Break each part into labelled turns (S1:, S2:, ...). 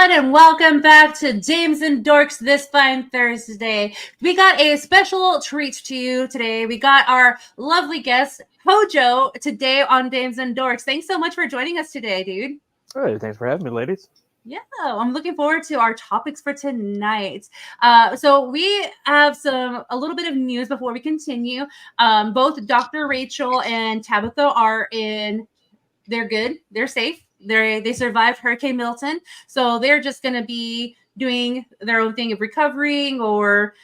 S1: everyone, and welcome back to Dames and Dorks this fine Thursday. We got a special treat to you today. We got our lovely guest, Hojo, today on Dames and Dorks. Thanks so much for joining us today, dude.
S2: Hey, thanks for having me, ladies.
S1: Yeah, I'm looking forward to our topics for tonight. So we have a little bit of news before we continue. Both Dr. Rachel and Tabitha are in. They're good. They're safe. They survived Hurricane Milton, so they're just going to be doing their own thing of recovering or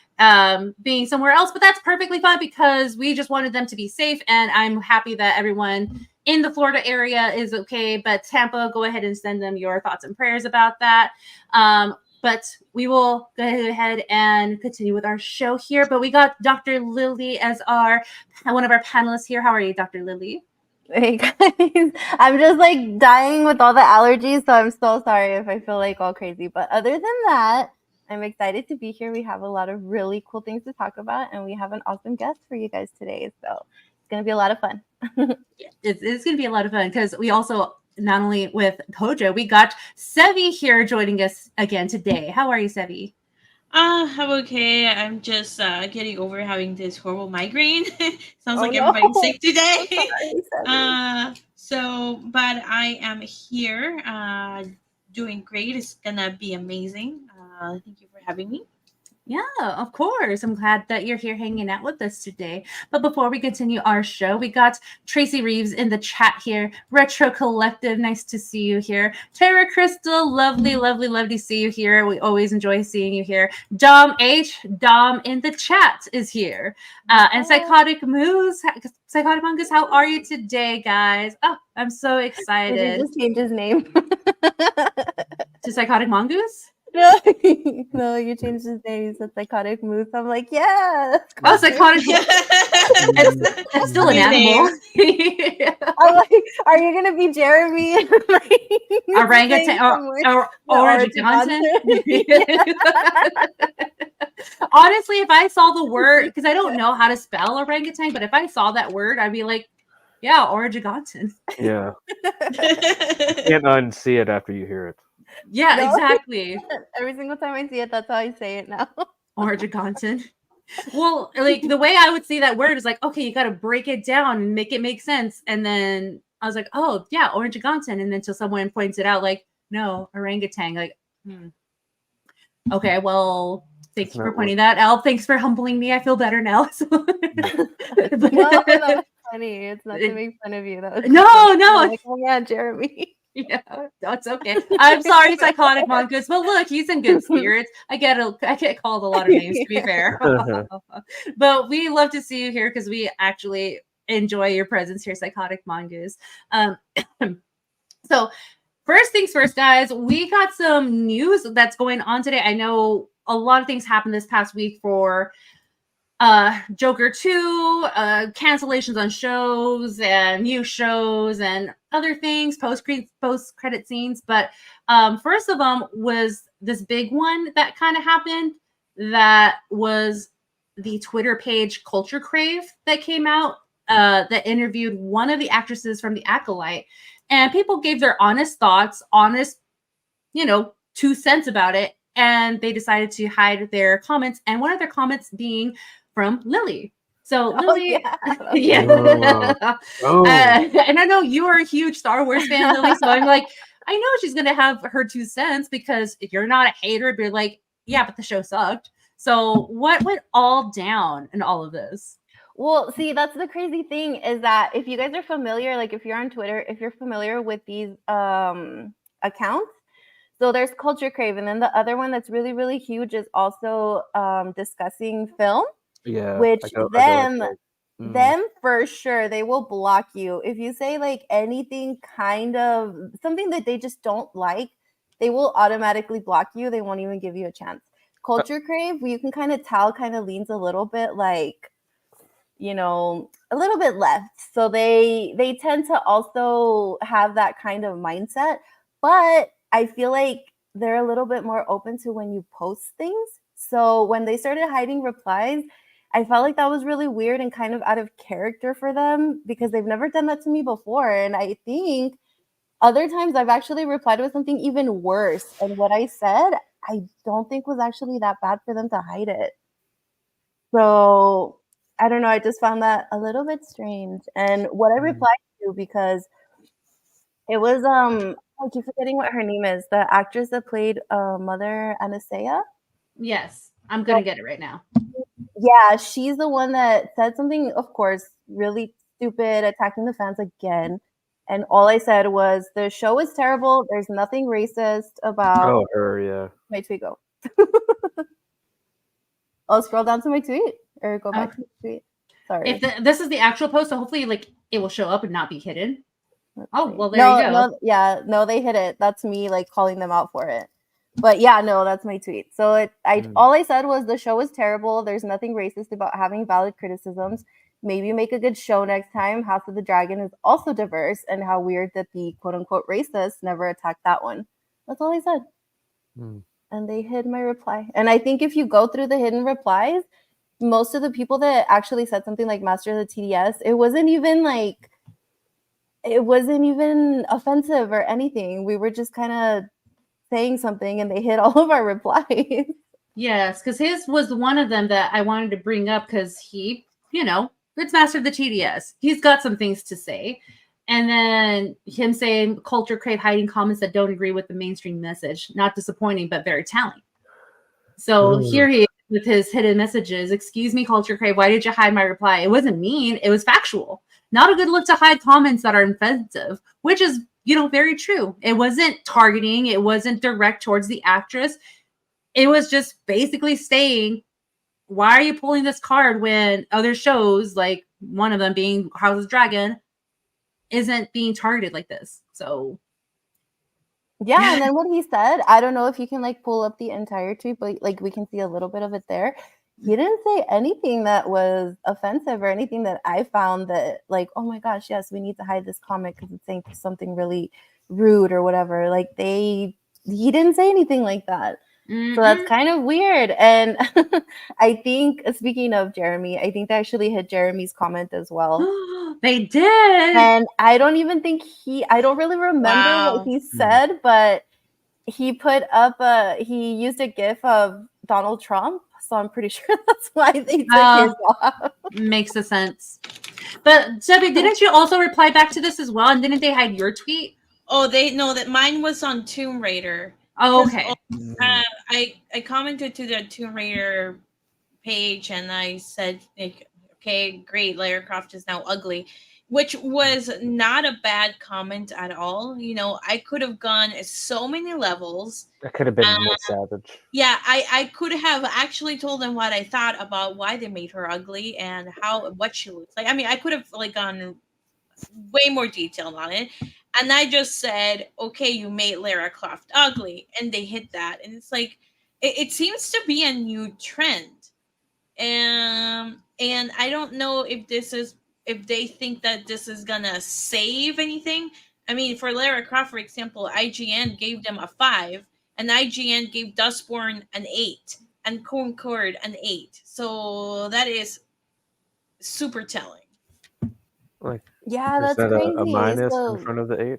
S1: being somewhere else. But that's perfectly fine because we just wanted them to be safe, and I'm happy that everyone in the Florida area is okay. But Tampa, go ahead and send them your thoughts and prayers about that. But we will go ahead and continue with our show here. But we got Dr. Lily as one of our panelists here. How are you, Dr. Lily?
S3: Hey guys, I'm just like dying with all the allergies, so I'm so sorry if I feel like all crazy. But other than that, I'm excited to be here. We have a lot of really cool things to talk about, and we have an awesome guest for you guys today. So it's going to be a lot of fun.
S1: It's going to be a lot of fun because we also, not only with Hojo, we got Sevvy here joining us again today. How are you, Sevvy?
S4: I'm okay. I'm just getting over having this horrible migraine. Sounds like everybody's sick today. But I am here doing great. It's gonna be amazing. Thank you for having me.
S1: Yeah, of course. I'm glad that you're here hanging out with us today. But before we continue our show, we got Tracy Reeves in the chat here. Retro Collective, nice to see you here. Tara Crystal, lovely to see you here. We always enjoy seeing you here. Dom in the chat is here. And Psychotic Mongoose, how are you today, guys? Oh, I'm so excited.
S3: Did he just change his name?
S1: To Psychotic Mongoose?
S3: No, you changed his name. You said Psychotic Moose. I'm like, yeah.
S1: Oh, Psychotic. It's still an animal.
S3: Yeah. I'm like, are you gonna be Jeremy?
S1: Orangutan or orangutan? Honestly, if I saw the word, because I don't know how to spell orangutan, but if I saw that word, I'd be like, yeah, orangutan.
S2: Yeah. You can't unsee it after you hear it.
S1: Yeah, no? Exactly.
S3: Every single time I see it, that's how I say it now.
S1: Orangutan. Well, like the way I would see that word is like, okay, you got to break it down and make it make sense. And then I was like, oh yeah, orangutan. And then until someone points it out, like, no, orangutan. Like, okay, well, thank you for pointing that out. Thanks for humbling me. I feel better now.
S3: Well, that was funny. It's not to make fun of you. That was
S1: no.
S3: Like, oh yeah, Jeremy.
S1: Yeah, that's okay. I'm sorry, Psychotic Mongoose, but look, he's in good spirits. I get called a lot of names, to be fair. But we love to see you here because we actually enjoy your presence here, Psychotic Mongoose. So first things first, guys, we got some news that's going on today. I know a lot of things happened this past week for Joker 2, cancellations on shows and new shows and other things, post-credit scenes. But first of them was this big one that kind of happened. That was the Twitter page Culture Crave that came out that interviewed one of the actresses from The Acolyte. And people gave their honest thoughts, 2 cents about it. And they decided to hide their comments. And one of their comments being from Lily. So Lily, and I know you are a huge Star Wars fan, Lily. So I'm like, I know she's gonna have her 2 cents because if you're not a hater, but you're like, yeah, but the show sucked. So what went all down in all of this?
S3: Well, see, that's the crazy thing is that if you guys are familiar, like if you're on Twitter, if you're familiar with these accounts. So there's Culture Crave, and then the other one that's really, really huge is also discussing film.
S2: Yeah,
S3: which them for sure, they will block you if you say like anything kind of something that they just don't like. They will automatically block you. They won't even give you a chance. Culture Crave, you can kind of tell, kind of leans a little bit like, a little bit left. So they tend to also have that kind of mindset, but I feel like they're a little bit more open to when you post things. So when they started hiding replies, I felt like that was really weird and kind of out of character for them because they've never done that to me before. And I think other times I've actually replied with something even worse. And what I said, I don't think was actually that bad for them to hide it. So I don't know. I just found that a little bit strange. And what I replied to, because it was I keep forgetting what her name is. The actress that played Mother Anastasia.
S1: Yes, I'm gonna get it right now.
S3: Yeah, she's the one that said something, of course, really stupid, attacking the fans again. And all I said was, the show is terrible. There's nothing racist about
S2: Oh, her, yeah.
S3: my tweet. Go. I'll scroll down to my tweet or go back to my tweet. Sorry.
S1: If this is the actual post, so hopefully, like, it will show up and not be hidden. Oh, well, there you go.
S3: No, they hit it. That's me, like, calling them out for it. But yeah, no, that's my tweet. So all I said was, the show is terrible. There's nothing racist about having valid criticisms. Maybe make a good show next time. House of the Dragon is also diverse, and how weird that the quote unquote racists never attacked that one. That's all I said. And they hid my reply. And I think if you go through the hidden replies, most of the people that actually said something like Master of the TDS, it wasn't even offensive or anything. We were just kind of saying something, and they hit all of our replies.
S1: Yes, because his was one of them that I wanted to bring up, because he, it's Master of the TDS. He's got some things to say. And then him saying culture crave hiding comments that don't agree with the mainstream message. Not disappointing, but very telling. So here he is with his hidden messages. Excuse me, culture crave. Why did you hide my reply? It wasn't mean. It was factual. Not a good look to hide comments that are offensive, which is, very true. It wasn't targeting. It wasn't direct towards the actress. It was just basically saying, why are you pulling this card when other shows, like one of them being House of the Dragon, isn't being targeted like this? So
S3: yeah, and then what he said, I don't know if you can like pull up the entire tweet, but like we can see a little bit of it there. He didn't say anything that was offensive or anything that I found that like, oh my gosh, yes, we need to hide this comic because it's saying something really rude or whatever. Like he didn't say anything like that. So that's kind of weird. And I think, speaking of Jeremy, I think they actually hit Jeremy's comment as well.
S1: They did.
S3: And I don't even think I don't really remember what he said, but he put up he used a GIF of Donald Trump. So I'm pretty sure that's why they took his off.
S1: Makes a sense. But Sevvy, didn't you also reply back to this as well? And didn't they hide your tweet?
S4: Oh, they know that mine was on Tomb Raider.
S1: Oh, okay.
S4: I commented to the Tomb Raider page and I said, like, okay, great, Lara Croft is now ugly, which was not a bad comment at all. I could have gone so many levels.
S2: That could have been more savage.
S4: Yeah, I could have actually told them what I thought about why they made her ugly and what she looks like. I mean, I could have like gone way more detailed on it. And I just said, okay, you made Lara Croft ugly. And they hit that. And it's like, it seems to be a new trend. And I don't know if they think that this is going to save anything. I mean, for Lara Croft, for example, IGN gave them a 5. And IGN gave Dustborn an 8. And Concord an 8. So that is super telling.
S2: Like,
S3: yeah, that's
S2: that
S3: crazy.
S2: A minus in front of the 8?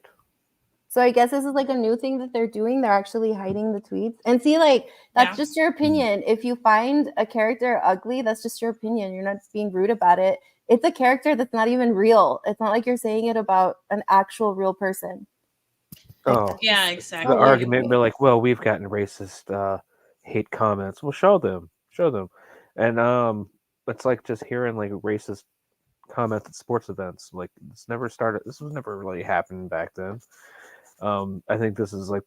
S3: So I guess this is like a new thing that they're doing. They're actually hiding the tweets. And see, like, that's just your opinion. If you find a character ugly, that's just your opinion. You're not being rude about it. It's a character that's not even real. It's not like you're saying it about an actual real person.
S2: Oh,
S4: yeah, exactly.
S2: The argument would be like, well, we've gotten racist hate comments. Well, show them. And it's like just hearing like racist comments at sports events. Like this was never really happening back then. I think this is like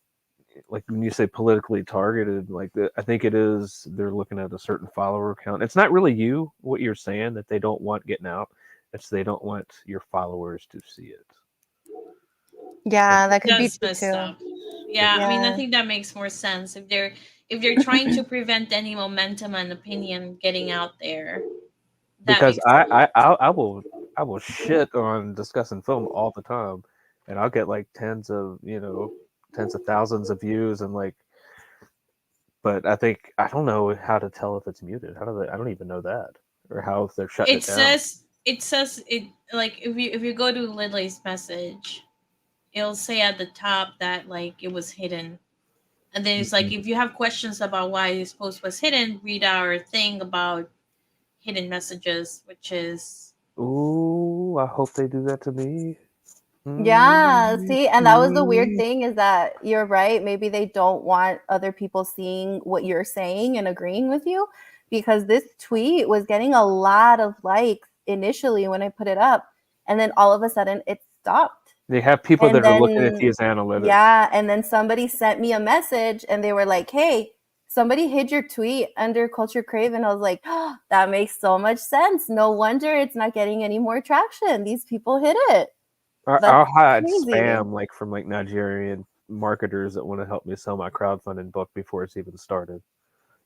S2: when you say politically targeted, I think it is. They're looking at a certain follower count. It's not really what you're saying that they don't want getting out. It's they don't want your followers to see it.
S3: Yeah, that could be too.
S4: Yeah, I mean, I think that makes more sense if they're trying to prevent any momentum and opinion getting out there.
S2: Because I will shit on discussing film all the time, and I'll get like tens of thousands of views and like. But I don't know how to tell if it's muted. I don't even know that, or how if they're shutting it down.
S4: It says like if you go to Lidley's message. it'll say at the top that like it was hidden. And then it's like, if you have questions about why this post was hidden, read our thing about hidden messages, which is...
S2: Ooh, I hope they do that to me.
S3: Yeah, see, and that was the weird thing, is that you're right. Maybe they don't want other people seeing what you're saying and agreeing with you, because this tweet was getting a lot of likes initially when I put it up, and then all of a sudden it stopped.
S2: They have people
S3: And
S2: that are looking at
S3: then-
S2: these analytics.
S3: Yeah, and then somebody sent me a message and they were like, "Hey, somebody hid your tweet under Culture Crave," and I was like, "Oh, that makes so much sense. No wonder it's not getting any more traction. These people hid it."
S2: I'll hide
S3: crazy.
S2: spam like from like Nigerian marketers that want to help me sell my crowdfunding book before it's even started,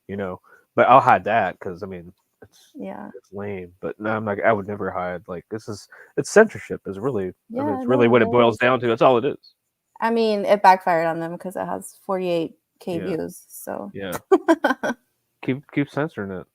S2: you know. But I'll hide that because I mean it's lame. But no, I'm like, I would never hide. Like it's censorship is really I mean, it's really what it boils down to. That's all it is.
S3: I mean, it backfired on them because it has 48K views. So
S2: yeah, keep censoring it.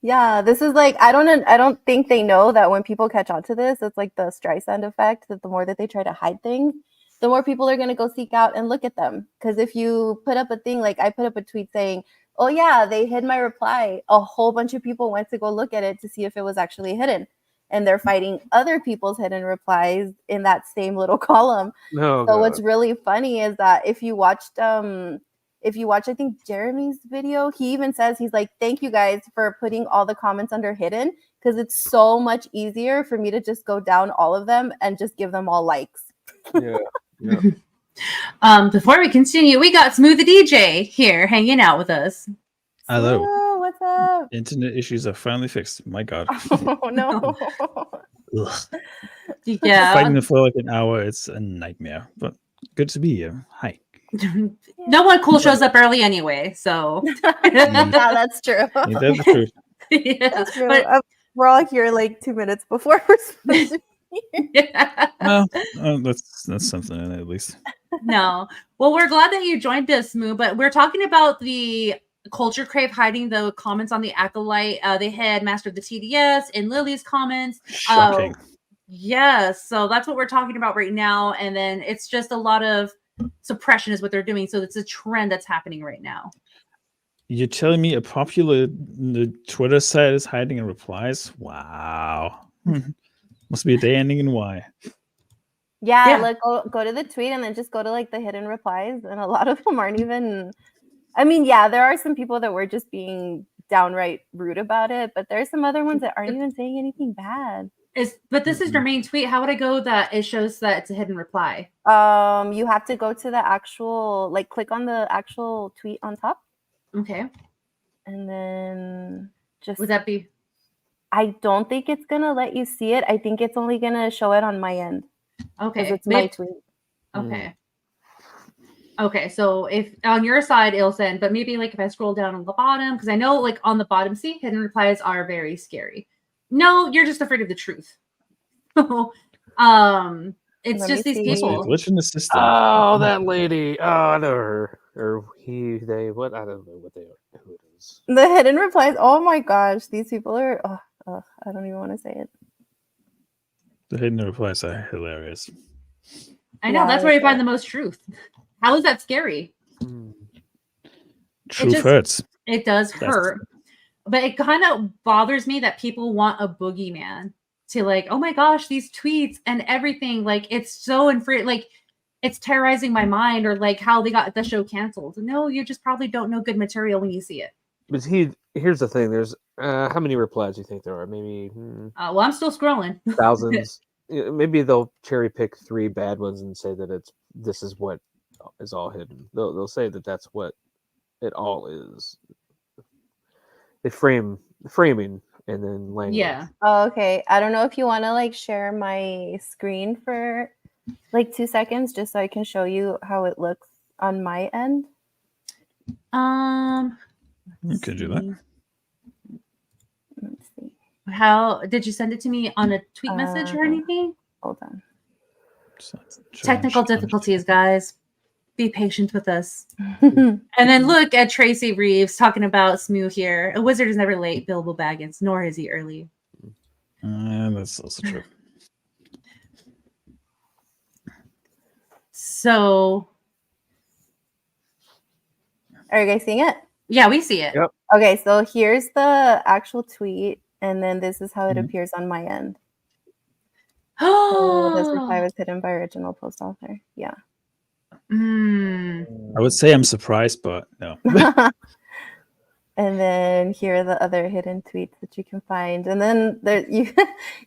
S3: Yeah, this is like, I don't think they know that when people catch on to this, it's like the Streisand effect, that the more that they try to hide things, the more people are going to go seek out and look at them. Because if you put up a thing, like I put up a tweet saying, "Oh yeah, they hid my reply," a whole bunch of people went to go look at it to see if it was actually hidden. And they're fighting other people's hidden replies in that same little column.
S2: Oh,
S3: so what's really funny is that if you watch, I think Jeremy's video, he even says, he's like, "Thank you guys for putting all the comments under hidden, because it's so much easier for me to just go down all of them and just give them all likes."
S2: Yeah.
S1: Before we continue, we got Smu the DJ here hanging out with us.
S5: Hello.
S3: Oh, what's up?
S5: Internet issues are finally fixed. My God.
S3: Oh no.
S5: Ugh.
S1: Yeah.
S5: Fighting it for like an hour, it's a nightmare. But good to be here. Hi.
S1: No one cool shows up early anyway, so
S3: Yeah, that's true.
S5: Ain't that the truth?
S1: yeah.
S3: That's true.
S1: But,
S3: We're all here like 2 minutes before we're supposed to be here.
S1: yeah.
S5: Well, that's something at least.
S1: No. Well, we're glad that you joined us, Smu, but we're talking about the Culture Crave hiding the comments on the Acolyte. They had mastered the TDS in Lily's comments.
S5: Shocking.
S1: Yes. So that's what we're talking about right now. And then it's just a lot of suppression is what they're doing. So it's a trend that's happening right now.
S5: You're telling me a popular Twitter site is hiding in replies? Wow. Must be a day ending in Y.
S3: Yeah, like go to the tweet and then just go to like the hidden replies, and a lot of them aren't even. I mean, yeah, there are some people that were just being downright rude about it, but there's some other ones that aren't even saying anything bad.
S1: But this is your main tweet. How would I go that it shows that it's a hidden reply?
S3: You have to go to the actual, like, click on the actual tweet on top.
S1: Okay.
S3: And then just.
S1: Would that be?
S3: I don't think it's gonna let you see it. I think it's only gonna show it on my end.
S1: Okay.
S3: It's my tweet.
S1: Okay. Okay, so if on your side it'll send, but maybe like if I scroll down on the bottom, because I know like on the bottom, see, hidden replies are very scary. No, you're just afraid of the truth. It's just these people.
S5: Glitch in the system.
S2: Oh, that lady. Oh, I know her. Or he, they, what? I don't know what they are. Who it is.
S3: The hidden replies. Oh my gosh, these people are. I don't even want to say it.
S5: The hidden replies are hilarious.
S1: I know, that's where you find the most truth. How is that scary?
S5: Truth hurts.
S1: It does hurt. But it kind of bothers me that people want a boogeyman to like, oh my gosh, these tweets and everything. Like, it's so like, it's terrorizing my mind, or like how they got the show canceled. No, you just probably don't know good material when you see it.
S2: But here's the thing. There's how many replies do you think there are? Maybe
S1: well, I'm still scrolling.
S2: thousands. Maybe they'll cherry pick 3 bad ones and say that this is what is all hidden. They'll say that that's what it all is. They framing and then language.
S1: Yeah.
S3: Oh, okay. I don't know if you want to like share my screen for like 2 seconds, just so I can show you how it looks on my end.
S5: You could do that.
S3: Let's see.
S1: How did you send it to me on a tweet message or anything?
S3: Hold on.
S1: Technical difficulties, guys. Be patient with us. And then look at Tracy Reeves talking about Smu here. A wizard is never late, Bilbo Baggins, nor is he early.
S5: That's also true.
S1: So,
S3: Are you guys seeing it?
S1: yeah, we see it.
S2: Yep.
S3: Okay, so here's the actual tweet, and then this is how it
S5: Mhm.
S3: appears on my end. So this reply was hidden by original post author. Yeah.
S5: I would say I'm surprised, but no.
S3: And then here are the other hidden tweets that you can find. And then there, you,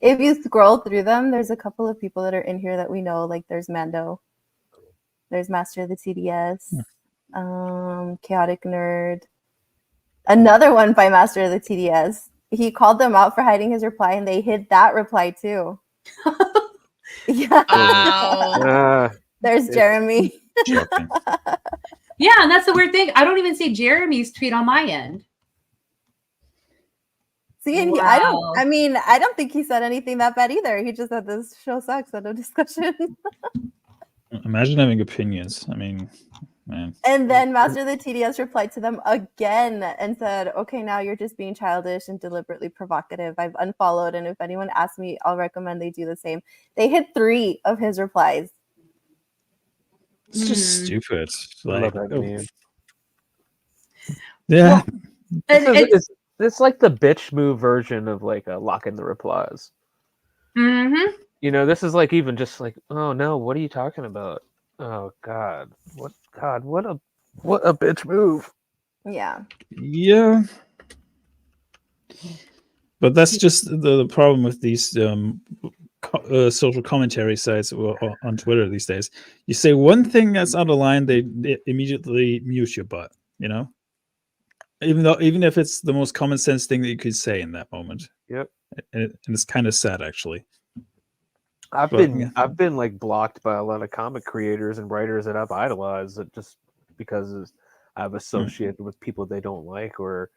S3: if you scroll through them, there's a couple of people that are in here that we know. Like there's Mando, there's Master of the TDS, Chaotic Nerd, another one by Master of the TDS. He called them out for hiding his reply, and they hid that reply too. Yeah.
S4: Wow.
S3: There's Jeremy.
S5: Shocking.
S1: Yeah, and that's the weird thing. I don't even see Jeremy's tweet on my end.
S3: See, and
S1: Wow.
S3: I don't think he said anything that bad either. He just said this show sucks, end of discussion.
S5: Imagine having opinions. I mean, man.
S3: And then Master of the TDS replied to them again and said, okay, now you're just being childish and deliberately provocative. I've unfollowed, and if anyone asks me, I'll recommend they do the same. They hit 3 of his replies.
S5: It's just stupid.
S2: I love
S5: Like,
S2: that meme.
S5: yeah.
S2: It's like the bitch move version of like locking the replies.
S1: Mm-hmm.
S2: You know, this is like even just like, oh no, what are you talking about? Oh God, what a bitch move.
S3: Yeah.
S5: Yeah. But that's just the problem with these social commentary sites on Twitter these days. You say one thing that's out of line, they immediately mute your butt, you know? Even if it's the most common sense thing that you could say in that moment.
S2: Yep.
S5: And it's kind of sad, actually.
S2: I've been like blocked by a lot of comic creators and writers that I've idolized that just because I've associated with people they don't like, or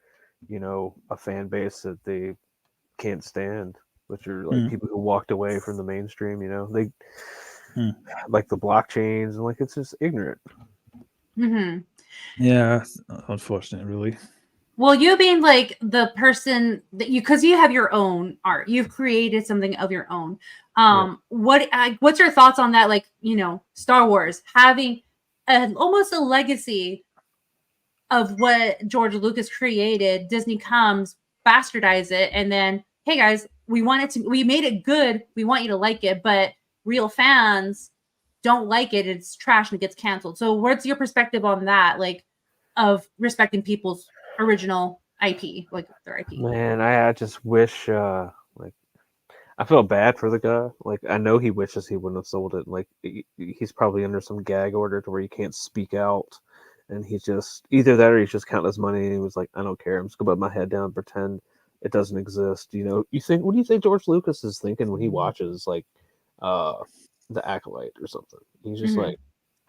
S2: you know, a fan base that they can't stand, which are like people who walked away from the mainstream. You know, they like the blockchains and like it's just ignorant.
S1: Mm-hmm.
S5: Yeah, unfortunate, really.
S1: Well, you being like the person that because you have your own art, you've created something of your own. What's your thoughts on that? Like, you know, Star Wars having almost a legacy of what George Lucas created. Disney comes, bastardize it, and then, hey guys, we made it good. We want you to like it, but real fans don't like it. It's trash and it gets canceled. So, what's your perspective on that? Like, of respecting people's original IP, like their IP.
S2: Man, I just wish like I feel bad for the guy. Like I know he wishes he wouldn't have sold it. Like he's probably under some gag order to where he can't speak out, and he's just either that or he's just counting his money and he was like, I don't care. I'm just gonna put my head down and pretend it doesn't exist. You know, what do you think George Lucas is thinking when he watches like The Acolyte or something? He's just like,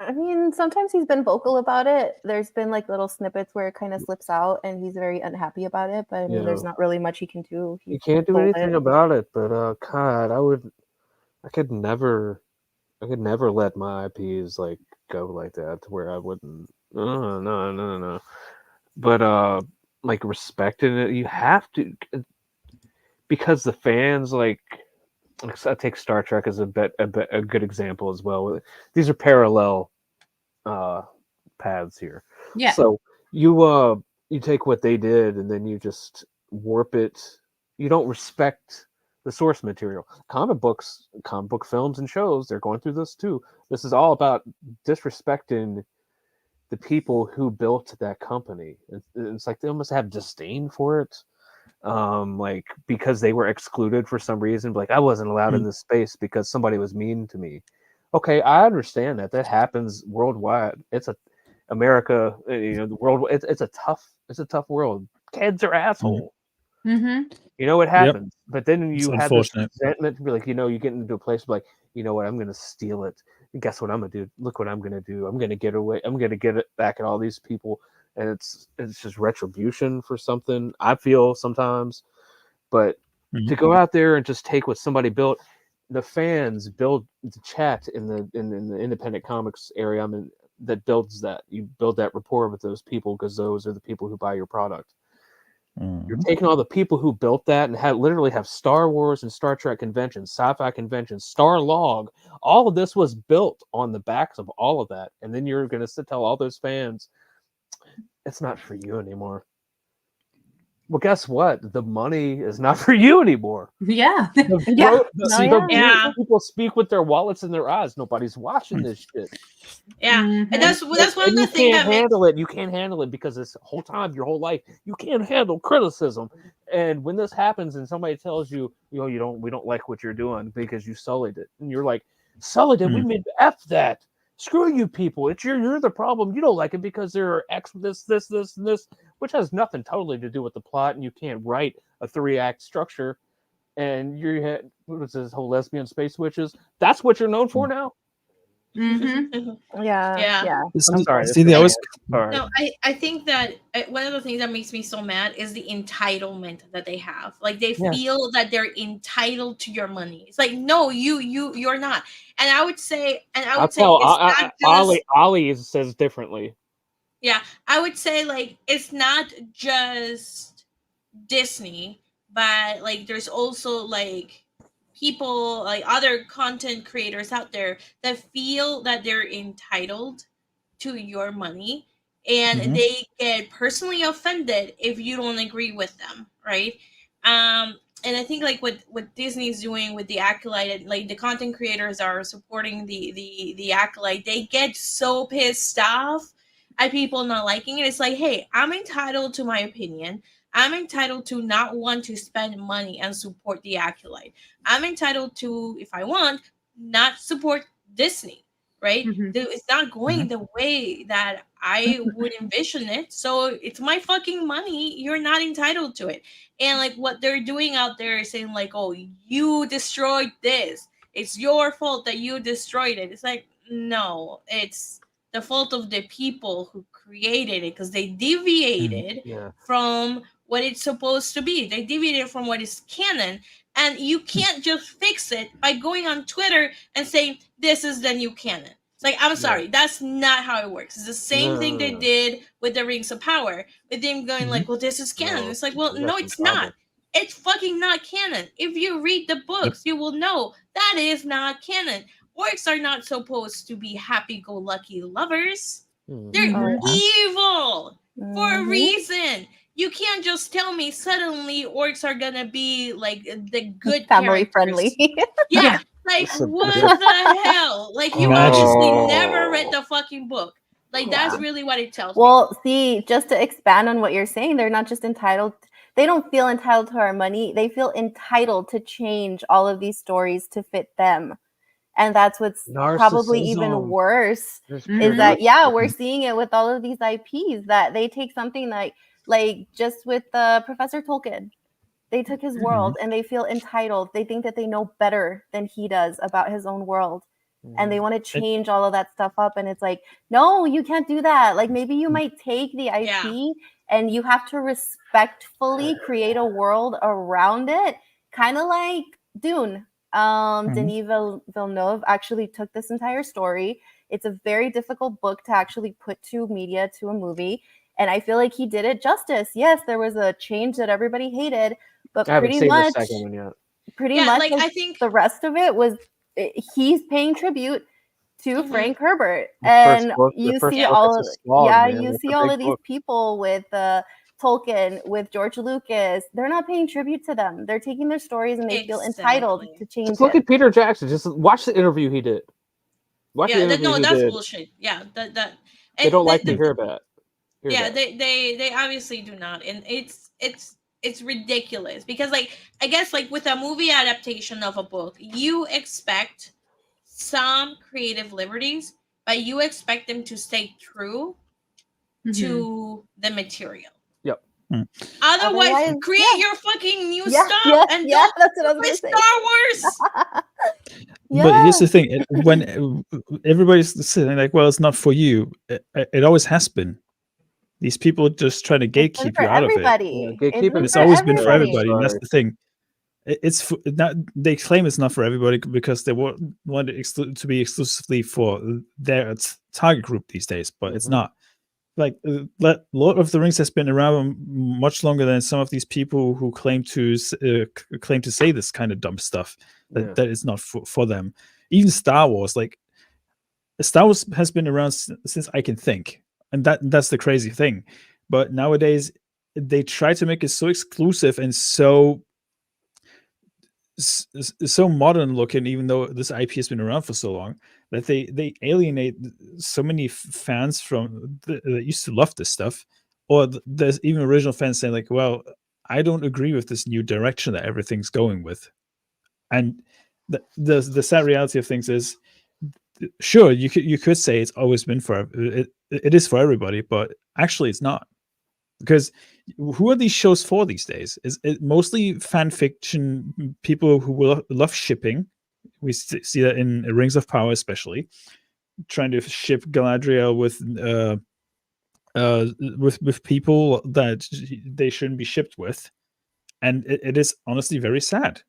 S3: I mean, sometimes he's been vocal about it. There's been like little snippets where it kind of slips out and he's very unhappy about it. But I mean, there's not really much he can do.
S2: He can't do anything about it. But God, I could never let my IPs like go like that to where I wouldn't. No. But like respecting it, you have to, because the fans like. I take Star Trek as a good example as well. These are parallel paths here.
S1: Yeah.
S2: So you take what they did and then you just warp it. You don't respect the source material. Comic book films and shows, they're going through this too. This is all about disrespecting the people who built that company. It's like they almost have disdain for it. Like because they were excluded for some reason, like I wasn't allowed in this space because somebody was mean to me. Okay, I understand that happens worldwide. It's America, you know, the world. It's a tough world. Kids are assholes.
S1: Mm-hmm.
S2: You know what happens, but then you have this
S5: unfortunate.
S2: resentment to be like, you know, you get into a place like, you know what, I'm gonna steal it. And guess what I'm gonna do? Look what I'm gonna do. I'm gonna get away. I'm gonna get it back at all these people. And it's just retribution for something, I feel sometimes. But to go out there and just take what somebody built, the fans build the chat in the independent comics area. I mean, that builds that. You build that rapport with those people because those are the people who buy your product. You're taking all the people who built that and literally have Star Wars and Star Trek conventions, sci-fi conventions, Star Log. All of this was built on the backs of all of that. And then you're going to tell all those fans, it's not for you anymore. Well, guess what? The money is not for you anymore.
S1: Yeah.
S2: People speak with their wallets and their eyes. Nobody's watching this shit.
S4: Yeah, and that's one of the things that
S2: handle it. You can't handle it because this whole time, your whole life, you can't handle criticism. And when this happens, and somebody tells you, we don't like what you're doing because you sullied it, and you're like, sullied it? We mean F that. Screw you people. You're the problem. You don't like it because there are X this, which has nothing totally to do with the plot, and you can't write a 3-act structure. And you had what was this whole lesbian space witches? That's what you're known for now.
S3: Yeah.
S2: I'm sorry.
S4: No, I think that one of the things that makes me so mad is the entitlement that they have. Like they feel that they're entitled to your money. It's like, no, you're not. And I would say,
S2: Ollie says differently.
S4: Yeah, I would say like it's not just Disney, but like there's also like people, like other content creators out there that feel that they're entitled to your money, and they get personally offended if you don't agree with them, right? And I think like what Disney's doing with the Acolyte, like the content creators are supporting the Acolyte, they get so pissed off at people not liking it. It's like, hey, I'm entitled to my opinion. I'm entitled to not want to spend money and support the Acolyte. I'm entitled to, if I want, not support Disney, right? It's not going the way that I would envision it. So it's my fucking money. You're not entitled to it. And like what they're doing out there is saying like, oh, you destroyed this. It's your fault that you destroyed it. It's like, no, it's the fault of the people who created it because they deviated from what it's supposed to be. They deviated from what is canon, and you can't just fix it by going on Twitter and saying this is the new canon. It's like, I'm sorry, that's not how it works. It's the same thing they did with the Rings of Power, with them going like, well, this is canon. It's like, well, no, it's not. It's fucking not canon. If you read the books, you will know that is not canon. Orcs are not supposed to be happy-go-lucky lovers. They're evil for a reason. You can't just tell me suddenly orcs are gonna be like the good
S3: family friendly.
S4: Yeah, like what the hell? Like you obviously never read the fucking book. Like that's really what it tells me.
S3: Well, see, just to expand on what you're saying, they're not just entitled. They don't feel entitled to our money. They feel entitled to change all of these stories to fit them. And that's what's probably even worse is that, we're seeing it with all of these IPs that they take something like just with Professor Tolkien. They took his world and they feel entitled. They think that they know better than he does about his own world. And they want to change all of that stuff up. And it's like, no, you can't do that. Like maybe you might take the IP and you have to respectfully create a world around it. Kind of like Dune. Denis Villeneuve actually took this entire story. It's a very difficult book to actually put to media, to a movie, and I feel like he did it justice. Yes, there was a change that everybody hated, but pretty much
S2: like,
S3: I think the rest of it was he's paying tribute to Frank Herbert, and you see all of these people with Tolkien, with George Lucas. They're not paying tribute to them. They're taking their stories and they feel entitled to change
S2: Just look at Peter Jackson. Just watch the interview he did.
S4: That's bullshit. Yeah,
S2: they don't like to hear that.
S4: They obviously do not, and it's ridiculous because like I guess like with a movie adaptation of a book, you expect some creative liberties, but you expect them to stay true to the material. Otherwise, create your fucking new stuff and don't
S3: that's what I was
S4: with Star Wars.
S5: But here's the thing: when everybody's saying like, "Well, it's not for you," it always has been. These people just try to gatekeep you out of it. It's always been for everybody, and that's the thing. It's not. They claim it's not for everybody because they want it to be exclusively for their target group these days, but it's not. Lord of the Rings has been around much longer than some of these people who claim to say this kind of dumb stuff that is not for them. Even Star Wars, Star Wars has been around since I can think, and that's the crazy thing. But nowadays, they try to make it so exclusive and so modern looking, even though this IP has been around for so long, that they alienate so many fans from that used to love this stuff. Or there's even original fans saying like, well, I don't agree with this new direction that everything's going with. And the sad reality of things is, sure, you could say it's always been it is for everybody, but actually it's not. Because who are these shows for these days? Is it mostly fan fiction people who will love shipping? We see that in Rings of Power, especially trying to ship Galadriel with people that they shouldn't be shipped with, and it is honestly very sad,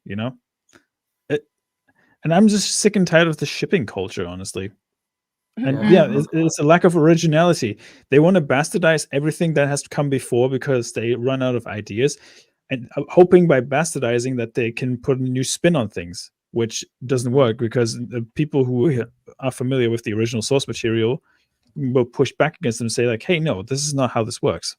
S5: and I'm just sick and tired of the shipping culture, honestly. And it's a lack of originality. They want to bastardize everything that has come before because they run out of ideas, and hoping by bastardizing that they can put a new spin on things, which doesn't work because the people who are familiar with the original source material will push back against them and say like, hey, no, this is not how this works.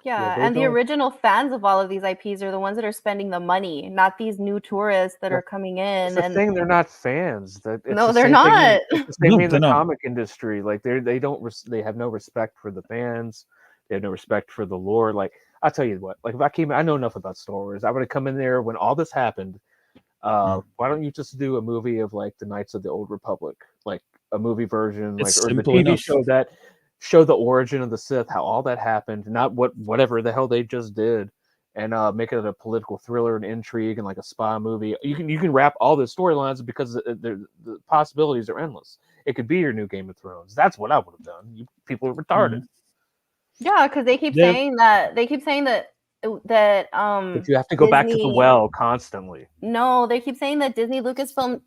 S3: Yeah, and the original fans of all of these IPs are the ones that are spending the money, not these new tourists that are coming in.
S2: It's the thing, they're not fans.
S3: No, they're not.
S2: It's the same thing in the comic industry. Like they have no respect for the fans. They have no respect for the lore. Like I'll tell you what. Like if I know enough about Star Wars. I would have come in there when all this happened. Why don't you just do a movie of like the Knights of the Old Republic, like a movie version,
S5: it's
S2: or the
S5: simple
S2: TV
S5: enough.
S2: show that. Show the origin of the Sith, how all that happened, not whatever the hell they just did, and make it a political thriller and intrigue and like a spy movie. You can wrap all the storylines because the possibilities are endless. It could be your new Game of Thrones. That's what I would have done. You people are retarded.
S3: Yeah, because they keep saying that that
S2: But you have to go back to the well constantly.
S3: No, they keep saying that Disney Lucasfilm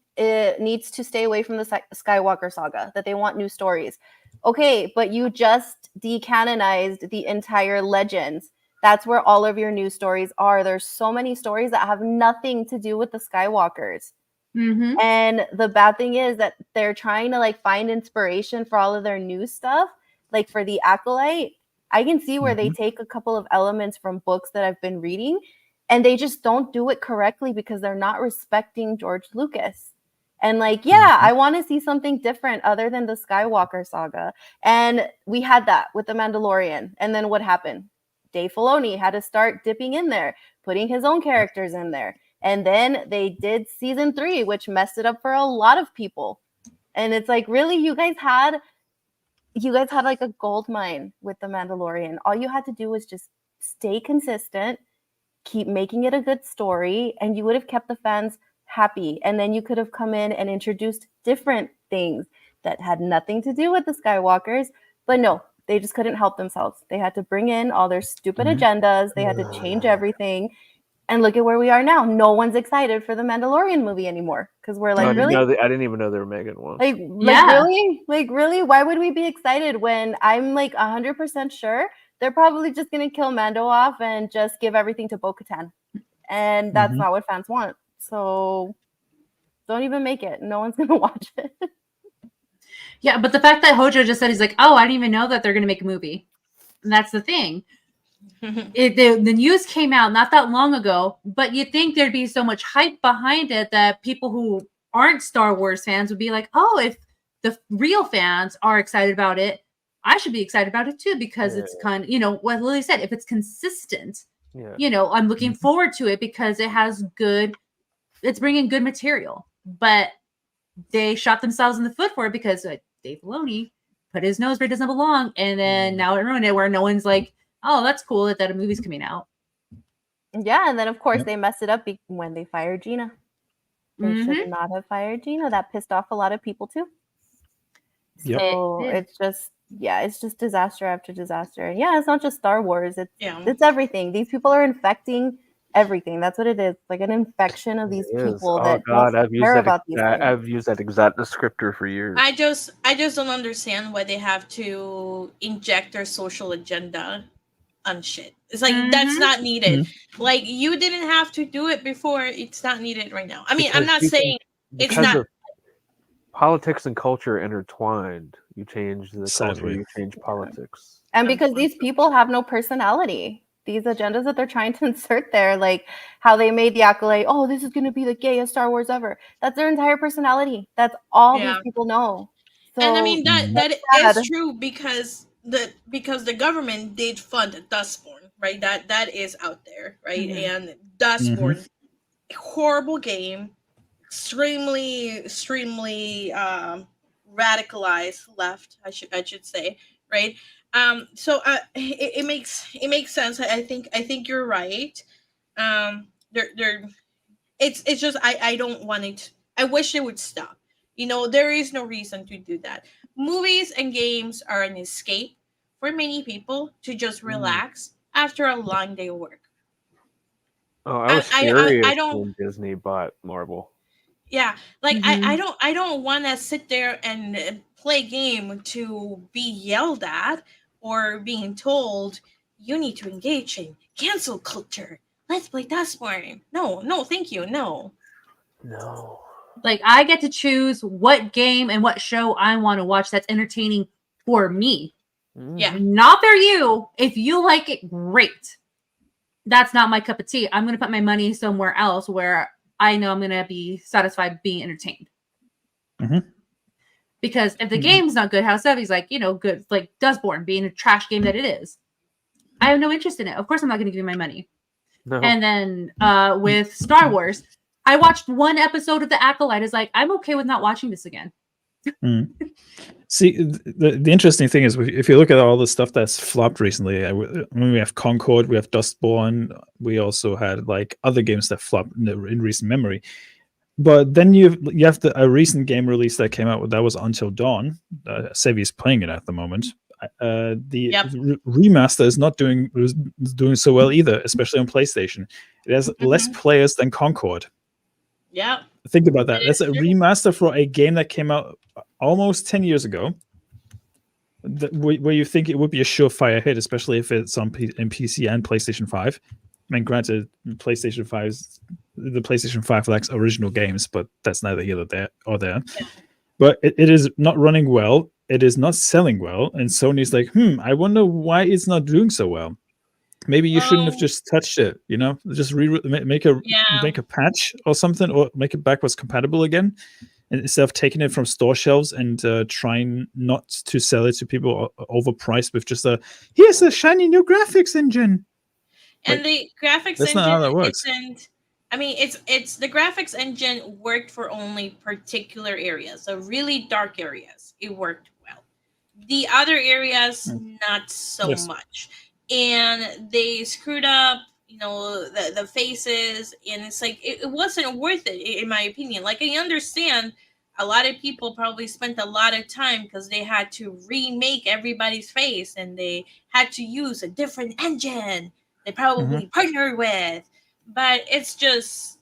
S3: needs to stay away from the Skywalker saga, that they want new stories. Okay, but you just decanonized the entire Legends. That's where all of your new stories are. There's so many stories that have nothing to do with the Skywalkers.
S1: Mm-hmm.
S3: And the bad thing is that they're trying to like find inspiration for all of their new stuff. Like for the Acolyte, I can see where they take a couple of elements from books that I've been reading, and they just don't do it correctly because they're not respecting George Lucas. And like, I want to see something different other than the Skywalker saga. And we had that with The Mandalorian. And then what happened? Dave Filoni had to start dipping in there, putting his own characters in there. And then they did season 3, which messed it up for a lot of people. And it's like, really, you guys had like a gold mine with The Mandalorian. All you had to do was just stay consistent, keep making it a good story, and you would have kept the fans happy. And then you could have come in and introduced different things that had nothing to do with the Skywalkers. But no, they just couldn't help themselves. They had to bring in all their stupid agendas. They had to change everything. And look at where we are now. No one's excited for the Mandalorian movie anymore because we're like, really?
S2: I didn't even know they were making one.
S3: Really? Why would we be excited when I'm like 100% sure they're probably just going to kill Mando off and just give everything to Bo-Katan? And that's not what fans want. So don't even make it. No one's going to watch it.
S1: Yeah, but the fact that Hojo just said, he's like, oh, I didn't even know that they're going to make a movie. And that's the thing. The news came out not that long ago, but you'd think there'd be so much hype behind it that people who aren't Star Wars fans would be like, oh, if the real fans are excited about it, I should be excited about it too, because it's kind of, what Lily said, if it's consistent, I'm looking forward to it because it's bringing good material. But they shot themselves in the foot for it because Dave Filoni put his nose where it doesn't belong, and then now it ruined it where no one's like, oh, that's cool that a movie's coming out. Yeah, and then of course they messed it up when they fired Gina. They should not have fired Gina. That pissed off a lot of people too. So it's just disaster after disaster. And it's not just Star Wars. It's everything. These people are infecting
S3: everything. That's what it is. Like an infection of these
S2: It is.
S3: people
S2: Oh
S3: that
S2: God,
S3: don't care about these things.
S2: I've used that exact descriptor for years.
S4: I just don't understand why they have to inject their social agenda on shit. It's like that's not needed. Like you didn't have to do it before. It's not needed right now. I mean, I'm not saying it's not.
S2: Of politics and culture intertwined. You change the culture, you change politics.
S3: And because these people have no personality. These agendas that they're trying to insert there, like how they made the accolade, oh, this is going to be the gayest Star Wars ever. That's their entire personality. That's all these people know. So,
S4: and I mean that is true because the government did fund Dustborn, right? That is out there, right? And Dustborn, horrible game, extremely radicalized left, I should say, right? So it makes sense. I think you're right. It's just I don't want it. I wish it would stop. You know, there is no reason to do that. Movies and games are an escape for many people to just relax after a long day of work.
S2: Oh, I was furious when Disney bought Marvel.
S4: Yeah, like I don't want to sit there and play a game to be yelled at or being told you need to engage in cancel culture. Let's play Dustborn. No, thank you. No.
S1: Like I get to choose what game and what show I want to watch that's entertaining for me.
S4: Yeah.
S1: Not for you. If you like it, great. That's not my cup of tea. I'm going to put my money somewhere else where I know I'm going to be satisfied being entertained. Because if the game's not good, how Sevvy's like, good, like Dustborn being a trash game that it is, I have no interest in it. Of course, I'm not going to give you my money. No. And then with Star Wars, I watched one episode of The Acolyte. Is like, I'm okay with not watching this again.
S5: See, the interesting thing is, if you look at all the stuff that's flopped recently, we have Concord, we have Dustborn, we also had like other games that flopped in recent memory. But then you have a recent game release that came out that was Until Dawn. Sevvy is playing it at the moment. The remaster is not doing so well either, especially on PlayStation. It has less players than Concord.
S4: Yeah.
S5: Think about that. That's a remaster for a game that came out almost 10 years ago, where you think it would be a surefire hit, especially if it's on in PC and PlayStation 5. I mean, granted, the PlayStation 5 lacks original games, but that's neither here nor there. Yeah. But it is not running well. It is not selling well. And Sony's like, I wonder why it's not doing so well. Maybe you shouldn't have just touched it, just make a patch or something, or make it backwards compatible again, instead of taking it from store shelves and trying not to sell it to people overpriced with just here's a shiny new graphics engine.
S4: And the graphics engine, not how that works. I mean, it's the graphics engine worked for only particular areas, so really dark areas. It worked well. The other areas, not so much. And they screwed up, the faces, and it's like it wasn't worth it, in my opinion. Like, I understand a lot of people probably spent a lot of time because they had to remake everybody's face and they had to use a different engine they probably partnered with, but it's just,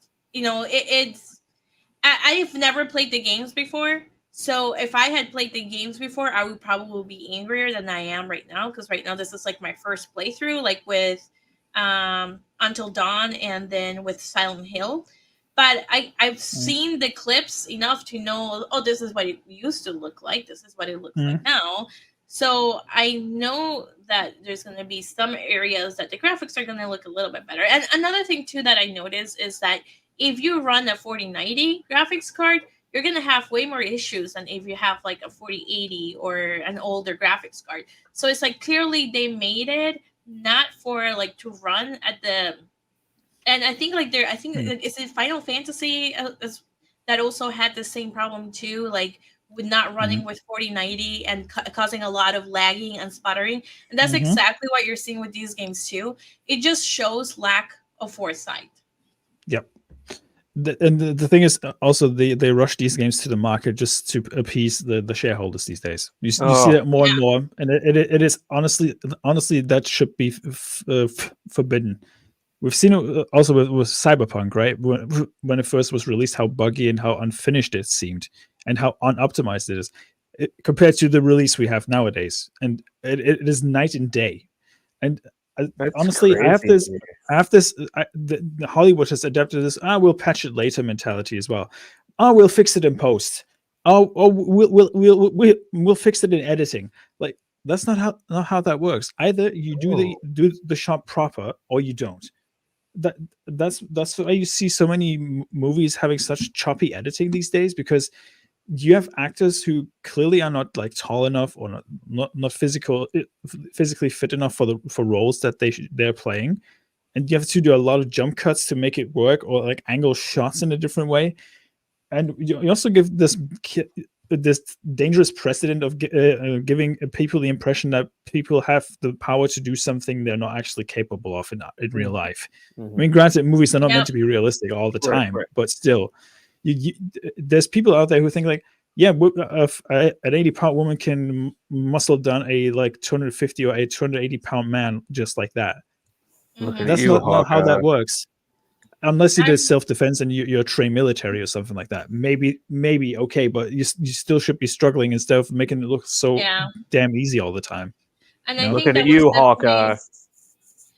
S4: I've never played the games before. So if I had played the games before, I would probably be angrier than I am right now, because right now this is like my first playthrough, like with Until Dawn and then with Silent Hill. But I've seen the clips enough to know, this is what it used to look like. This is what it looks like now. So I know that there's going to be some areas that the graphics are going to look a little bit better. And another thing too that I noticed is that if you run a 4090 graphics card, you're going to have way more issues than if you have like a 4080 or an older graphics card. So it's like clearly they made it not for like to run at the, and I think like is it Final Fantasy that also had the same problem too, like with not running with 4090 and causing a lot of lagging and sputtering. And that's exactly what you're seeing with these games too. It just shows lack of foresight.
S5: Yep. The thing is also they rush these games to the market just to appease the shareholders these days. You see that more and more, and it is honestly that should be forbidden. We've seen it also with Cyberpunk, right? When it first was released, how buggy and how unfinished it seemed, and how unoptimized it is compared to the release we have nowadays. And it is night and day. And honestly,
S2: crazy.
S5: the Hollywood has adapted this. We'll patch it later mentality as well. We'll fix it in post. We'll fix it in editing. Like, that's not how that works. Either you do the shot proper or you don't. That's why you see so many movies having such choppy editing these days, because you have actors who clearly are not like tall enough or not physically fit enough for roles that they're playing, and you have to do a lot of jump cuts to make it work, or like angle shots in a different way. And you also give this dangerous precedent of giving people the impression that people have the power to do something they're not actually capable of in real life. I mean, granted, movies are not meant to be realistic all the time, right. But still, there's people out there who think like, yeah, an 80-pound woman can muscle down a like 250 or a 280-pound man just like that. That's not how that works. Unless you did self-defense and you're trained military or something like that, maybe okay, but you still should be struggling instead of making it look so damn easy all the time.
S4: And I think
S2: looking at you, Hawkeye.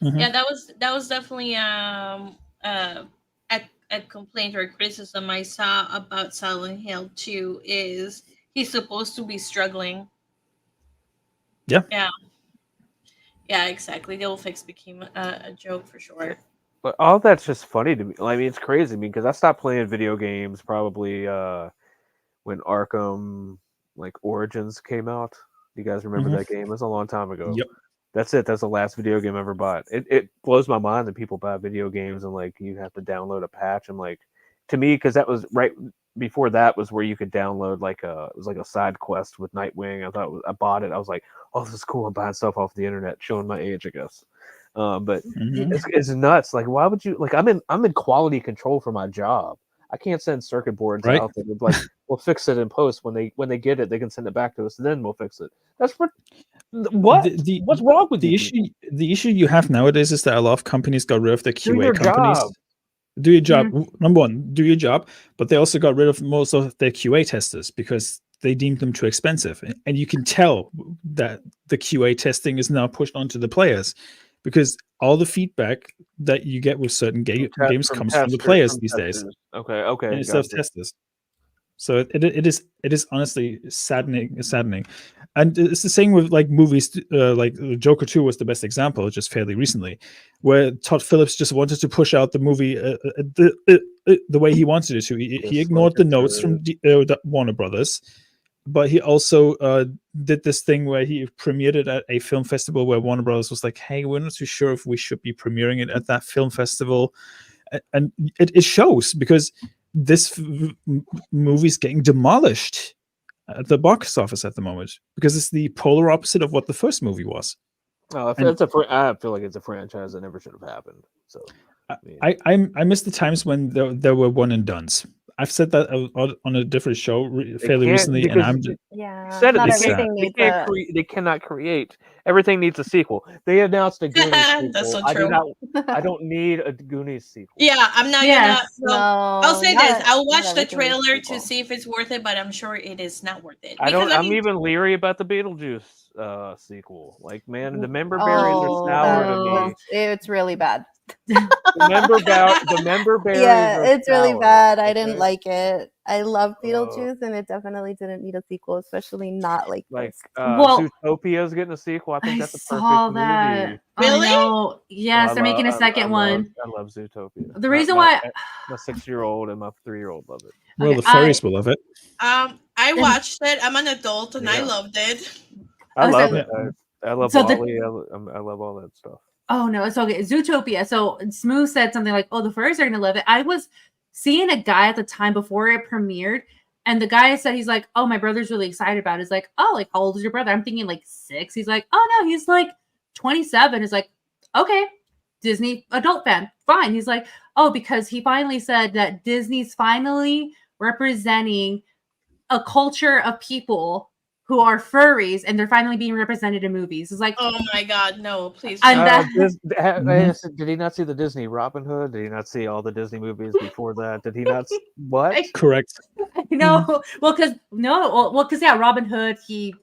S4: Yeah, that was definitely a complaint or a criticism I saw about Silent Hill 2 is he's supposed to be struggling. Yeah, exactly. The old fix became a joke for sure.
S2: But all that's just funny to me. I mean, it's crazy to me because I stopped playing video games probably when Arkham Origins came out. You guys remember that game? It was a long time ago.
S5: Yep.
S2: That's it. That's the last video game I ever bought. It blows my mind that people buy video games and like you have to download a patch. I'm like, to me, because that was right before that was where you could download it was like a side quest with Nightwing. I bought it. I was like, oh, this is cool. I'm buying stuff off the internet, showing my age, I guess. But it's nuts. Like, why would you I'm in quality control for my job. I can't send circuit boards out there. Like, we'll fix it in post when they get it. They can send it back to us, and then we'll fix it. That's what. What's wrong with
S5: the issue? The issue you have nowadays is that a lot of companies got rid of the QA companies.
S2: Job.
S5: Do your job. Number one, do your job. But they also got rid of most of their QA testers because they deemed them too expensive, and you can tell that the QA testing is now pushed onto the players. Because all the feedback that you get with certain games comes from the players these days.
S2: Okay.
S5: And instead of testers. So it is honestly saddening. And it's the same with like movies. Like Joker 2 was the best example, just fairly recently, where Todd Phillips just wanted to push out the movie the way he wanted it to. He ignored the notes from Warner Brothers. But he also did this thing where he premiered it at a film festival where Warner Brothers was like, hey, we're not too sure if we should be premiering it at that film festival. And it shows because this movie's getting demolished at the box office at the moment because it's the polar opposite of what the first movie was.
S2: Oh, I feel like it's a franchise that never should have happened. So
S5: I miss the times when there were one and dones. I've said that on a different show fairly recently, and I'm just
S2: said it. They cannot create. Everything needs a sequel. They announced a Goonies sequel.
S4: That's so true.
S2: I don't need a Goonies sequel.
S4: Yeah, I'm not gonna. I'll say this: I'll watch the trailer to see if it's worth it, but I'm sure it is not worth it.
S2: I'm even leery about the Beetlejuice sequel. Like, man, the member berries are sour to me.
S3: It's really bad.
S2: The member berries.
S3: Yeah, it's really bad. I didn't like it. I love Beetlejuice, and it definitely didn't need a sequel, especially not like this.
S2: Zootopia is getting a sequel. I think that's a perfect movie.
S4: Really?
S1: Yes, they're making a second one.
S2: I love Zootopia.
S1: The reason why
S2: my 6-year-old and my 3-year-old love it.
S5: Well, the furries will love it.
S4: I watched it. I'm an adult, and I loved it.
S2: I love it. I love Wally. I love all that stuff.
S1: Oh no, it's okay. Zootopia. So Smu said something like, "Oh, the furries are gonna love it." I was seeing a guy at the time before it premiered, and the guy said he's like, "Oh, my brother's really excited about it." He's like, "Oh, like how old is your brother?" I'm thinking like 6. He's like, "Oh no, he's like 27." He's like, "Okay, Disney adult fan, fine." He's like, "Oh, because he finally said that Disney's finally representing a culture of people who are furries and they're finally being represented in movies. It's like,
S4: Oh my God, no, please.
S1: And
S4: don't.
S2: Did he not see the Disney Robin Hood? Did he not see all the Disney movies before that? Did he not? What?
S5: Correct.
S1: No, well, because yeah, Robin Hood, he,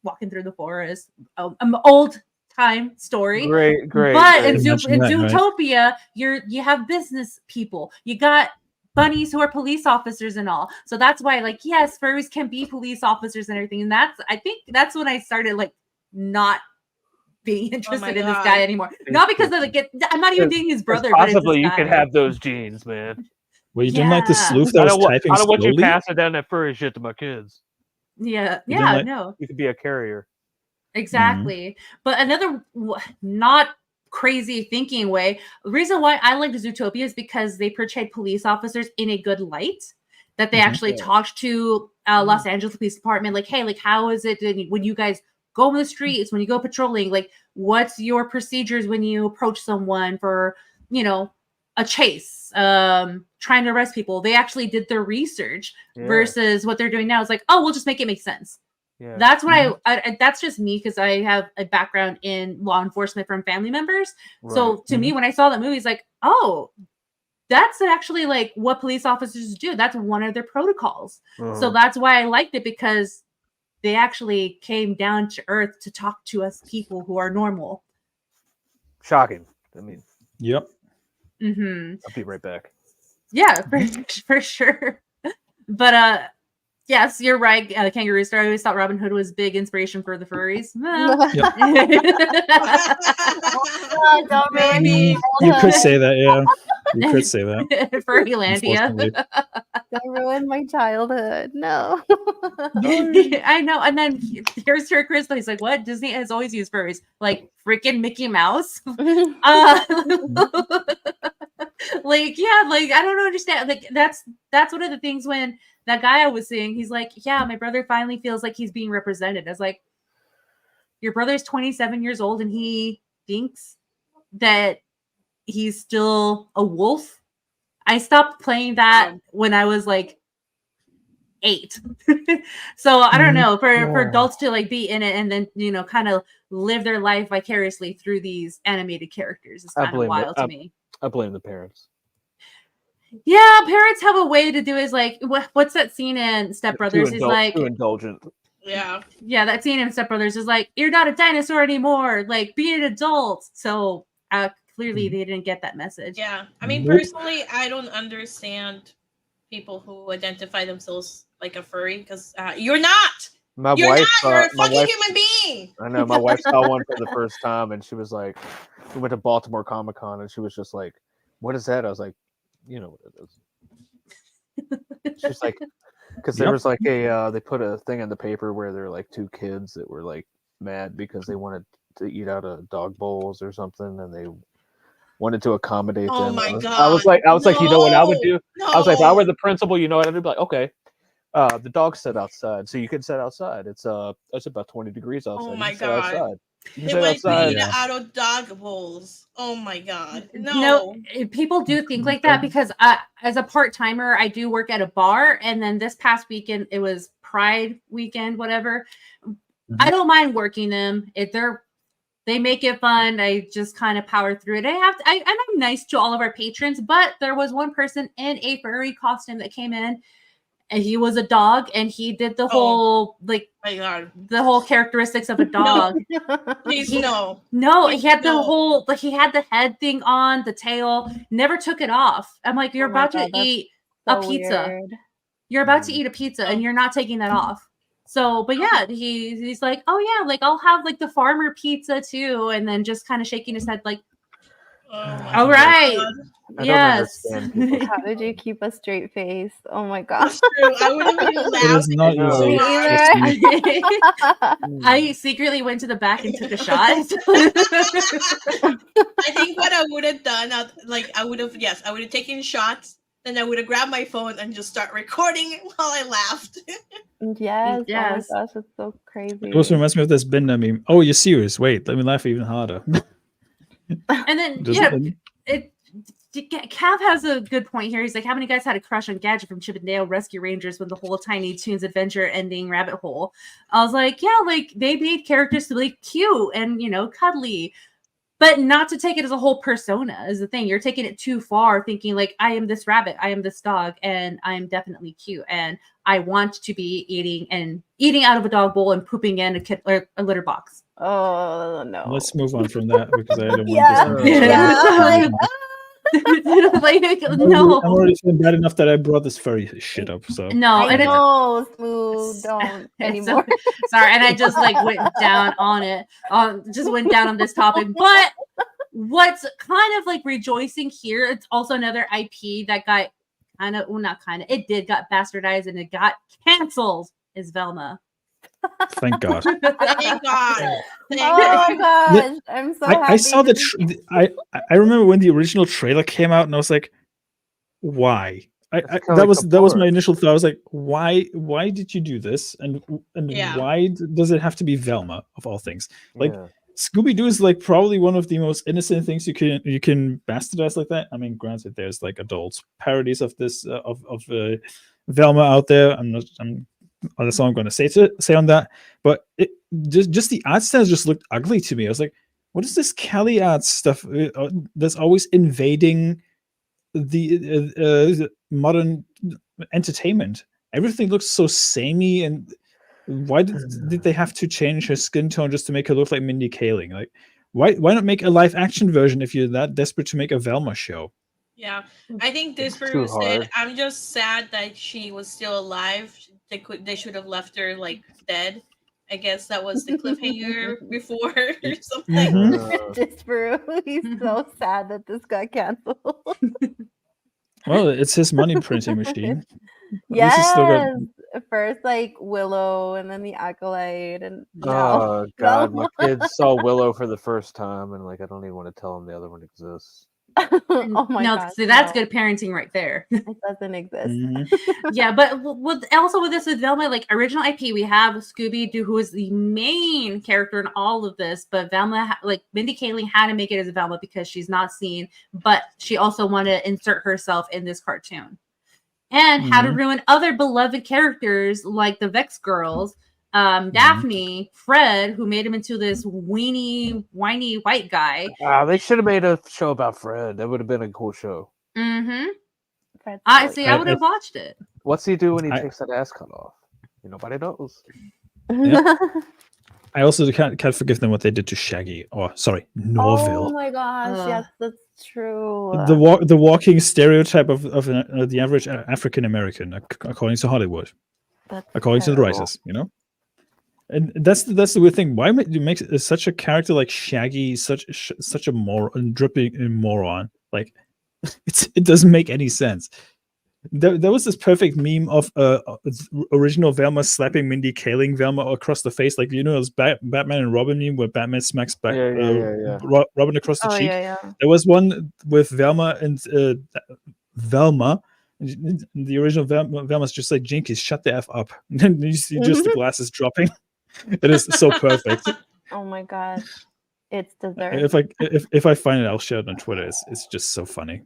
S1: walking through the forest, old time story.
S2: Great.
S1: But in
S5: Imagine that, right?
S1: Zootopia, you have business people. You got bunnies who are police officers and all. So that's why, like, yes, furries can be police officers and everything. And I think that's when I started like not being interested in this guy anymore. Not because of I'm not even dating his brother.
S2: Possibly you
S1: guy.
S2: could have those genes, man.
S5: Well, you didn't like the sleuth that
S2: I
S5: was
S2: don't,
S5: typing
S2: I don't want you
S5: slowly?
S2: passing down that furry shit to my kids.
S1: Yeah,
S5: You didn't like-
S1: no.
S2: You could be a carrier.
S1: Exactly. But another not crazy thinking way, the reason why I liked Zootopia is because they portrayed police officers in a good light, that they actually talked to Los Angeles Police Department, like, hey, like, how is it when you guys go on the streets, when you go patrolling, like, what's your procedures when you approach someone for, a chase, trying to arrest people? They actually did their research versus what they're doing now. It's like, oh, we'll just make it make sense.
S2: Yeah.
S1: That's what I that's just me, because I have a background in law enforcement from family members. Right. So to me, when I saw that movie, it's like, oh, that's actually like what police officers do. That's one of their protocols. So that's why I liked it, because they actually came down to earth to talk to us people who are normal.
S2: Shocking. I mean,
S5: yep.
S2: I'll be right back.
S1: Yeah, for sure. But yes, you're right, Kangaroo Star. I always thought Robin Hood was big inspiration for the furries.
S5: You could say that, yeah. You could say that.
S1: Furrylandia.
S3: Don't ruin my childhood. No.
S1: I know. And then here's Sir Crystal. He's like, what? Disney has always used furries. Like freaking Mickey Mouse. Like, yeah, like, I don't understand. Like, that's one of the things when that guy I was seeing, he's like, yeah, my brother finally feels like he's being represented. I was like, your brother's 27 years old and he thinks that he's still a wolf. I stopped playing that when I was like 8. So I don't know, for adults to like be in it and then, kind of live their life vicariously through these animated characters is kind of wild to me.
S2: I blame the parents.
S1: Yeah, parents have a way to do is like, what's that scene in Step Brothers? He's like,
S2: too indulgent.
S4: Yeah,
S1: that scene in Step Brothers is like, you're not a dinosaur anymore. Like, be an adult. So clearly, they didn't get that message.
S4: Yeah, I mean, personally, I don't understand people who identify themselves like a furry, because you're not. You're a fucking human being.
S2: I know. My wife saw one for the first time, and she was like, we went to Baltimore Comic Con, and she was just like, what is that? I was like, you know what it is. She's like, because there was like they put a thing in the paper where there were like 2 kids that were like mad because they wanted to eat out of dog bowls or something, and they wanted to accommodate them.
S4: Oh my God.
S2: I was like, you know what I would do?
S4: No.
S2: I was like, if I were the principal, you know what I'd be like, okay. The dogs sit outside, so you can sit outside. It's about 20 degrees outside.
S4: Oh my God.
S2: They went
S4: out of dog bowls. Oh my God.
S1: No, people do think like that because as a part-timer, I do work at a bar, and then this past weekend it was Pride weekend, whatever. I don't mind working them if they make it fun. I just kind of power through it. I'm nice to all of our patrons, but there was one person in a furry costume that came in. And he was a dog, and he did the whole the whole characteristics of a dog.
S4: Please
S1: no. He had the whole he had the head thing on, the tail, never took it off. I'm like, you're about to eat a pizza. Weird. You're about to eat a pizza, and you're not taking that off. So, but yeah, he's like, oh yeah, like I'll have like the farmer pizza too, and then just kind of shaking his head like, all right. Yes.
S3: How did you keep a straight face? Oh my God.
S4: I would have been
S1: I secretly went to the back and took a shot.
S4: I think what I would have done, I would have taken shots, then I would have grabbed my phone and just start recording it while I laughed.
S3: Yes. Oh my gosh, it's so crazy.
S5: It also reminds me of this bin meme. Oh, you're serious? Wait, let me laugh even harder.
S1: And then Cav has a good point here. He's like, how many guys had a crush on Gadget from Chip and Dale Rescue Rangers when the whole Tiny Toons adventure ending rabbit hole? I was like, yeah, like they made characters to be cute and, you know, cuddly, but not to take it as a whole persona is the thing. You're taking it too far, thinking like, I am this rabbit, I am this dog, and I am definitely cute, and I want to be eating out of a dog bowl and pooping in a litter box.
S3: Oh no.
S5: Let's move on from that because I don't
S3: Yeah.
S5: want this.
S3: Yeah.
S1: Like,
S5: I'm
S1: no,
S5: already feeling bad enough that I brought this furry shit up. So
S1: no,
S3: I
S1: and it's
S3: know, Smooth. Don't anymore.
S1: sorry, and I just like went down on it. Just went down on this topic. But what's kind of like rejoicing here, it's also another IP that got it did got bastardized and it got canceled, is Velma.
S5: thank God.
S4: Thank God. Thank
S3: Oh my
S4: God.
S3: gosh, I'm so happy.
S5: I saw I remember when the original trailer came out, and I was like, "Why?" That was my initial thought. I was like, "Why did you do this? And
S4: Yeah.
S5: why does it have to be Velma of all things?" Like
S2: Yeah.
S5: Scooby Doo is like probably one of the most innocent things you can bastardize like that. I mean, granted, there's like adult parodies of this of Velma out there. That's all I'm going to say on that. But it just the art style just looked ugly to me. I was like, what is this Kelly art stuff that's always invading the modern entertainment? Everything looks so samey, and why did they have to change her skin tone just to make her look like Mindy Kaling? Like, why not make a live action version if you're that desperate to make a Velma show?
S4: Yeah, I think this
S2: It's
S4: person
S2: too hard.
S4: said, "I'm just sad that she was still alive. They should have left her like dead." I guess that was the cliffhanger before or something.
S5: Mhm.
S3: Just for he's so sad that this got canceled.
S5: Well, it's his money printing machine.
S3: Yes. First, like Willow, and then the Acolyte, and now
S2: Oh God, my
S3: Velma.
S2: kids saw Willow for the first time, and like I don't even want to tell them the other one exists.
S3: Oh my
S1: no,
S3: god!
S1: see, that's
S3: no.
S1: good parenting right there.
S3: It doesn't exist.
S5: Mhm.
S1: Yeah, but also with this with Velma, like original IP, we have Scooby Doo, who is the main character in all of this. But Velma, like Mindy Kaling, had to make it as Velma because she's not seen, but she also wanted to insert herself in this cartoon, and had to ruin other beloved characters like the Vex Girls, Daphne, Fred, who made him into this whiny white guy.
S2: They should have made a show about Fred. That would have been a cool show.
S1: Mm-hmm.
S3: Fred's
S1: I
S3: so
S1: see. I would have watched it.
S2: What's he do when he takes that ass cut off? Nobody knows.
S5: Yep. I also can't forgive them what they did to Shaggy. Oh, sorry, Norville.
S3: Oh my gosh! Yes, that's true.
S5: The walking stereotype of the average African American, according to Hollywood, according to the writers, you know. And that's the weird thing. Why do you make such a character like Shaggy such a dripping moron? Like, it doesn't make any sense. There was this perfect meme of original Velma slapping Mindy Kaling Velma across the face, like those Batman and Robin meme where Batman smacks back Robin across the cheek.
S3: Yeah.
S5: There was one with Velma and Velma. The original Velma's just like, Jinkies, shut the F up. And then you see just the glasses dropping. It is so perfect.
S3: Oh my god, it's deserved.
S5: If I find it, I'll share it on Twitter. It's just so funny.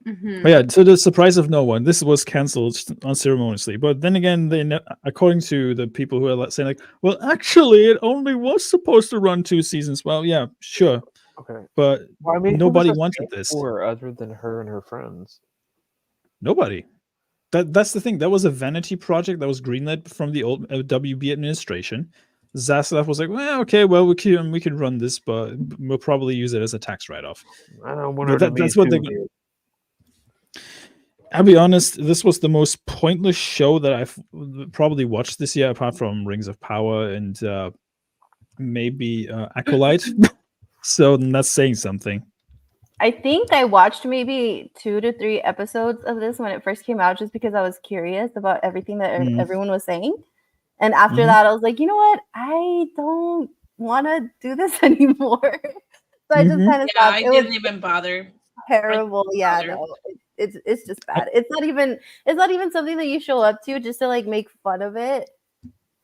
S1: Mm-hmm.
S5: But yeah, to the surprise of no one, this was cancelled unceremoniously. But then again, according to the people who are saying like, well, actually, it only was supposed to run 2 seasons. Well, yeah, sure.
S2: Okay,
S5: but nobody wanted this.
S2: Other than her and her friends,
S5: nobody. That's the thing. That was a vanity project that was greenlit from the old WB administration. Zaslav was like, well, okay, well, we can run this, but we'll probably use it as a tax write-off.
S2: I don't want
S5: that's what they. I'll be honest, this was the most pointless show that I've probably watched this year, apart from Rings of Power and maybe Acolyte. So that's saying something.
S3: I think I watched maybe 2 to 3 episodes of this when it first came out, just because I was curious about everything that everyone was saying. And after that, I was like, you know what? I don't want to do this anymore. So I just kind of stopped.
S4: I didn't even bother.
S3: Terrible. Yeah, no. It's just bad. It's not even something that you show up to just to like make fun of it.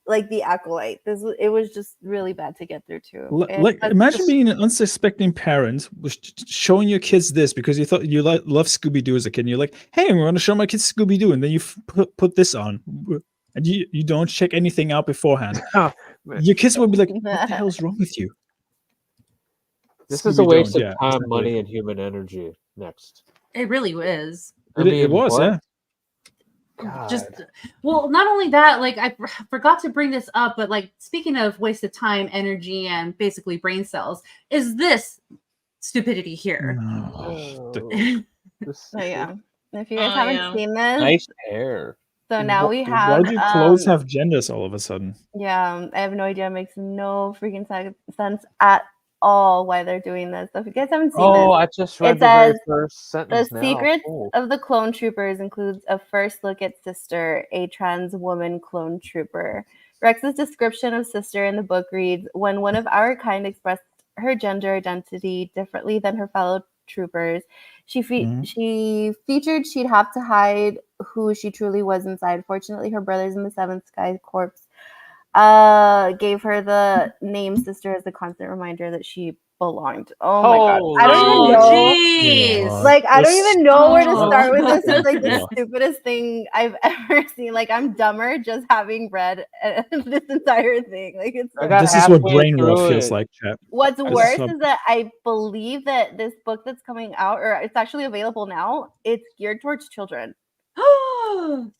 S3: like the acolyte. It was just really bad to get through too.
S5: Like, imagine being an unsuspecting parent, showing your kids this because you thought you love Scooby Doo as a kid, and you're like, "Hey, I'm going to show my kids Scooby Doo," and then you put this on, and you don't check anything out beforehand. Your kids will be like, "What the hell is wrong with you?"
S2: This is a waste of time, money, and human energy. Next,
S1: It really is.
S5: It was, yeah.
S2: God.
S1: Just well, not only that, like I forgot to bring this up, but like speaking of waste of time, energy, and basically brain cells, is this stupidity here?
S2: Oh,
S3: So yeah, if you guys haven't seen this,
S2: nice hair.
S3: So now we have.
S5: Why do clothes have genders all of a sudden?
S3: Yeah, I have no idea. It makes no freaking sense at all why they're doing this. So if you guys haven't seen this,
S2: I just read the very first sentence.
S3: The secrets of the clone troopers includes a first look at Sister, a trans woman clone trooper. Rex's description of Sister in the book reads, when one of our kind expressed her gender identity differently than her fellow troopers, she featured she'd have to hide who she truly was inside. Fortunately, her brothers in the 7th Sky Corps gave her the name Sister as a constant reminder that she belonged. Oh my god. I don't even know.
S1: Geez.
S3: Like, I don't even know where to start with this. It's like the stupidest thing I've ever seen. Like, I'm dumber just having read this entire thing. Like, it's
S5: this is what brain rot feels like, chat.
S3: What's worse is that I believe that this book that's coming out, or it's actually available now, it's geared towards children. So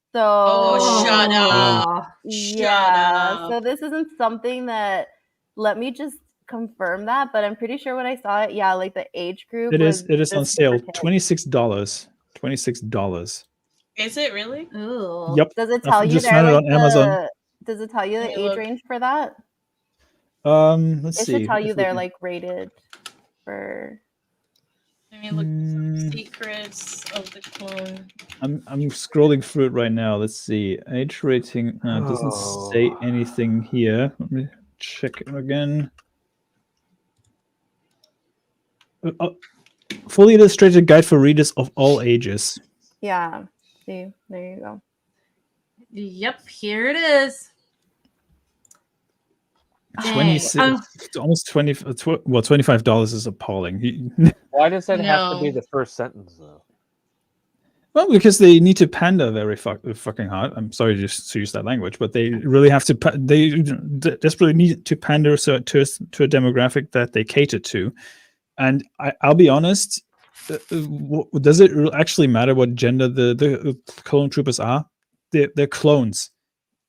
S4: shut up.
S3: Yeah.
S4: Shut up.
S3: So this isn't something that, let me just confirm that, but I'm pretty sure when I saw it, yeah, like the age group.
S5: It is on sale. $26. $26.
S4: Is it really?
S1: Ooh.
S5: Yep.
S3: Does it tell you
S5: just
S3: there
S5: found it
S3: like
S5: on Amazon.
S3: Does it tell you the age range for that?
S5: Let's see.
S3: It should tell you they're like rated for.
S4: Let me look at some secrets of the clone.
S5: I'm scrolling through it right now. Let's see. Age rating. It doesn't say anything here. Let me check it again. Fully illustrated guide for readers of all ages.
S3: Yeah. See, there you go.
S1: Yep, here it is.
S5: 26, almost 20. Well, $25 is appalling.
S2: Why does that have to be the first sentence, though?
S5: Well, because they need to pander very fucking hard. I'm sorry just to use that language, but they really have to. They desperately need to pander to a demographic that they cater to. And I'll be honest, does it actually matter what gender the clone troopers are? They're clones.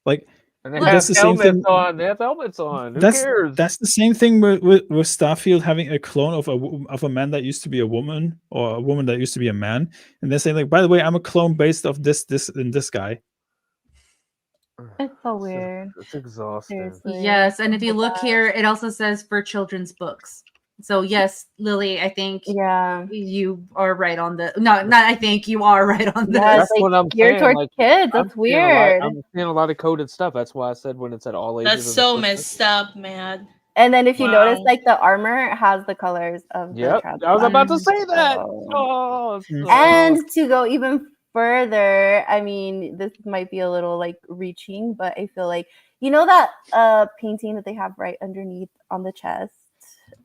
S5: Like,
S2: and they
S5: that's the same thing.
S2: They have helmets on. Who cares?
S5: That's the same thing with Starfield having a clone of a man that used to be a woman, or a woman that used to be a man, and they're saying like, by the way, I'm a clone based off this, and this guy.
S3: It's so weird.
S2: It's exhausting.
S3: Seriously.
S1: Yes, and if you look here, it also says for children's books. So yes, Lily, I think you are right on the. No, not I think you are right on this.
S3: Yeah,
S2: that's
S3: like,
S2: what I'm
S3: geared
S2: saying.
S3: towards kids. That's weird.
S2: I'm seeing a lot of coded stuff. That's why I said when it said all ages.
S4: That's so messed up, man.
S3: And then if you notice, like the armor has the colors of the trans.
S2: I was about to say that.
S3: And to go even further, I mean, this might be a little like reaching, but I feel like, you know that painting that they have right underneath on the chest,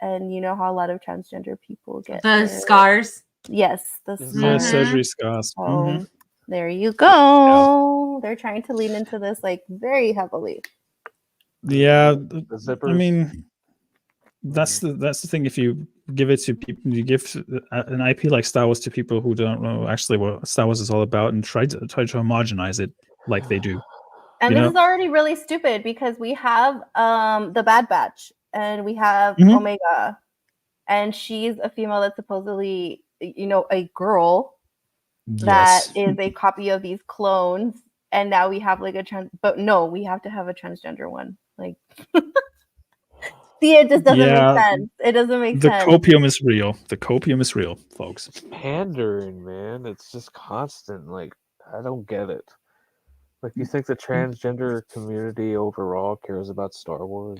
S3: and you know how a lot of transgender people get
S1: the scars.
S3: Yes, the scars.
S5: Surgery scars.
S3: So, there you go. Yeah. They're trying to lean into this like very heavily.
S5: Yeah,
S2: the zippers.
S5: I mean, that's the thing. If you give it to people, you give an IP like Star Wars to people who don't know actually what Star Wars is all about, and try to homogenize it like they do.
S3: And this is already really stupid because we have the Bad Batch and we have Omega, and she's a female that's supposedly, you know, a girl that is a copy of these clones, and now we have like but no, we have to have a transgender one. Like, see, it just doesn't make sense. It doesn't make sense.
S5: The copium is real. The copium is real, folks.
S2: It's pandering, man. It's just constant. Like, I don't get it. Like, you think the transgender community overall cares about Star Wars?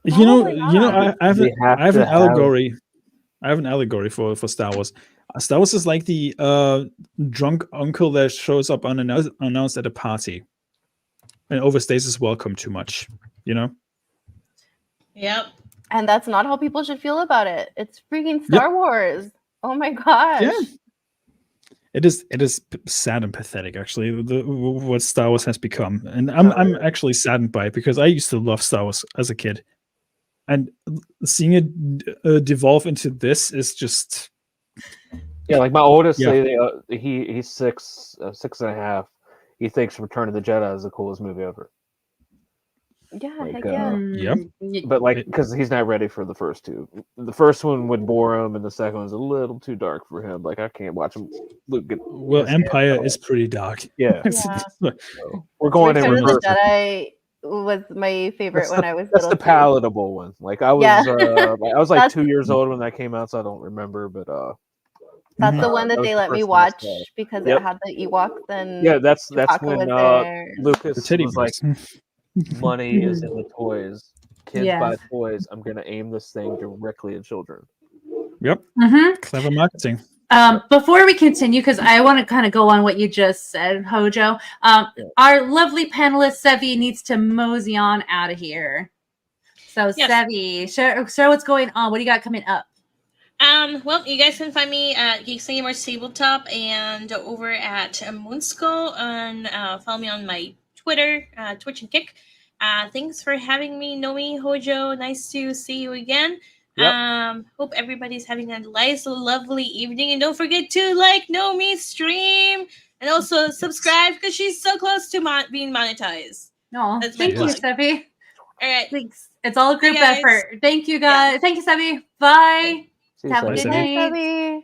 S5: You know, I have an allegory. I have an allegory for Star Wars. Star Wars is like the drunk uncle that shows up unannounced at a party. and overstays welcome too much. You know.
S4: Yep.
S3: And that's not how people should feel about it. It's freaking Star Wars. Oh my gosh.
S5: Yeah. It is sad and pathetic, actually, what Star Wars has become, and I'm actually saddened by it because I used to love Star Wars as a kid, and seeing it devolve into this is just
S2: like my oldest, he's 6.5. He thinks Return of the Jedi is the coolest movie ever.
S3: Yeah,
S2: Like,
S3: heck yeah.
S2: But like, because he's not ready for the first two. The first one would bore him, and the second one's a little too dark for him. Like, I can't watch him.
S5: Well, Empire is pretty dark.
S2: Yeah.
S3: Yeah.
S2: We're going in
S3: Return of
S2: reverse.
S3: the Jedi was my favorite when I was
S2: That's
S3: little.
S2: the palatable one. Like I was, I was like 2 years old when that came out, so I don't remember. But
S3: that's the one that they let me watch because it had the Ewoks and
S2: that's
S3: Chewbacca
S2: when
S3: was
S2: Lucas
S5: the
S2: was like, money is in the toys. Kids buy toys. I'm gonna aim this thing directly at children.
S5: Yep. Clever marketing.
S1: Before we continue, because I want to kind of go on what you just said, Hojo, our lovely panelist Sevvy needs to mosey on out of here. So Sevvy, share what's going on. What do you got coming up?
S4: Well, you guys can find me at Geeks and Gamers Tabletop and over at MoonSkull, and follow me on my Twitter, Twitch, and Kick. Thanks for having me, Nomi, Hojo. Nice to see you again. Yep. Hope everybody's having a nice, lovely evening, and don't forget to like Nomi's stream and also subscribe because she's so close to being monetized.
S1: No, thank you, Sevvy.
S4: All right,
S1: thanks. It's all a group effort. Thank you, guys. Yeah. Thank you, Sevvy. Bye. Have a good night.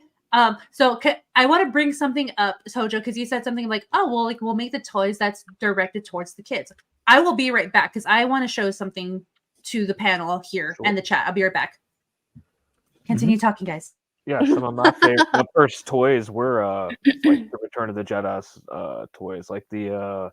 S1: So I want to bring something up, Hojo, because you said something like, "Oh, well, like we'll make the toys that's directed towards the kids." I will be right back because I want to show something to the panel here and the chat. I'll be right back. Continue talking, guys.
S2: Yeah, some of my favorite, my first toys were like the Return of the Jedi's toys, like the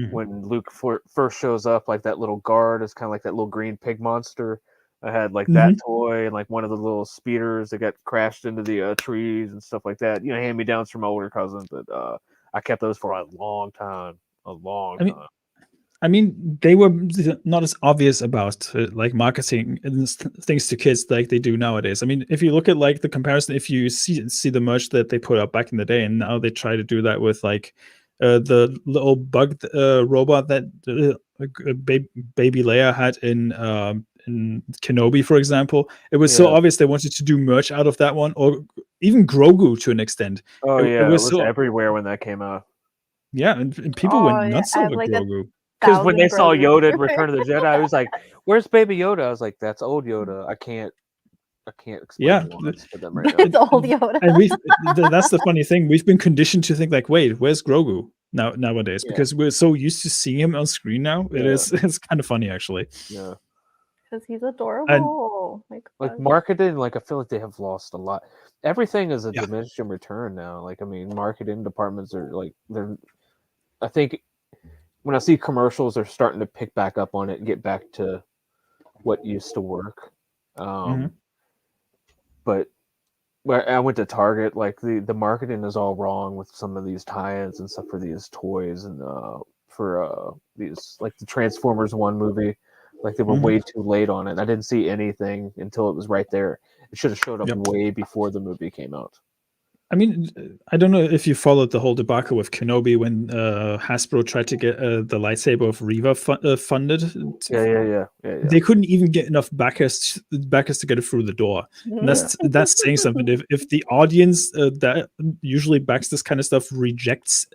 S2: when Luke first shows up, like that little guard is kind of like that little green pig monster. I had like that toy and like one of the little speeders that got crashed into the trees and stuff like that. You know, hand-me-downs from my older cousin, but I kept those for a long time.
S5: I mean, they were not as obvious about like marketing and things to kids like they do nowadays. I mean, if you look at like the comparison, if you see the merch that they put up back in the day, and now they try to do that with like the little bug robot that baby Leia had in Kenobi, for example. It was so obvious they wanted to do merch out of that one, or even Grogu to an extent.
S2: Oh it was so everywhere when that came out.
S5: Yeah, and people went nuts over like Grogu.
S2: Because when they saw Yoda in Return of the Jedi, I was like, "Where's Baby Yoda?" I was like, "That's old Yoda. I can't explain to them right now."
S3: It's old Yoda.
S5: And that's the funny thing. We've been conditioned to think like, "Wait, where's Grogu?" Nowadays, because we're so used to seeing him on screen now. It's kind of funny actually.
S2: Yeah.
S3: Because he's adorable.
S2: Like marketing, like I feel like they have lost a lot. Everything is a diminishing return now. Like I mean, marketing departments are like I think when I see commercials, they're starting to pick back up on it and get back to what used to work. But where I went to Target, like the marketing is all wrong with some of these tie-ins and stuff for these toys and for these like the Transformers 1 movie. Like they were way too late on it. I didn't see anything until it was right there. It should have showed up way before the movie came out.
S5: I mean, I don't know if you followed the whole debacle with Kenobi when Hasbro tried to get the lightsaber of Reva funded.
S2: Yeah.
S5: They couldn't even get enough backers to get it through the door. And that's saying something. If the audience that usually backs this kind of stuff rejects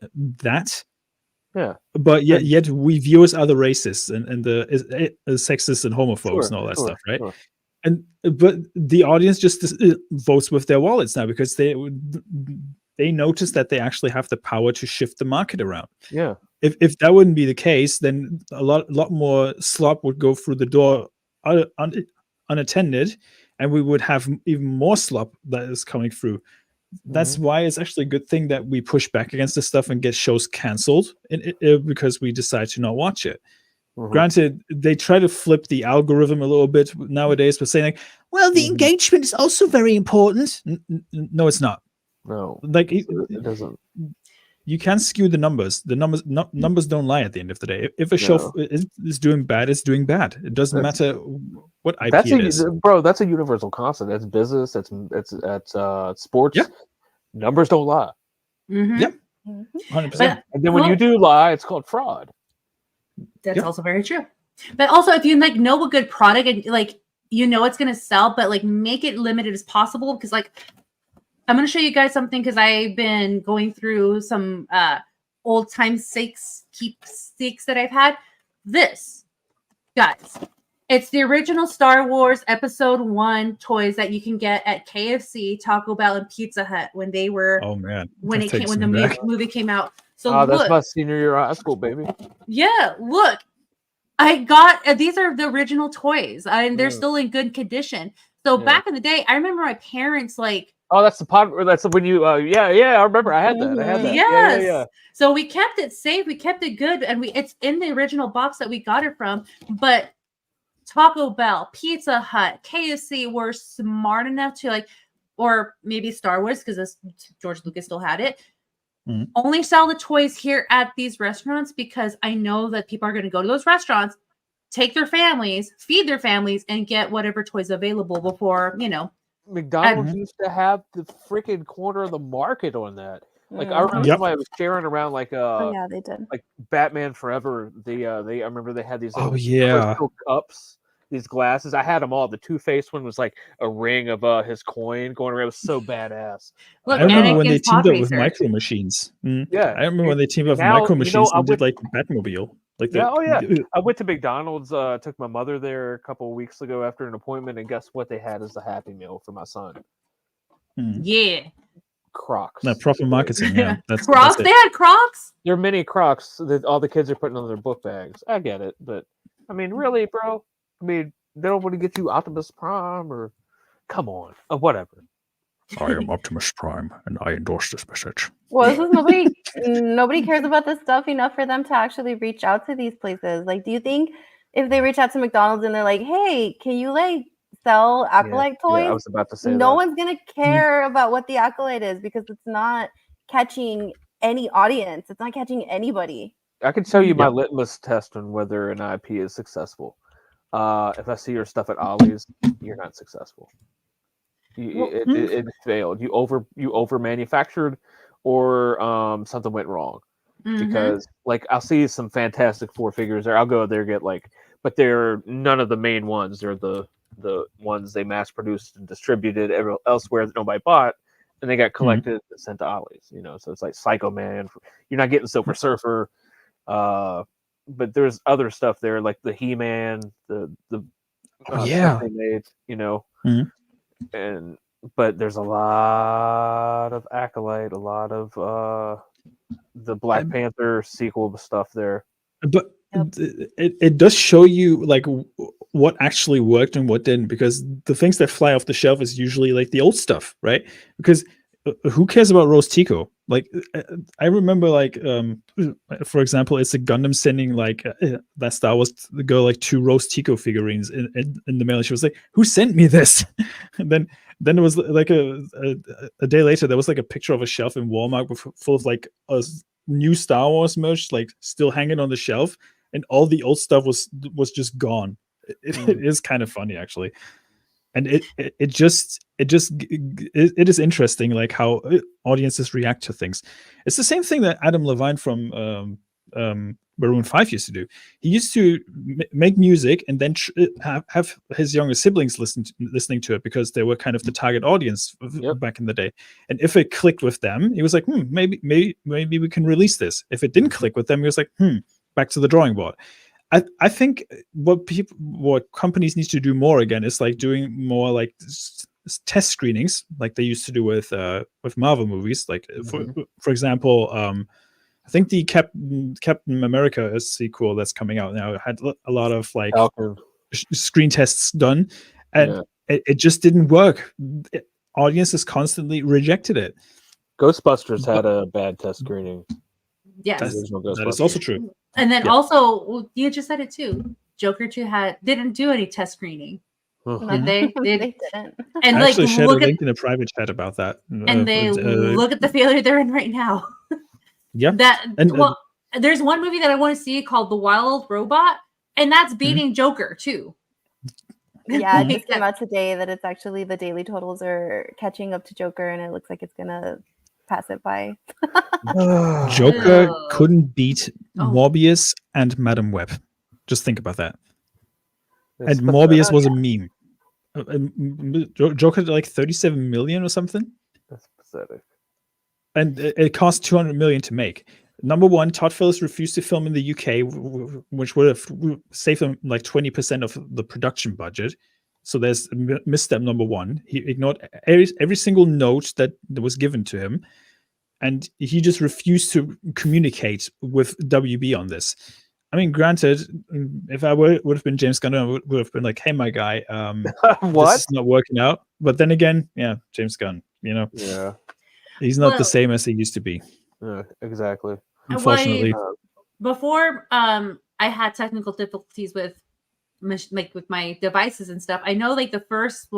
S5: that, but yet we viewers are the racists and the sexist and homophobes and all that stuff, right? Sure. But the audience just votes with their wallets now because they notice that they actually have the power to shift the market around.
S2: Yeah.
S5: If that wouldn't be the case, then a lot more slop would go through the door unattended, and we would have even more slop that is coming through. That's why it's actually a good thing that we push back against this stuff and get shows canceled because we decide to not watch it. Granted, they try to flip the algorithm a little bit nowadays, but saying like, well, the engagement is also very important. No, it's not.
S2: No,
S5: like
S2: it doesn't.
S5: you can't skew the numbers. The numbers don't lie at the end of the day. If a shelf is doing bad, it's doing bad. It doesn't matter what IP it is.
S2: Bro, that's a universal constant. That's business. It's sports.
S5: Yeah.
S2: Numbers don't lie.
S1: Mm-hmm.
S5: Yep. 100%.
S2: And then when you do lie, it's called fraud.
S1: That's also very true. But also, if you like know a good product and like you know it's gonna sell, but like make it limited as possible, because like I'm gonna show you guys something, because I've been going through some old time keepsakes that I've had. This, guys, it's the original Star Wars Episode 1 toys that you can get at KFC, Taco Bell, and Pizza Hut when they were.
S5: Oh man,
S1: when the movie came out. So
S2: that's
S1: look,
S2: my senior year of high school, baby.
S1: Yeah, look, I got these are the original toys, and they're still in good condition. So back in the day, I remember my parents like.
S2: Oh, that's the pod. That's when you. Yeah. I remember. I had that.
S1: Yes.
S2: Yeah.
S1: So we kept it safe. We kept it good, and it's in the original box that we got it from. But Taco Bell, Pizza Hut, KFC were smart enough to like, or maybe Star Wars, because George Lucas still had it. Only sell the toys here at these restaurants, because I know that people are going to go to those restaurants, take their families, feed their families, and get whatever toys available before,
S2: McDonald's used to have the freaking corner of the market on that. Like I remember somebody was sharing around like
S3: yeah, they did.
S2: Like Batman Forever. I remember they had these
S5: crystal
S2: cups, these glasses. I had them all. The Two-Face one was like a ring of his coin going around. It was so badass.
S5: Look, I remember when they teamed up with Micro Machines.
S2: Yeah,
S5: I remember when they teamed up with Micro Machines and did like Batmobile. Like
S2: I went to McDonald's. Took my mother there a couple of weeks ago after an appointment, and guess what they had as a Happy Meal for my son?
S1: Yeah,
S2: Crocs.
S5: No, proper marketing. Yeah,
S1: Crocs. They had Crocs.
S2: They're mini Crocs that all the kids are putting on their book bags. I get it, but I mean, really, bro. I mean, they don't want to get you Optimus Prime or come on, whatever.
S5: I am Optimus Prime, and I endorse this message.
S3: Well, this is nobody cares about this stuff enough for them to actually reach out to these places. Like, do you think if they reach out to McDonald's and they're like, "Hey, can you like sell Acolyte toys?"
S2: Yeah, I was about to say
S3: no one's gonna care about what the Acolyte is, because it's not catching any audience. It's not catching anybody.
S2: I can tell you my litmus test on whether an IP is successful. If I see your stuff at Ollie's, you're not successful. It failed. You over manufactured, or something went wrong. Because like I'll see some Fantastic Four figures there. I'll go there get like, but they're none of the main ones. They're the ones they mass produced and distributed elsewhere that nobody bought, and they got collected and sent to Ollie's. So it's like Psycho Man. You're not getting Silver Surfer. But there's other stuff there like the He-Man, the stuff they made, but there's a lot of Acolyte, a lot of the Black Panther sequel stuff there.
S5: But it does show you like what actually worked and what didn't, because the things that fly off the shelf is usually like the old stuff, right? Because who cares about Rose Tico? Like, I remember, like, for example, it's a Gundam sending like that Star Wars girl like 2 Rose Tico figurines in the mail. And she was like, "Who sent me this?" And then it was like a day later, there was like a picture of a shelf in Walmart full of like a new Star Wars merch, like still hanging on the shelf, and all the old stuff was just gone. It is kind of funny, actually. And it is interesting, like how audiences react to things. It's the same thing that Adam Levine from Maroon 5 used to do. He used to make music and then have his younger siblings listening to it, because they were kind of the target audience back in the day. And if it clicked with them, he was like, maybe we can release this. If it didn't click with them, he was like, back to the drawing board. I think what companies need to do more again is like doing more like test screenings, like they used to do with Marvel movies. Like for example, I think the Captain America sequel that's coming out now had a lot of like screen tests done, and it just didn't work. Audiences constantly rejected it.
S2: Ghostbusters had a bad test screening.
S1: Yes,
S5: that is also true.
S1: And then also, you just said it too. Joker 2 didn't do any test screening. Did they? They didn't. And
S5: I actually shared a link in a private chat about that.
S1: And they look at the failure they're in right now.
S5: Yeah.
S1: And there's one movie that I want to see called The Wild Robot, and that's beating Joker too.
S3: Yeah, it just came out today that it's actually the daily totals are catching up to Joker, and it looks like it's gonna pass it by.
S5: Joker couldn't beat Morbius and Madam Web. Just think about that. And Morbius was a meme. Joker did like 37 million or something.
S2: That's pathetic.
S5: And it cost 200 million to make. Number one, Todd Phillips refused to film in the UK, which would have saved them like 20% of the production budget. So there's misstep number one. He ignored every single note that was given to him. And he just refused to communicate with WB on this. I mean, granted, if I would have been James Gunn, I would have been like, hey, my guy, this is not working out. But then again, yeah, James Gunn,
S2: Yeah.
S5: He's not the same as he used to be.
S2: Yeah, exactly.
S5: Unfortunately.
S1: Before I had technical difficulties with my devices and stuff, I know like the first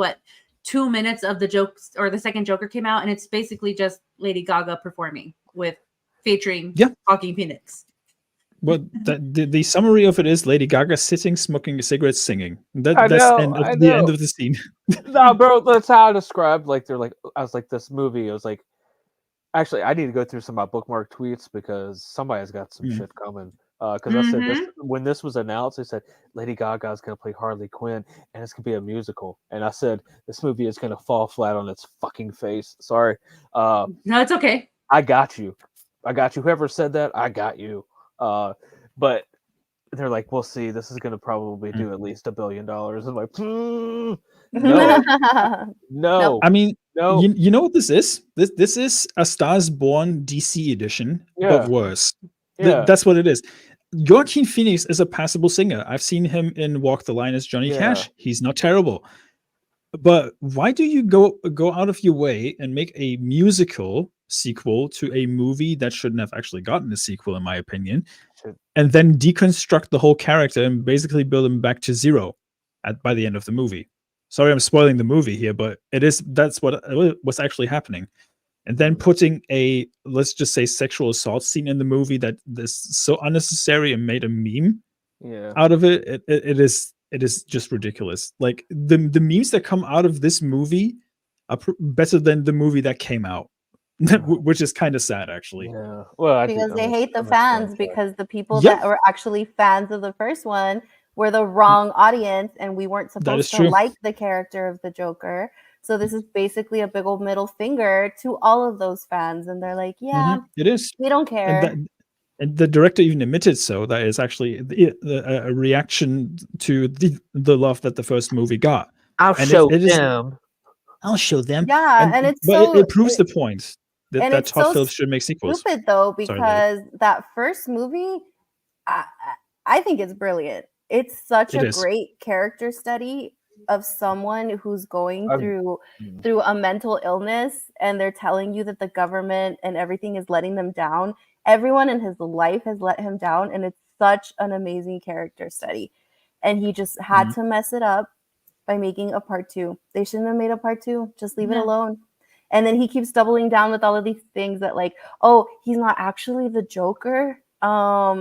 S1: 2 minutes of the jokes or the second Joker came out, and it's basically just Lady Gaga performing featuring talking peanuts.
S5: Well, the summary of it is Lady Gaga sitting, smoking a cigarette, singing. That's
S2: the
S5: end of the scene.
S2: No, bro, that's how I described. Like, I was like, this movie. I was like, actually, I need to go through some of my bookmark tweets because somebody's got some shit coming. Because I said when this was announced, they said Lady Gaga is going to play Harley Quinn and it's going to be a musical. And I said this movie is going to fall flat on its fucking face. Sorry.
S1: No, it's okay.
S2: I got you. Whoever said that, I got you. But they're like, we'll see. This is going to probably do at least $1 billion. I'm like, no.
S5: I mean, no. You know what this is? This is a Stars Born DC edition, but worse. Yeah. That's what it is. Joaquin Phoenix is a passable singer. I've seen him in Walk the Line as Johnny Cash. He's not terrible. But why do you go out of your way and make a musical sequel to a movie that shouldn't have actually gotten a sequel, in my opinion, and then deconstruct the whole character and basically build him back to zero by the end of the movie? Sorry, I'm spoiling the movie here, but that's what was actually happening. And then putting let's just say, sexual assault scene in the movie that is so unnecessary and made a meme out of it. It is just ridiculous. Like the memes that come out of this movie are better than the movie that came out, which is kind of sad, actually.
S2: Yeah. Well,
S3: because they hate the fans because the people that were actually fans of the first one were the wrong audience, and we weren't supposed to like the character of the Joker. So this is basically a big old middle finger to all of those fans, and they're like, "Yeah,
S5: it is.
S3: We don't care."
S5: And the director even admitted so that is actually a reaction to the love that the first movie got.
S2: I'll show them.
S3: Yeah, and it's
S5: it proves the point that Todd Phillips should make sequels.
S3: Stupid though, because that first movie, I think it's brilliant. It's such a great character study of someone who's going through a mental illness, and they're telling you that the government and everything is letting them down. Everyone in his life has let him down, and it's such an amazing character study. And he just had to mess it up by making a part 2. They shouldn't have made a part 2. Just leave it alone. And then he keeps doubling down with all of these things that, like, oh, he's not actually the Joker.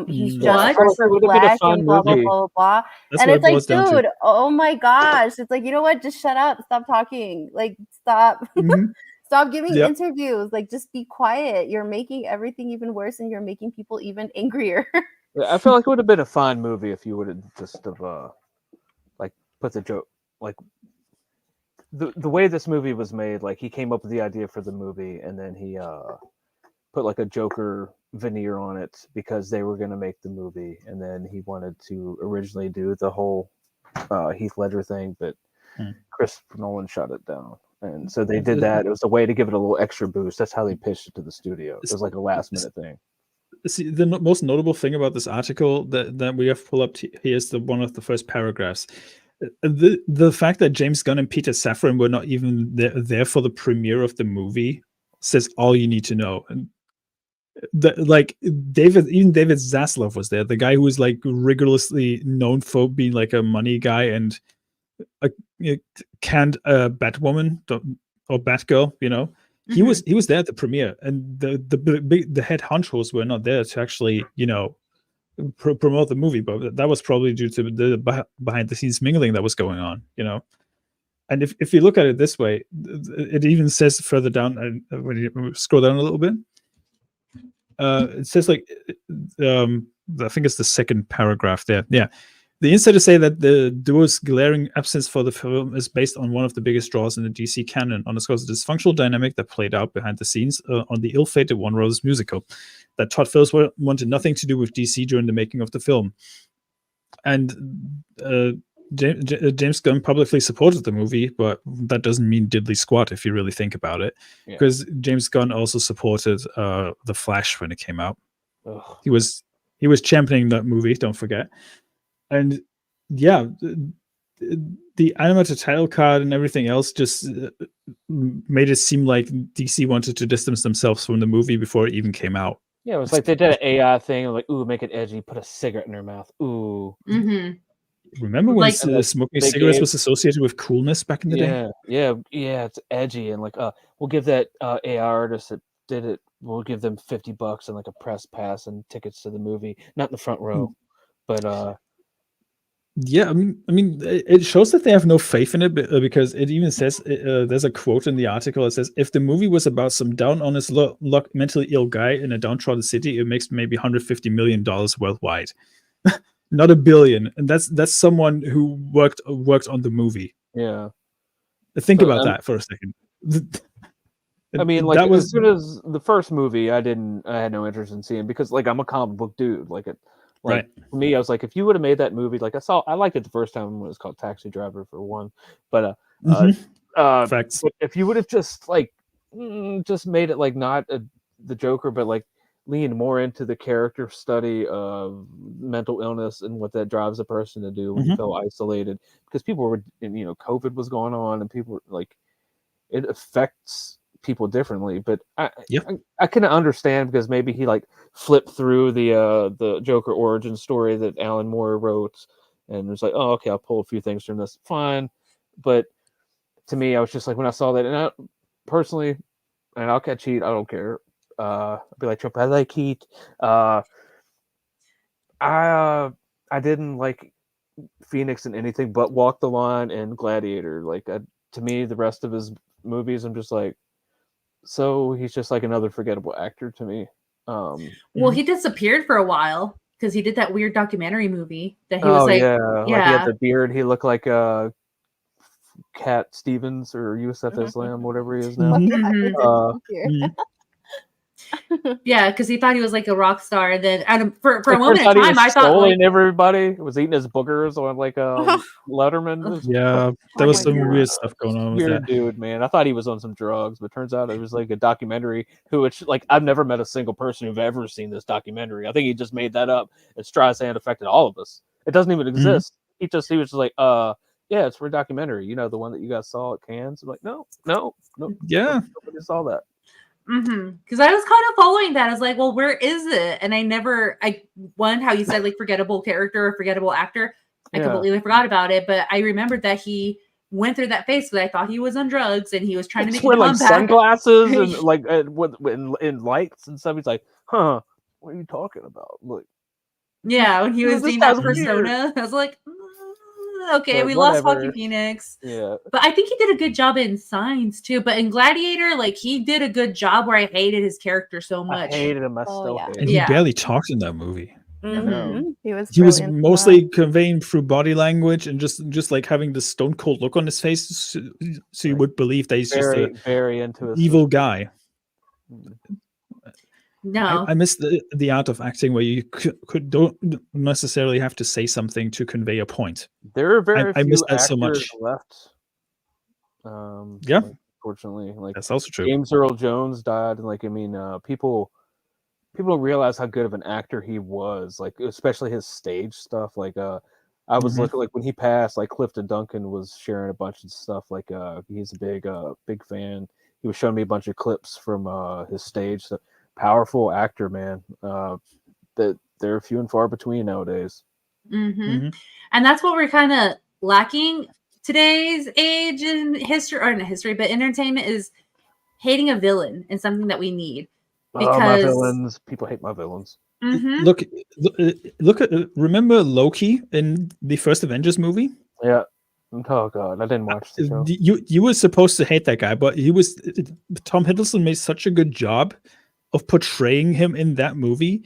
S3: He's just for flesh and blah blah blah blah. And it's like, dude, oh my gosh, it's like, you know what? Just shut up, stop talking, like stop, stop giving interviews, like just be quiet. You're making everything even worse, and you're making people even angrier.
S2: I feel like it would have been a fine movie if you would have just like put the joke, like the way this movie was made. Like he came up with the idea for the movie, and then he put like a Joker veneer on it because they were going to make the movie, and then he wanted to originally do the whole Heath Ledger thing, but Christopher Nolan shut it down, and so they did that. It was a way to give it a little extra boost. That's how they pitched it to the studio. It was like a last minute thing.
S5: See, the most notable thing about this article that we have pulled up here is one of the first paragraphs. The fact that James Gunn and Peter Safran were not even there for the premiere of the movie says all you need to know. And David Zaslav was there, the guy who was like rigorously known for being like a money guy and a canned Batwoman or Batgirl, He was there at the premiere, and the head honchos were not there to actually, promote the movie, but that was probably due to the behind the scenes mingling that was going on, And if you look at it this way, it even says further down, when you scroll down a little bit, it says I think it's the second paragraph there. Yeah. The insiders say that the duo's glaring absence for the film is based on one of the biggest draws in the DC canon, underscores the dysfunctional dynamic that played out behind the scenes on the ill-fated Warner Bros. Musical, that Todd Phillips wanted nothing to do with DC during the making of the film. And James Gunn publicly supported the movie, but that doesn't mean diddly squat if you really think about it, because James Gunn also supported The Flash when it came out.
S2: Ugh.
S5: He was championing that movie, don't forget. And the animated title card and everything else just made it seem like DC wanted to distance themselves from the movie before it even came out.
S2: Yeah, it was like they did an AI thing, like, ooh, make it edgy, put a cigarette in their mouth. Ooh.
S5: Remember when
S2: Like,
S5: smoking
S2: they
S5: cigarettes
S2: gave-
S5: was associated with coolness back in the day?
S2: Yeah, it's edgy, and like, we'll give that AI artist that did it, we'll give them $50 and like a press pass and tickets to the movie, not in the front row, but
S5: Yeah, I mean, it shows that they have no faith in it, because it even says there's a quote in the article that says, "If the movie was about some down on his luck, mentally ill guy in a downtrodden city, it makes maybe $150 million worldwide, not $1 billion." And that's someone who worked on the movie.
S2: yeah.
S5: Think
S2: So,
S5: about that for a second.
S2: I mean, like,
S5: that was
S2: as soon as the first movie, I had no interest in seeing, because like I'm a comic book dude. Like for me, I was like, if you would have made that movie, like I liked it the first time when it was called Taxi Driver for one, but
S5: facts.
S2: but if you would have just like just made it like not the Joker, but like leaned more into the character study of mental illness and what that drives a person to do when you feel isolated, because people were, COVID was going on, and people were like, it affects people differently, but I can understand, because maybe he like flipped through the Joker origin story that Alan Moore wrote, and was like, oh, okay, I'll pull a few things from this, fine. But to me, I was just like, when I saw that, and I personally, and I'll catch heat, I don't care. I'll be like Trump, I like heat. I didn't like Phoenix in anything but Walk the Line and Gladiator. Like, to me, the rest of his movies, I'm just like, so he's just like another forgettable actor to me.
S1: Well, he disappeared for a while because he did that weird documentary movie that he
S2: oh
S1: was like,
S2: like he had the beard. He looked like Cat Stevens or Yusuf Islam, whatever he is now.
S1: Yeah, because he thought he was like a rock star, and then for a moment in
S2: he
S1: time,
S2: was
S1: I thought
S2: trolling everybody. Was eating his boogers on like Letterman.
S5: Yeah, there was some weird stuff going on with
S2: Weird
S5: that.
S2: dude, man. I thought he was on some drugs, but turns out it was like a documentary. Which like I've never met a single person who've ever seen this documentary. I think he just made that up. And Streisand affected all of us. It doesn't even exist. He was just like, yeah, it's for a documentary. The one that you guys saw at Cannes. I'm like, no.
S5: Yeah,
S2: nobody saw that.
S1: Because I was kind of following that. I was like, well, where is it? And how you said like forgettable character or forgettable actor. I completely forgot about it, but I remembered that he went through that phase because I thought he was on drugs and he was trying to make a
S2: like
S1: comeback.
S2: Sunglasses and like in lights and stuff. He's like, huh, what are you talking about? Like,
S1: yeah, when he was doing that persona, I was like, okay,
S2: but
S1: we
S2: whatever.
S1: lost Joaquin Phoenix.
S2: Yeah.
S1: But I think he did a good job in Signs too. But in Gladiator, like he did a good job where I hated his character so much.
S2: I hated him. I still hate him.
S5: And he barely talked in that movie.
S3: He was
S5: mostly conveying through body language and just like having the stone cold look on his face, so you would believe that he's
S2: very,
S5: just
S2: very into his
S5: evil guy.
S1: No,
S5: I miss the art of acting where you don't necessarily have to say something to convey a point.
S2: There are very
S5: I
S2: few
S5: miss that
S2: actors
S5: so much.
S2: left.
S5: Yeah,
S2: unfortunately, like
S5: that's also true.
S2: James Earl Jones died, and like people don't realize how good of an actor he was. Like especially his stage stuff. Like I was looking, like when he passed, like Clifton Duncan was sharing a bunch of stuff. Like he's a big fan. He was showing me a bunch of clips from his stage. So, powerful actor, man. That they're few and far between nowadays.
S1: And that's what we're kind of lacking today's age in history, or not history, but entertainment is hating a villain is something that we need.
S2: Oh,
S1: Because
S2: my villains. People hate my villains.
S1: Mhm.
S5: Look at remember Loki in the first Avengers movie?
S2: Yeah. Oh god, I didn't watch the show.
S5: You were supposed to hate that guy, but Tom Hiddleston made such a good job of portraying him in that movie.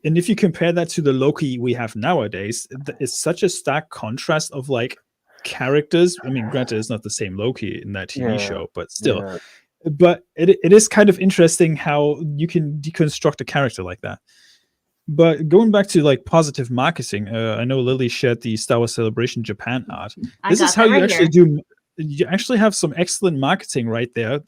S5: And if you compare that to the Loki we have nowadays, it's such a stark contrast of like characters. I mean, granted, it's not the same Loki in that TV show, but still.
S2: Yeah.
S5: But it is kind of interesting how you can deconstruct a character like that. But going back to like positive marketing, I know Lily shared the Star Wars Celebration Japan art. This is how you actually do. You actually have some excellent marketing right there.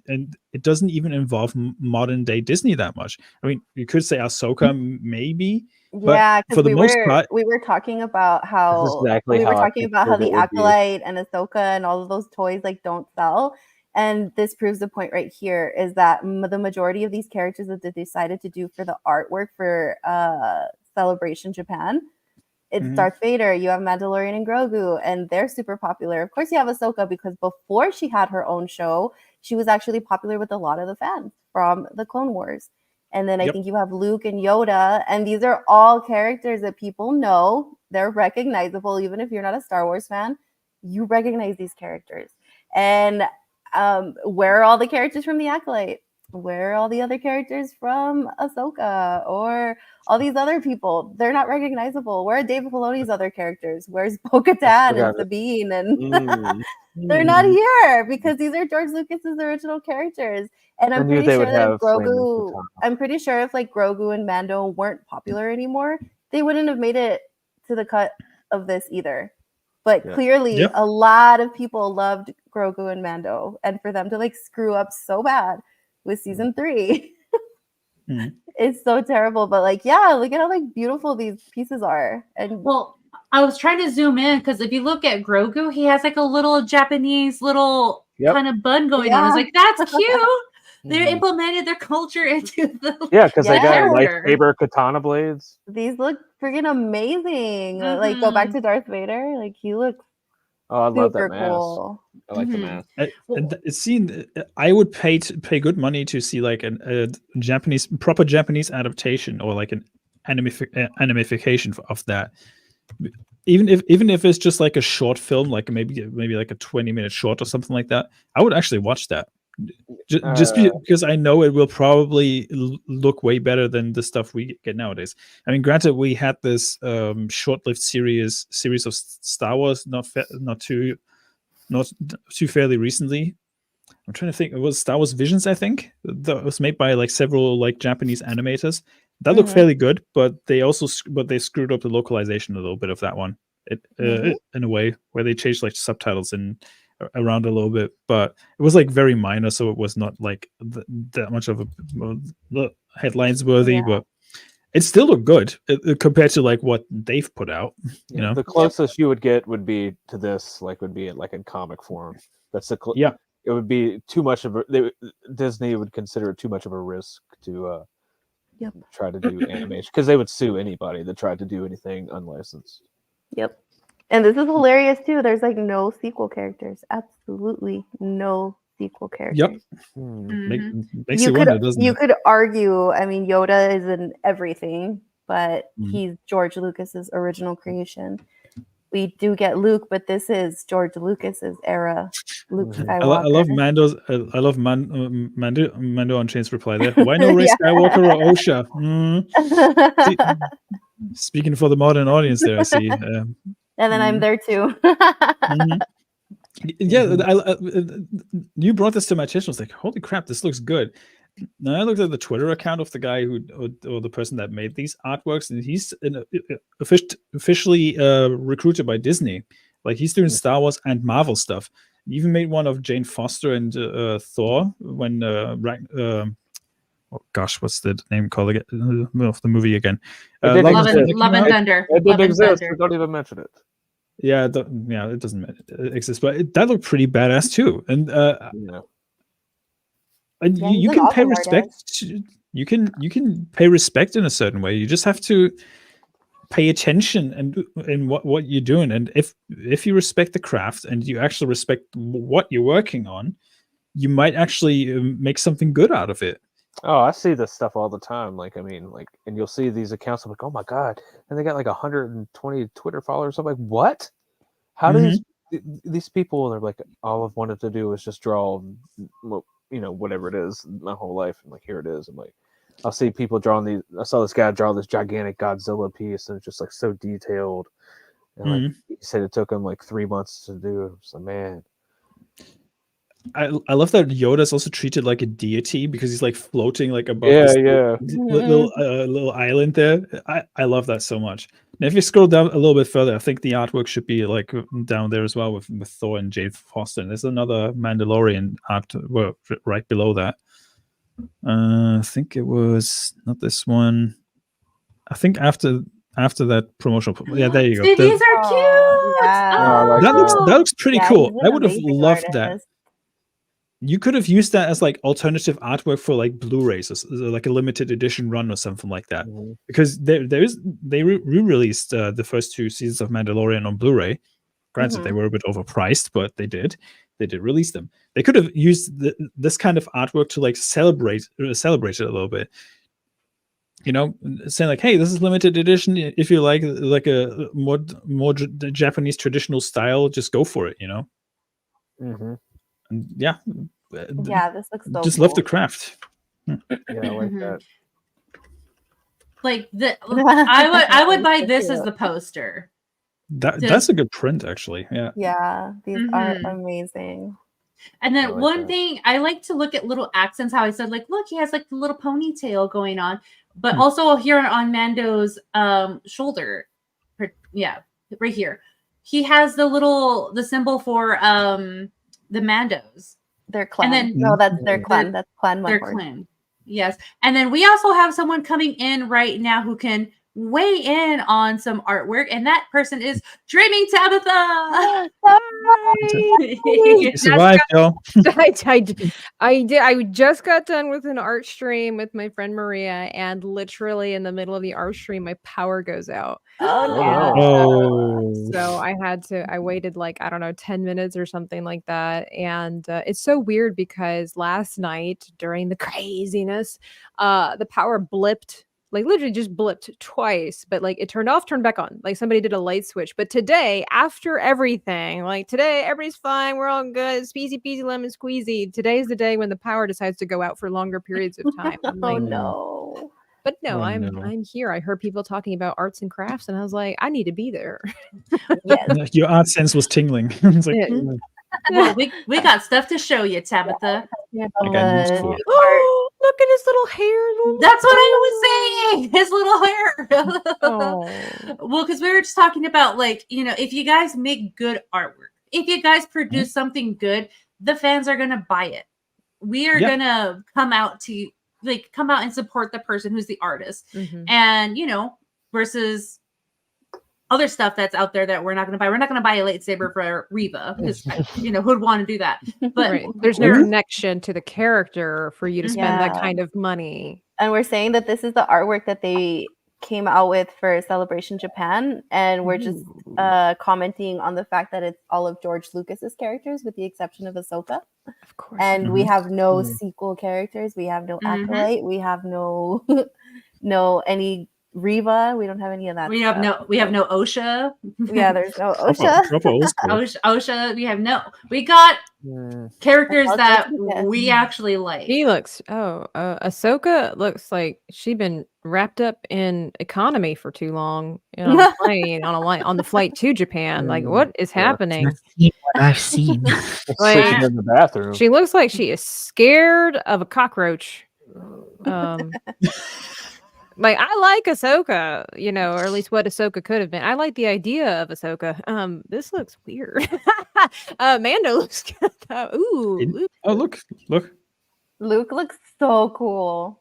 S5: And it doesn't even involve modern day Disney that much. I mean, you could say Ahsoka maybe.
S3: Yeah,
S5: for the most part,
S3: we were talking about how the Acolyte and Ahsoka and all of those toys like don't sell. And this proves the point right here is that the majority of these characters that they decided to do for the artwork for Celebration Japan, it's Darth Vader, you have Mandalorian and Grogu, and they're super popular. Of course, you have Ahsoka because before she had her own show, she was actually popular with a lot of the fans from the Clone Wars. And then I think you have Luke and Yoda, and these are all characters that people know. They're recognizable, even if you're not a Star Wars fan, you recognize these characters. And where are all the characters from the Acolyte? Where are all the other characters from Ahsoka or all these other people? They're not recognizable. Where are David Filoni's other characters? Where's Bo-Katan and Sabine? And they're not here because these are George Lucas's original characters. And I'm pretty sure that Grogu, I'm pretty sure if like Grogu and Mando weren't popular anymore, they wouldn't have made it to the cut of this either. But clearly a lot of people loved Grogu and Mando, and for them to like screw up so bad with season 3, it's so terrible. But like, yeah, look at how like beautiful these pieces are. And
S1: well, I was trying to zoom in because if you look at Grogu, he has like a little Japanese little kind of bun going on. I was like, that's cute. They implemented their culture into the
S2: because they got lightsaber katana blades.
S3: These look freaking amazing. Like go back to Darth Vader. Like he looks
S2: I love that
S3: cool.
S2: mask. I like the mask.
S5: It's seen. I would pay good money to see like a proper Japanese adaptation or like an animification of that. Even if it's just like a short film, like maybe like a 20-minute short or something like that, I would actually watch that. Just because I know it will probably look way better than the stuff we get nowadays. I mean, granted, we had this short-lived series of Star Wars not too fairly recently. I'm trying to think. It was Star Wars Visions, I think. That was made by like several like Japanese animators. That looked fairly good, but they screwed up the localization a little bit of that one. In a way where they changed like subtitles and around a little bit, but it was like very minor, so it was not like that much of a headlines worthy, but it still looked good compared to like what they've put out. You know,
S2: the closest you would get would be to this, like would be like in comic form. That's the it would be too much of a Disney would consider it too much of a risk to try to do animation because they would sue anybody that tried to do anything unlicensed.
S3: And this is hilarious too. There's like no sequel characters. Absolutely no sequel characters.
S5: Makes you wonder, doesn't it?
S3: You could argue, I mean, Yoda is in everything, but he's George Lucas's original creation. We do get Luke, but this is George Lucas's era. Luke Skywalker.
S5: I love Mando's. I love Mando on Chain's reply there. Why no Rey Skywalker or Osha? Speaking for the modern audience, there I see.
S3: And then I'm there too.
S5: You brought this to my attention. I was like, holy crap, this looks good. Now I looked at the Twitter account of the guy or the person that made these artworks, and he's officially recruited by Disney. Like he's doing Star Wars and Marvel stuff. He even made one of Jane Foster and Thor when what's the name called again? Of the movie again?
S1: Love and Thunder.
S2: It didn't exist. Don't even mention it.
S5: Yeah, it doesn't exist, but that looked pretty badass too. And and you can pay respect. You can pay respect in a certain way. You just have to pay attention in what you're doing. And if you respect the craft and you actually respect what you're working on, you might actually make something good out of it.
S2: Oh, I see this stuff all the time. Like, I mean, like, and you'll see these accounts. I'm like, oh my god, and they got like 120 Twitter followers. I'm like, what? How do these people? They're like, all I've wanted to do is just draw, whatever it is, my whole life, and like, here it is. I'm like, I'll see people drawing these. I saw this guy draw this gigantic Godzilla piece, and it's just like so detailed. And like he said, it took him like 3 months to do. So man.
S5: I love that Yoda's also treated like a deity because he's like floating like above this little island there. I love that so much. Now, if you scroll down a little bit further, I think the artwork should be like down there as well with Thor and Jade Foster. And there's another Mandalorian artwork right below that. I think it was not this one. I think after that promotional, yeah, there you go.
S1: These are cute.
S3: Yeah.
S5: That looks pretty cool.
S3: He's an
S5: I would have
S3: amazing
S5: loved that.
S3: artist.
S5: You could have used that as like alternative artwork for like Blu-rays, or like a limited edition run or something like that. Because they re-released the first 2 seasons of Mandalorian on Blu-ray. Granted, they were a bit overpriced, but they did release them. They could have used this kind of artwork to like celebrate it a little bit. You know, saying like, "Hey, this is limited edition. If you like a more Japanese traditional style, just go for it." You know. And yeah,
S3: this looks so
S5: just
S3: cool.
S5: love the craft.
S2: Yeah, I like that.
S1: Like I would buy this as the poster.
S5: That's a good print, actually. Yeah.
S3: Yeah, these are amazing.
S1: And then one thing I like to look at little accents. How I said, like, look, he has like the little ponytail going on, but also here on Mando's shoulder, yeah, right here, he has the symbol for the Mandos.
S3: Their clan.
S1: And then
S3: no, that's their clan. That's clan.
S1: Their clan. Yes. And then we also have someone coming in right now who can weigh in on some artwork, and that person is DreamingTabitha.
S5: You survived, Joe.
S6: I just got done with an art stream with my friend Maria, and literally in the middle of the art stream, my power goes out. So I waited like, I don't know, 10 minutes or something like that. And it's so weird because last night during the craziness, the power blipped. Like literally just blipped twice, but like it turned off, turned back on. Like somebody did a light switch. But today, after everything, like today, everybody's fine. We're all good. Speezy peasy lemon squeezy. Today's the day when the power decides to go out for longer periods of time. I'm like,
S3: no.
S6: But no, I'm here. I heard people talking about arts and crafts, and I was like, I need to be there.
S3: Yes.
S5: Your art sense was tingling. It's like,
S1: Well, we got stuff to show you, Tabitha.
S6: Oh, look at his little hair.
S1: That's what I was saying. His little hair. Well, because we were just talking about, like, you know, if you guys make good artwork, if you guys produce something good, the fans are gonna buy it. We are gonna come out and support the person who's the artist, and you know, versus other stuff that's out there that we're not going to buy. We're not going to buy a lightsaber for Reva because, you know, who'd want to do that? But
S6: there's no connection to the character for you to spend that kind of money.
S3: And we're saying that this is the artwork that they came out with for Celebration Japan, and we're just commenting on the fact that it's all of George Lucas's characters with the exception of Ahsoka.
S6: Of course.
S3: And we have no sequel characters. We have no Acolyte. We have no any Reva. We don't have any of that.
S1: We have no OSHA.
S3: Yeah, there's no OSHA.
S1: OSHA. We got characters that we actually like.
S6: He looks Ahsoka looks like she's been wrapped up in economy for too long on a plane on the flight to Japan. Like, what is happening?
S7: What I've seen.
S2: Like, in the bathroom.
S6: She looks like she is scared of a cockroach. Like, I like Ahsoka, you know, or at least what Ahsoka could have been. I like the idea of Ahsoka. This looks weird. Mando looks good. Ooh.
S5: Oh, look.
S3: Luke looks so cool.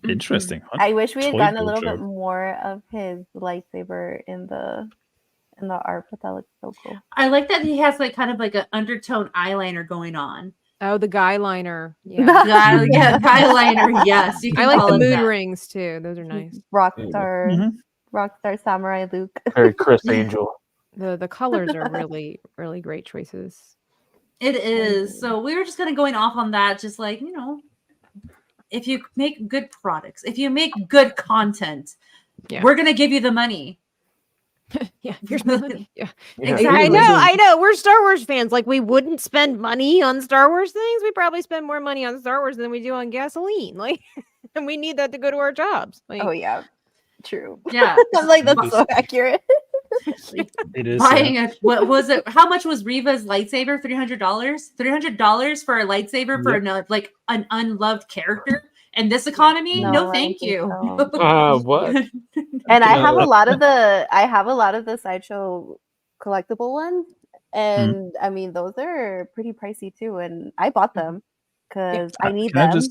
S5: Interesting.
S3: I wish we had gotten a little bit more of his lightsaber in the art, but that looks so cool.
S1: I like that he has like kind of like an undertone eyeliner going on.
S6: Oh, the guy liner. Yeah.
S1: Guy liner. Yes. You can
S6: I like
S1: call
S6: the
S1: it
S6: moon
S1: that.
S6: rings too. Those are nice.
S3: Rockstar Samurai Luke.
S2: Very Chris Angel.
S6: The colors are really, really great choices.
S1: It is. So we were just kind of going off on that, just like, if you make good products, if you make good content, we're going to give you the money.
S6: Yeah, here's my money. Yeah,
S1: Exactly.
S6: I know. We're Star Wars fans. Like, we wouldn't spend money on Star Wars things. We probably spend more money on Star Wars than we do on gasoline. Like, and we need that to go to our jobs. Like,
S3: Oh yeah, true.
S1: Yeah.
S3: I'm like, that's so accurate.
S5: It is.
S1: Buying what was it? How much was Reva's lightsaber? $300. $300 for a lightsaber for an unloved character in this economy? No, thank you.
S3: So.
S2: What?
S3: And I have a lot of the sideshow collectible ones, and I mean those are pretty pricey too. And I bought them because I need them.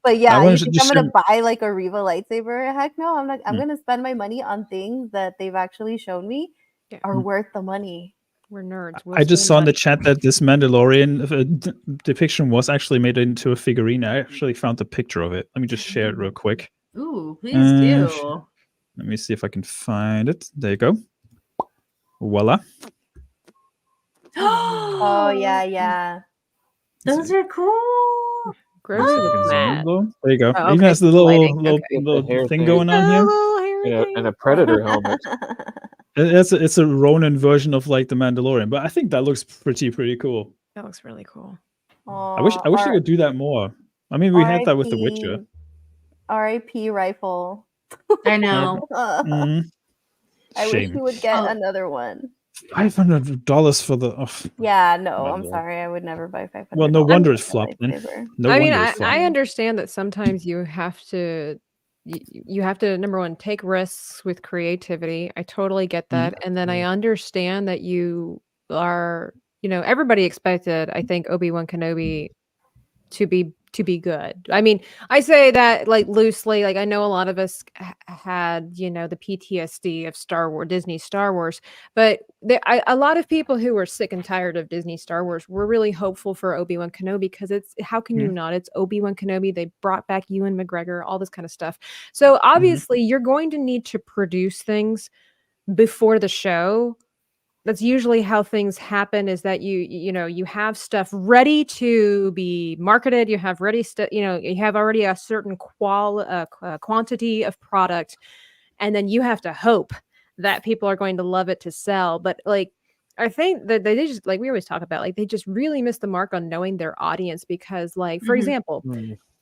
S3: But yeah, you think I'm gonna buy like a Reva lightsaber? Heck no, I'm not. I'm gonna spend my money on things that they've actually shown me are worth the money.
S6: We're nerds.
S5: I just saw in the chat that this Mandalorian depiction was actually made into a figurine. I actually found the picture of it. Let me just share it real quick.
S1: Ooh, please do.
S5: Let me see if I can find it. There you go. Voila.
S3: Oh yeah.
S1: Those are cool.
S5: There you go. Even has the little thing going on here.
S2: And a predator helmet.
S5: It's a Ronin version of like the Mandalorian, but I think that looks pretty cool.
S6: That looks really cool.
S5: I wish they could do that more. I mean, we had that with The Witcher.
S3: R.I.P. rifle.
S1: I know.
S3: I wish you would get another one.
S5: $500 for the.
S3: Yeah, no, I'm sorry. I would never buy $500.
S5: Well, no wonder it's flopped.
S6: I understand that sometimes you have to. You have to, number one, take risks with creativity. I totally get that. And then I understand that you are, everybody expected, I think, Obi-Wan Kenobi to be good. I mean, I say that like loosely, like I know a lot of us had, the PTSD of Star Wars, Disney Star Wars, but a lot of people who were sick and tired of Disney Star Wars were really hopeful for Obi-Wan Kenobi because how can you not? It's Obi-Wan Kenobi. They brought back Ewan McGregor, all this kind of stuff. So obviously you're going to need to produce things before the show. That's usually how things happen, is that you have stuff ready to be marketed. You have ready stuff, you have already a certain quantity of product, and then you have to hope that people are going to love it to sell. But like, I think that they just, like we always talk about, like they just really missed the mark on knowing their audience because, like, for example,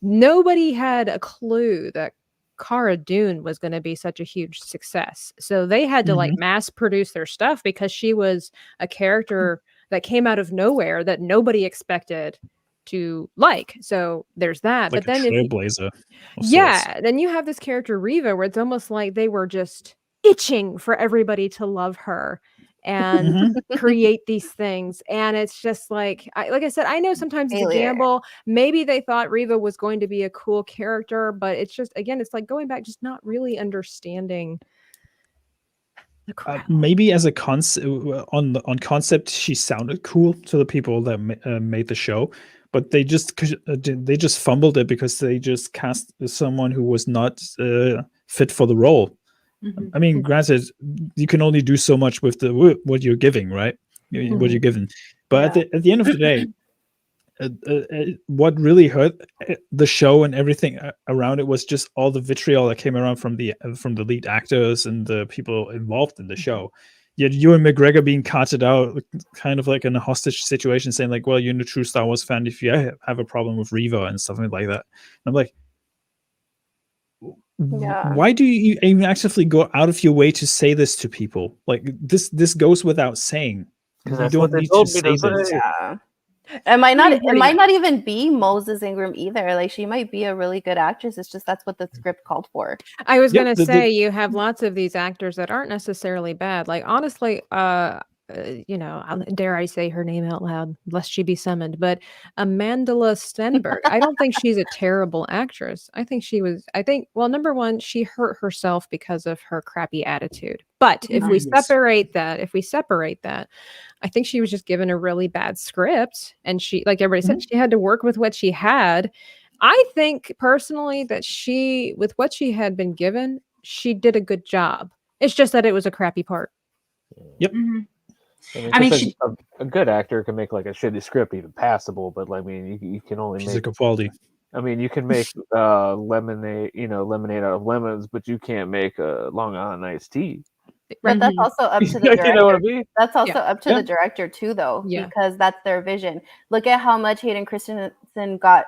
S6: nobody had a clue that Cara Dune was going to be such a huge success. So they had to like mass produce their stuff because she was a character that came out of nowhere that nobody expected to like. So there's that.
S5: Like, but then trailblazer.
S6: Then you have this character Reva where it's almost like they were just itching for everybody to love her and create these things. And it's just like I said, I know sometimes it's a gamble. Maybe they thought Reva was going to be a cool character, but it's just, again, it's like going back, just not really understanding the crowd.
S5: Maybe as a concept, on concept, she sounded cool to the people that made the show, but they just fumbled it because they just cast someone who was not fit for the role. I mean, granted, you can only do so much with what you're giving, right? What you're given. But at the end of the day, what really hurt the show and everything around it was just all the vitriol that came around from the lead actors and the people involved in the show. Yet Ewan McGregor being carted out, kind of like in a hostage situation, saying like, "Well, you're a true Star Wars fan if you have a problem with Reva and something like that." And I'm like, why do you even actively go out of your way to say this to people? Like this goes without saying.
S2: Because that's what they told me to say.
S3: Yeah. It might not even be Moses Ingram either. Like, she might be a really good actress. It's just that's what the script called for.
S6: I was gonna say you have lots of these actors that aren't necessarily bad. Like, honestly, dare I say her name out loud, lest she be summoned, but Amandla Stenberg. I don't think she's a terrible actress. Well, number one, she hurt herself because of her crappy attitude. But if we separate that, I think she was just given a really bad script, and she, like everybody said, she had to work with what she had. I think personally that with what she had been given, she did a good job. It's just that it was a crappy part.
S5: Yep.
S1: I mean,
S2: just a good actor can make like a shitty script even passable, but like, I mean, you can only
S5: She's
S2: make.
S5: a Capaldi.
S2: I mean, you can make lemonade out of lemons, but you can't make a Long Island iced tea.
S3: But that's
S1: Mhm.
S3: also up to the director.
S2: You know what I mean?
S3: That's also
S6: Yeah.
S3: up to the director too, though,
S6: Yeah.
S3: because that's their vision. Look at how much Hayden Christensen got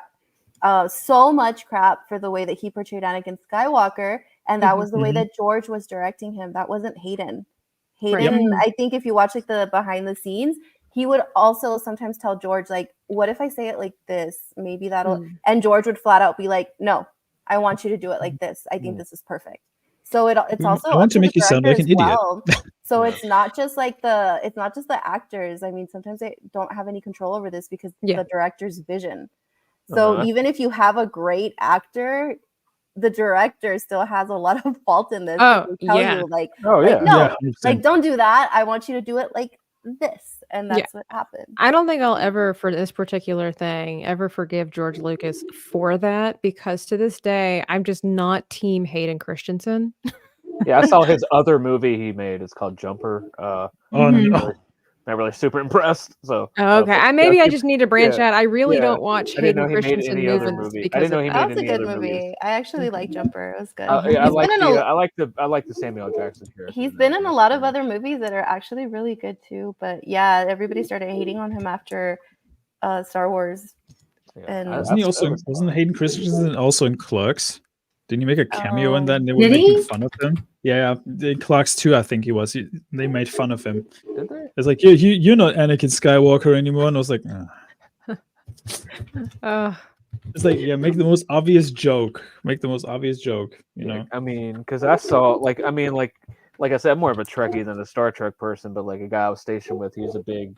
S3: so much crap for the way that he portrayed Anakin Skywalker, and that was the way that George was directing him. That wasn't Hayden. Hayden, I think if you watch like the behind the scenes, he would also sometimes tell George, like, what if I say it like this? Maybe that'll and George would flat out be like, no, I want you to do it like this. I think this is perfect. So it's also
S5: I want to
S3: up
S5: make
S3: the
S5: you sound like
S3: director
S5: an
S3: as
S5: idiot.
S3: well. So it's not just the actors. I mean, sometimes they don't have any control over this because the director's vision. So even if you have a great actor, the director still has a lot of fault in this.
S6: Oh,
S3: Tell
S6: yeah.
S3: you like,
S2: Oh yeah.
S3: no,
S5: Yeah, 100%.
S3: like don't do that. I want you to do it like this, and that's what happened.
S6: I don't think I'll ever, for this particular thing, ever forgive George Lucas for that, because to this day, I'm just not team Hayden Christensen.
S2: Yeah, I saw his other movie he made. It's called Jumper.
S5: Oh
S1: Mhm.
S5: no.
S2: Not really super impressed. So
S6: Okay, I just need to branch out. I really
S2: yeah.
S6: don't watch
S2: I didn't know
S6: Hayden
S2: he made
S6: Christensen
S2: any other
S6: movies
S2: movie. I
S6: because
S2: didn't know
S6: of
S2: he
S3: That
S2: made
S3: was a
S2: any
S3: good
S2: other
S3: movie.
S2: movies.
S3: I actually like Jumper. It was good.
S2: I like
S3: been in
S2: I like the Samuel Jackson character.
S3: He's been in a lot of other movies that are actually really good too. But yeah, everybody started hating on him after Star Wars. And
S5: Wasn't Hayden Christensen also in Clerks? Didn't he make a cameo in that and they were
S1: Did
S5: making
S1: he?
S5: fun of him? Yeah, in Clerks 2, I think he was. They made fun of him.
S2: Did they?
S5: It's like, you're not Anakin Skywalker anymore. And I was like, it's like, yeah, make the most obvious joke. Make the most obvious joke, you know?
S2: I mean, because I saw like I said, I'm more of a Trekkie than a Star Trek person, but like a guy I was stationed with, he's a big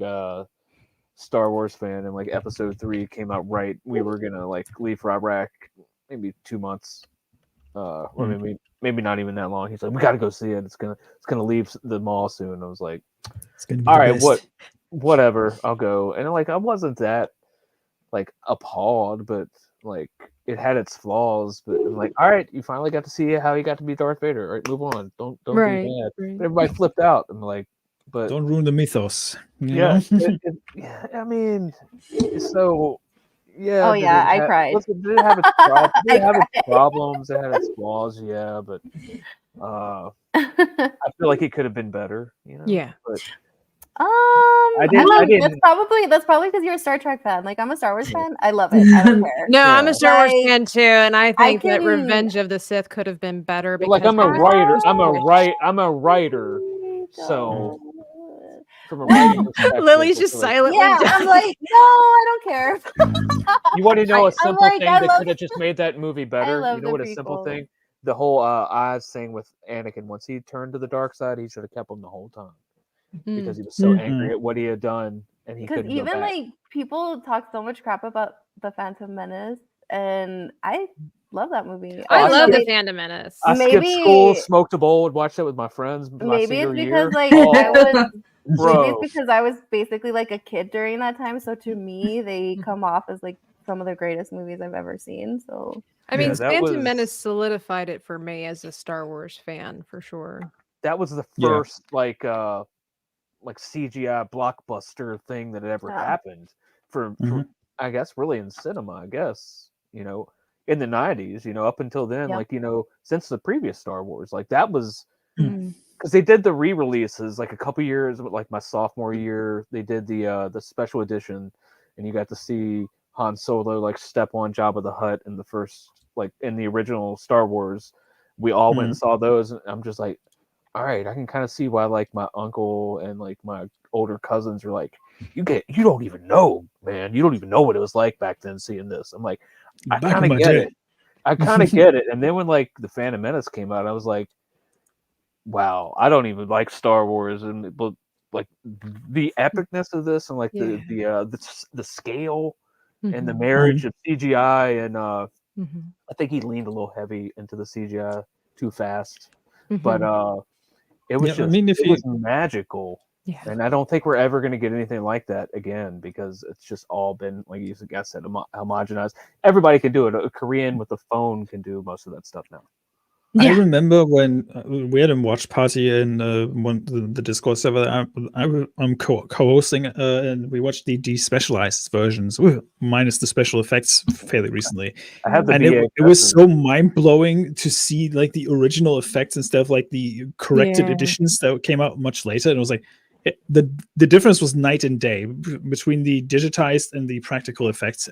S2: Star Wars fan, and like Episode 3 came out right. We were gonna like leave for Iraq maybe 2 months, or maybe not even that long. He's like, we got to go see it. It's gonna leave the mall soon. I was like, all right, whatever, I'll go. And like I wasn't that like appalled, but like it had its flaws. But I'm like, all right, you finally got to see how he got to be Darth Vader. All right, move on. Don't be mad. But everybody flipped out. I'm like, but
S5: don't ruin the mythos. You
S2: yeah,
S5: know?
S2: I mean, so yeah.
S3: Oh yeah, I cried.
S2: Listen, did it have its problems? Did it have its problems? It had its flaws, yeah. But I feel like it could have been better. You know?
S6: Yeah.
S2: But
S3: I didn't. That's probably because you're a Star Trek fan. Like I'm a Star Wars fan. I love it. I don't care.
S6: No, I'm a Star Wars fan too, and I think that
S3: can-
S6: Revenge of the Sith could have been better. Because
S2: like I'm a writer. I'm a writer.
S3: Oh
S2: So from a writing perspective,
S6: Lily's just silently.
S3: Yeah, I'm like, no, I don't care.
S2: You want to know a simple
S3: like,
S2: thing that could have just made that movie better?
S3: love
S2: You know
S3: the
S2: what a simple
S3: prequel.
S2: thing? The whole Oz thing with Anakin. Once he turned to the dark side, he should have kept him the whole time because he was so angry at what he had done, and he
S3: Because
S2: couldn't go
S3: even
S2: back.
S3: like people talk so much crap about the Phantom Menace, and I love that movie.
S6: I love the
S3: maybe-
S6: Phantom Menace.
S2: I skipped
S3: maybe-
S2: school, smoked a bowl, would watch that with my friends. My
S3: Maybe it's
S2: senior
S3: because
S2: year.
S3: like I was.
S2: Bro.
S3: Maybe it's because I was basically like a kid during that time. So to me, they come off as like some of the greatest movies I've ever seen. So
S6: I mean,
S2: Yeah, that
S6: Phantom
S2: was-
S6: Menace solidified it for me as a Star Wars fan, for sure.
S2: That was the first like CGI blockbuster thing that had ever happened for I guess really in cinema. I guess in the 90s. Up until then, like since the previous Star Wars, like that was. Because they did the re-releases like a couple years, like my sophomore year, they did the special edition, and you got to see Han Solo like step on Jabba the Hutt in the first, like in the original Star Wars. We all went and saw those, and I'm just like, all right, I can kind of see why like my uncle and like my older cousins are like, you don't even know, man, you don't even know what it was like back then seeing this. I'm like, I kind of get it. I kind of get it. And then when like the Phantom Menace came out, I was like, wow, I don't even like Star Wars, but like the epicness of this and like the scale and the marriage of CGI and I think he leaned a little heavy into the CGI too fast, but it was it was magical, and I don't think we're ever going to get anything like that again because it's just all been like you guys said homogenized. Everybody can do it. A Korean with a phone can do most of that stuff now.
S5: I
S1: Yeah.
S5: remember when we had a watch party in the Discord server that I'm co-hosting, and we watched the despecialized versions, minus the special effects, fairly recently.
S2: I have the
S5: And
S2: VHS.
S5: it was so mind-blowing to see like the original effects instead of like the corrected
S6: Yeah.
S5: editions that came out much later. And it was like the difference was night and day between the digitized and the practical effects.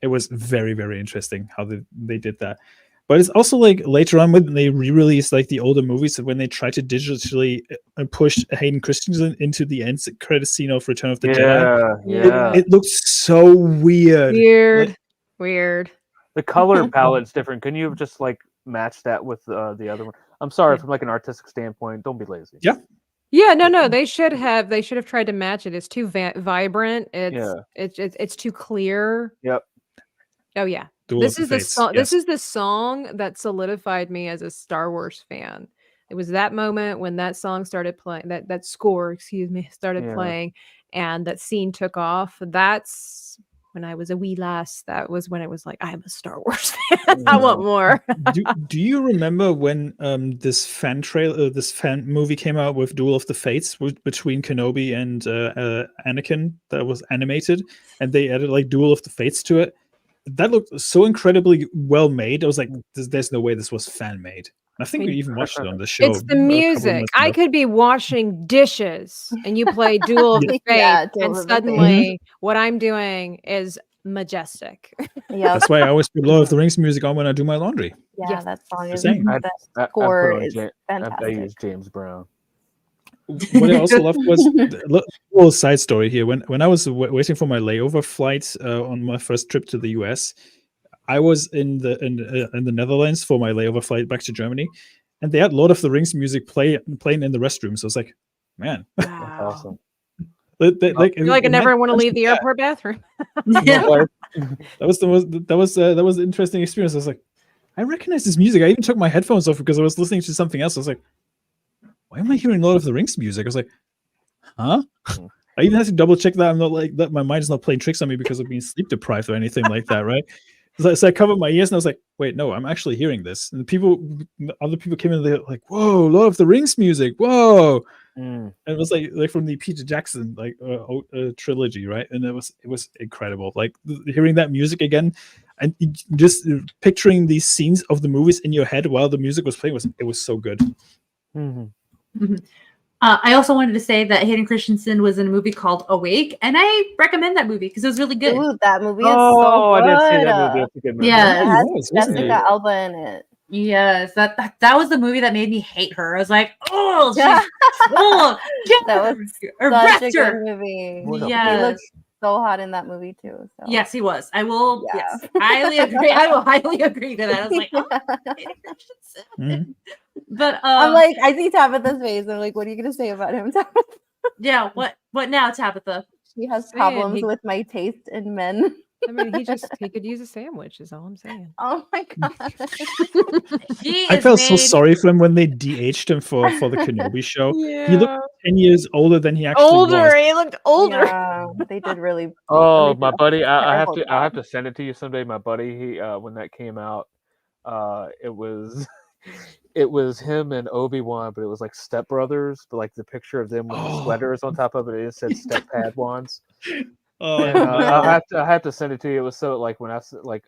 S5: It was very, very interesting how they did that. But it's also like later on when they re-released like the older movies, when they tried to digitally push Hayden Christensen into the end credit scene of Return of the Jedi.
S2: Yeah.
S5: It looks so weird.
S6: Weird.
S2: The color palette's different. Can you just like match that with the other one? I'm sorry,
S6: Yeah.
S2: from like an artistic standpoint, don't be lazy.
S5: Yeah.
S6: Yeah, no, they should have tried to match it. It's too vibrant. It's too clear.
S2: Yep.
S6: Oh yeah.
S5: Duel
S6: This
S5: of
S6: is
S5: the
S6: the
S5: Fates,
S6: song.
S5: yes.
S6: This is the song that solidified me as a Star Wars fan. It was that moment when that song started playing, that score, excuse me, started
S2: Yeah.
S6: playing, and that scene took off. That's when I was a wee lass. That was when it was like, I'm a Star Wars fan. I want more.
S5: do you remember when this fan movie came out with Duel of the Fates between Kenobi and Anakin that was animated, and they added like Duel of the Fates to it? That looked so incredibly well made. I was like, there's no way this was fan made. I think we even watched it on the show.
S6: It's the music. I could be washing dishes and you play Duel of the Fates,
S3: Yeah, Duel
S6: and
S3: of the
S6: suddenly what I'm doing is majestic.
S3: Yeah,
S5: That's why I always put Lord of the Rings music on when I do my laundry.
S3: yeah,
S6: Yes.
S3: that song is
S5: Just saying.
S3: the
S2: I
S3: score
S2: put on
S3: is
S2: I
S3: fantastic.
S2: use James Brown.
S5: What I also loved was a little side story here. When I was waiting for my layover flight on my first trip to the US, I was in the Netherlands for my layover flight back to Germany, and they had Lord of the Rings music playing in the restroom. So I was like, man,
S6: Wow.
S2: Awesome.
S6: I feel like I never want to leave the
S5: yeah.
S6: airport bathroom.
S2: Yeah.
S5: That was an interesting experience. I was like, I recognize this music. I even took my headphones off because I was listening to something else. I was like, why am I hearing Lord of the Rings music? I was like, huh? I even had to double check that I'm not like that. My mind is not playing tricks on me because of being sleep deprived or anything like that, right? So I covered my ears and I was like, wait, no, I'm actually hearing this. And other people came in, they're like, whoa, Lord of the Rings music, whoa. And it was like from the Peter Jackson trilogy, right? And it was incredible. Like hearing that music again, and just picturing these scenes of the movies in your head while the music was playing was so good.
S1: I also wanted to say that Hayden Christensen was in a movie called Awake, and I recommend that movie because it was really good.
S3: Ooh, that movie is so good.
S2: I did see that movie. It's a good movie.
S1: Yeah.
S3: It
S5: Yeah,
S3: has
S5: it was, wasn't
S3: Jessica
S5: it?
S3: Alba in it.
S1: Yes, that was the movie that made me hate her. I was like, oh,
S3: Yeah.
S1: get
S3: That
S1: her,
S3: was such a
S1: arrest
S3: good
S1: her.
S3: movie.
S2: What a
S3: He
S1: Yes.
S3: looked so hot in that movie too. So.
S1: Yes, he was. I will.
S3: Yeah.
S1: Yes, highly agree. I will highly agree to that. I was like, oh, Hayden Christensen.
S5: Mhm.
S1: But
S3: I'm like, I see Tabitha's face. I'm like, what are you gonna say about him, Tabitha?
S1: yeah. What now, Tabitha?
S3: She has
S6: Saying
S3: problems
S6: he-
S3: with my taste in men.
S6: I mean, he could use a sandwich, is all I'm saying.
S3: Oh my god.
S1: He
S5: I
S1: is
S5: felt so
S1: made-
S5: sorry for him when they de-aged him for the Kenobi show. He looked 10 years older than he actually was.
S6: He looked older.
S3: Yeah, they did really.
S2: Oh,
S3: they did
S2: my
S3: a
S2: buddy! I have
S3: terrible
S2: to. I have
S3: job.
S2: to send it to you someday. My buddy, he when that came out, it was it was him and Obi-Wan, but it was like Step Brothers, but like the picture of them with the sweaters on top of it. It said Step Padwans.
S5: Oh,
S2: And, I have to send it to you. It was so like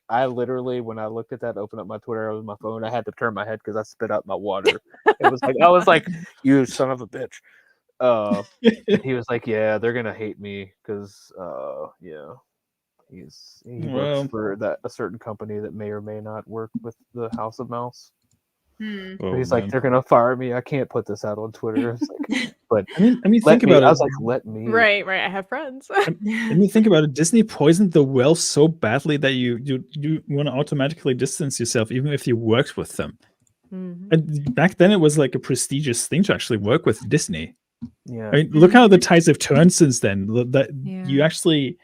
S2: I literally when I looked at that, opened up my Twitter on my phone, I had to turn my head because I spit out my water. It was like I was like, "You son of a bitch." And he was like, "Yeah, they're gonna hate me because yeah, he
S5: Well.
S2: works for a certain company that may or may not work with the House of Mouse."
S1: Hmm.
S5: Oh,
S2: He's like,
S5: man.
S2: "They're gonna fire me. I can't put this out on Twitter." It's like, but
S5: I mean,
S2: let
S5: think
S2: me.
S5: about
S2: I
S5: it.
S2: was like, "Let me."
S6: Right. I have friends.
S5: I mean, think about it. Disney poisoned the well so badly that you want to automatically distance yourself, even if you worked with them.
S6: Mhm.
S5: And back then, it was like a prestigious thing to actually work with Disney.
S2: Yeah.
S5: I mean, look how the tides have turned since then. That you
S6: Yeah.
S5: actually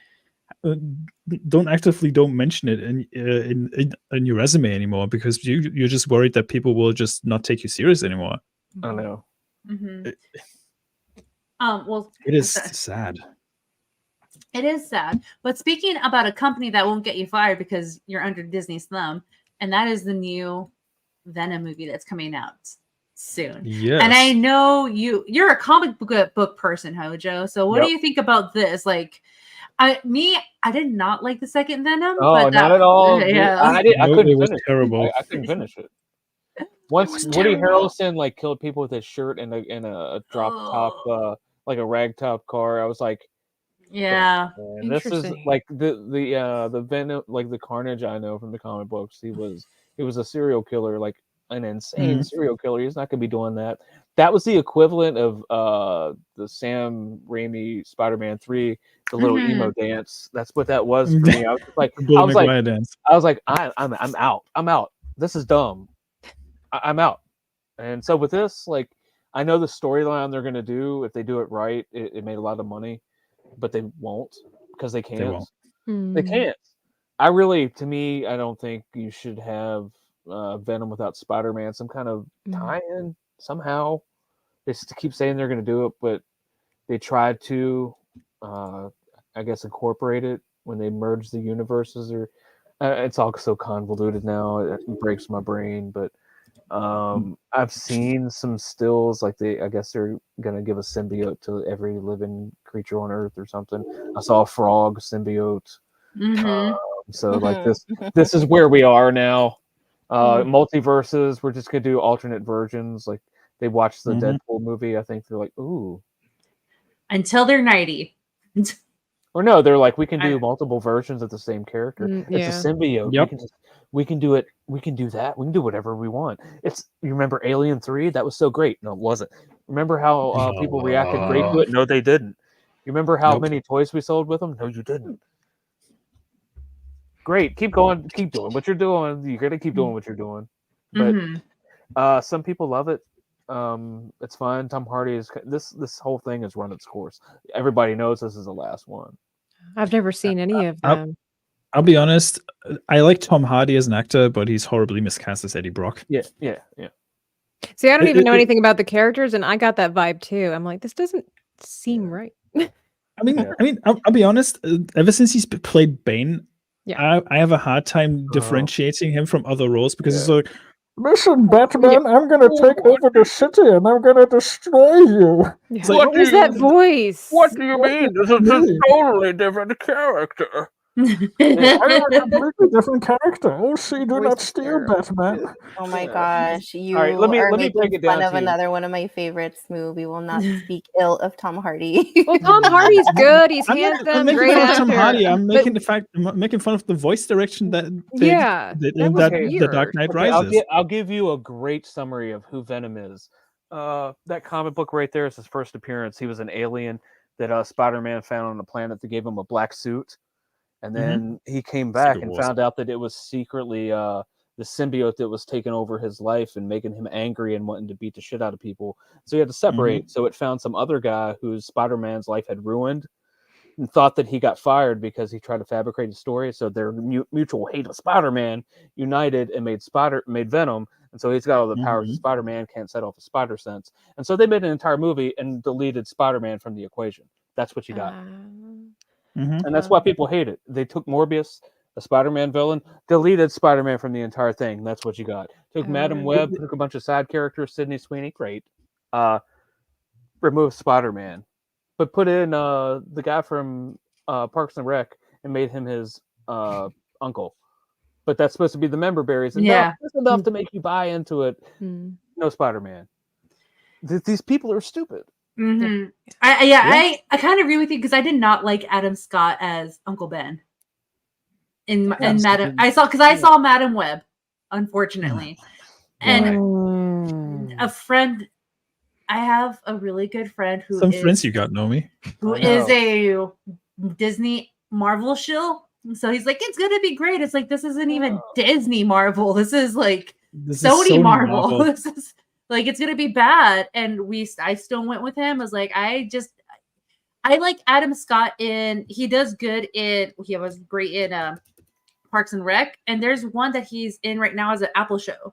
S5: don't mention it in your resume anymore because you're just worried that people will just not take you serious anymore.
S2: I know.
S1: Mhm. Well,
S5: It is
S1: okay.
S5: sad.
S1: It is sad. But speaking about a company that won't get you fired because you're under Disney's thumb, and that is the new Venom movie that's coming out soon.
S5: Yes.
S1: And I know you're a comic book person, Hojo. So what do you think about this? Like, I did not like the second Venom.
S2: Oh,
S1: but
S2: not at all.
S1: Yeah.
S2: I
S5: No,
S2: couldn't
S5: it was
S2: finish
S5: terrible.
S2: it. I couldn't finish it. Once Woody Harrelson like killed people with his shirt in a drop top, like a ragtop car, I was like,
S1: yeah.
S2: man, this is like the Venom, like the Carnage I know from the comic books. He was a serial killer, like an insane serial killer. He's not gonna be doing that. That was the equivalent of the Sam Raimi Spider-Man 3, the little emo dance. That's what that was for me. I was like, I'm out. I'm out. This is dumb. I'm out. And so with this, like, I know the storyline they're gonna do. If they do it right, it made a lot of money, but they won't because they can't. They can't. I don't think you should have Venom without Spider-Man. Some kind of tie-in somehow. They just keep saying they're going to do it, but they tried to, I guess, incorporate it when they merge the universes. Or it's all so convoluted now; it breaks my brain. But I've seen some stills, like I guess they're going to give a symbiote to every living creature on Earth or something. I saw a frog symbiote. So like this is where we are now. Multiverses, we're just gonna do alternate versions. Like they watched the Deadpool movie, I think they're like, ooh.
S1: Until they're 90.
S2: Or no, they're like, we can do multiple versions of the same character. It's a symbiote.
S5: Yep.
S2: We can do it. We can do that. We can do whatever we want. You remember Alien 3? That was so great. No, it wasn't. Remember how people reacted great to it? No, they didn't. You remember how many toys we sold with them? No, you didn't. Great, keep going, keep doing what you're doing. You're gonna keep doing what you're doing. But some people love it. It's fine. Tom Hardy is this whole thing has run its course. Everybody knows this is the last one.
S6: I've never seen any of them.
S5: I'll be honest. I like Tom Hardy as an actor, but he's horribly miscast as Eddie Brock.
S2: Yeah.
S6: See, I don't even know anything about the characters, and I got that vibe too. I'm like, this doesn't seem right.
S5: I'll be honest. Ever since he's played Bane,
S6: yeah,
S5: I have a hard time differentiating him from other roles because it's like, listen, Batman, I'm gonna take over the city and I'm gonna destroy you.
S6: Yeah. What is that voice?
S2: What do you mean? This is a totally different character.
S5: I am a completely different character. Oh, see, do not steal, Batman.
S3: Oh my gosh, you
S2: All right, let me break it
S3: making
S2: down
S3: fun of
S2: to you.
S3: another one of my favorites. Smu, we will not speak ill of Tom Hardy.
S6: Well, Tom Hardy's good. He's handsome,
S5: I'm making
S6: great
S5: fun of
S6: actor.
S5: Tom Hardy. I'm making fun of the voice direction that the Dark Knight Rises.
S2: I'll give you a great summary of who Venom is. That comic book right there is his first appearance. He was an alien that Spider-Man found on a planet that gave him a black suit. And then he came back and found out that it was secretly the symbiote that was taking over his life and making him angry and wanting to beat the shit out of people. So he had to separate. So it found some other guy whose Spider-Man's life had ruined and thought that he got fired because he tried to fabricate a story. So their mutual hate of Spider-Man united and made Venom. And so he's got all the powers of Spider-Man, can't set off a spider sense. And so they made an entire movie and deleted Spider-Man from the equation. That's what you got. And that's why people hate it. They took Morbius, a Spider-Man villain, deleted Spider-Man from the entire thing. That's what you got. Took Madam Web, took a bunch of side characters, Sydney Sweeney, great. Removed Spider-Man. But put in the guy from Parks and Rec and made him his uncle. But that's supposed to be the member berries. And that's enough to make you buy into it. No Spider-Man. These people are stupid.
S1: I kind of agree with you because I did not like Adam Scott as Uncle Ben. In Madam, I saw Madam Web, unfortunately, and a friend. I have a really good friend who
S5: friends you got, Nomi,
S1: who is a Disney Marvel shill. So he's like, it's gonna be great. It's like this isn't even Disney Marvel. This is like Sony Marvel. This is like it's gonna be bad. And I still went with him. I was like, I like Adam Scott he does good he was great in Parks and Rec. And there's one that he's in right now as an Apple show.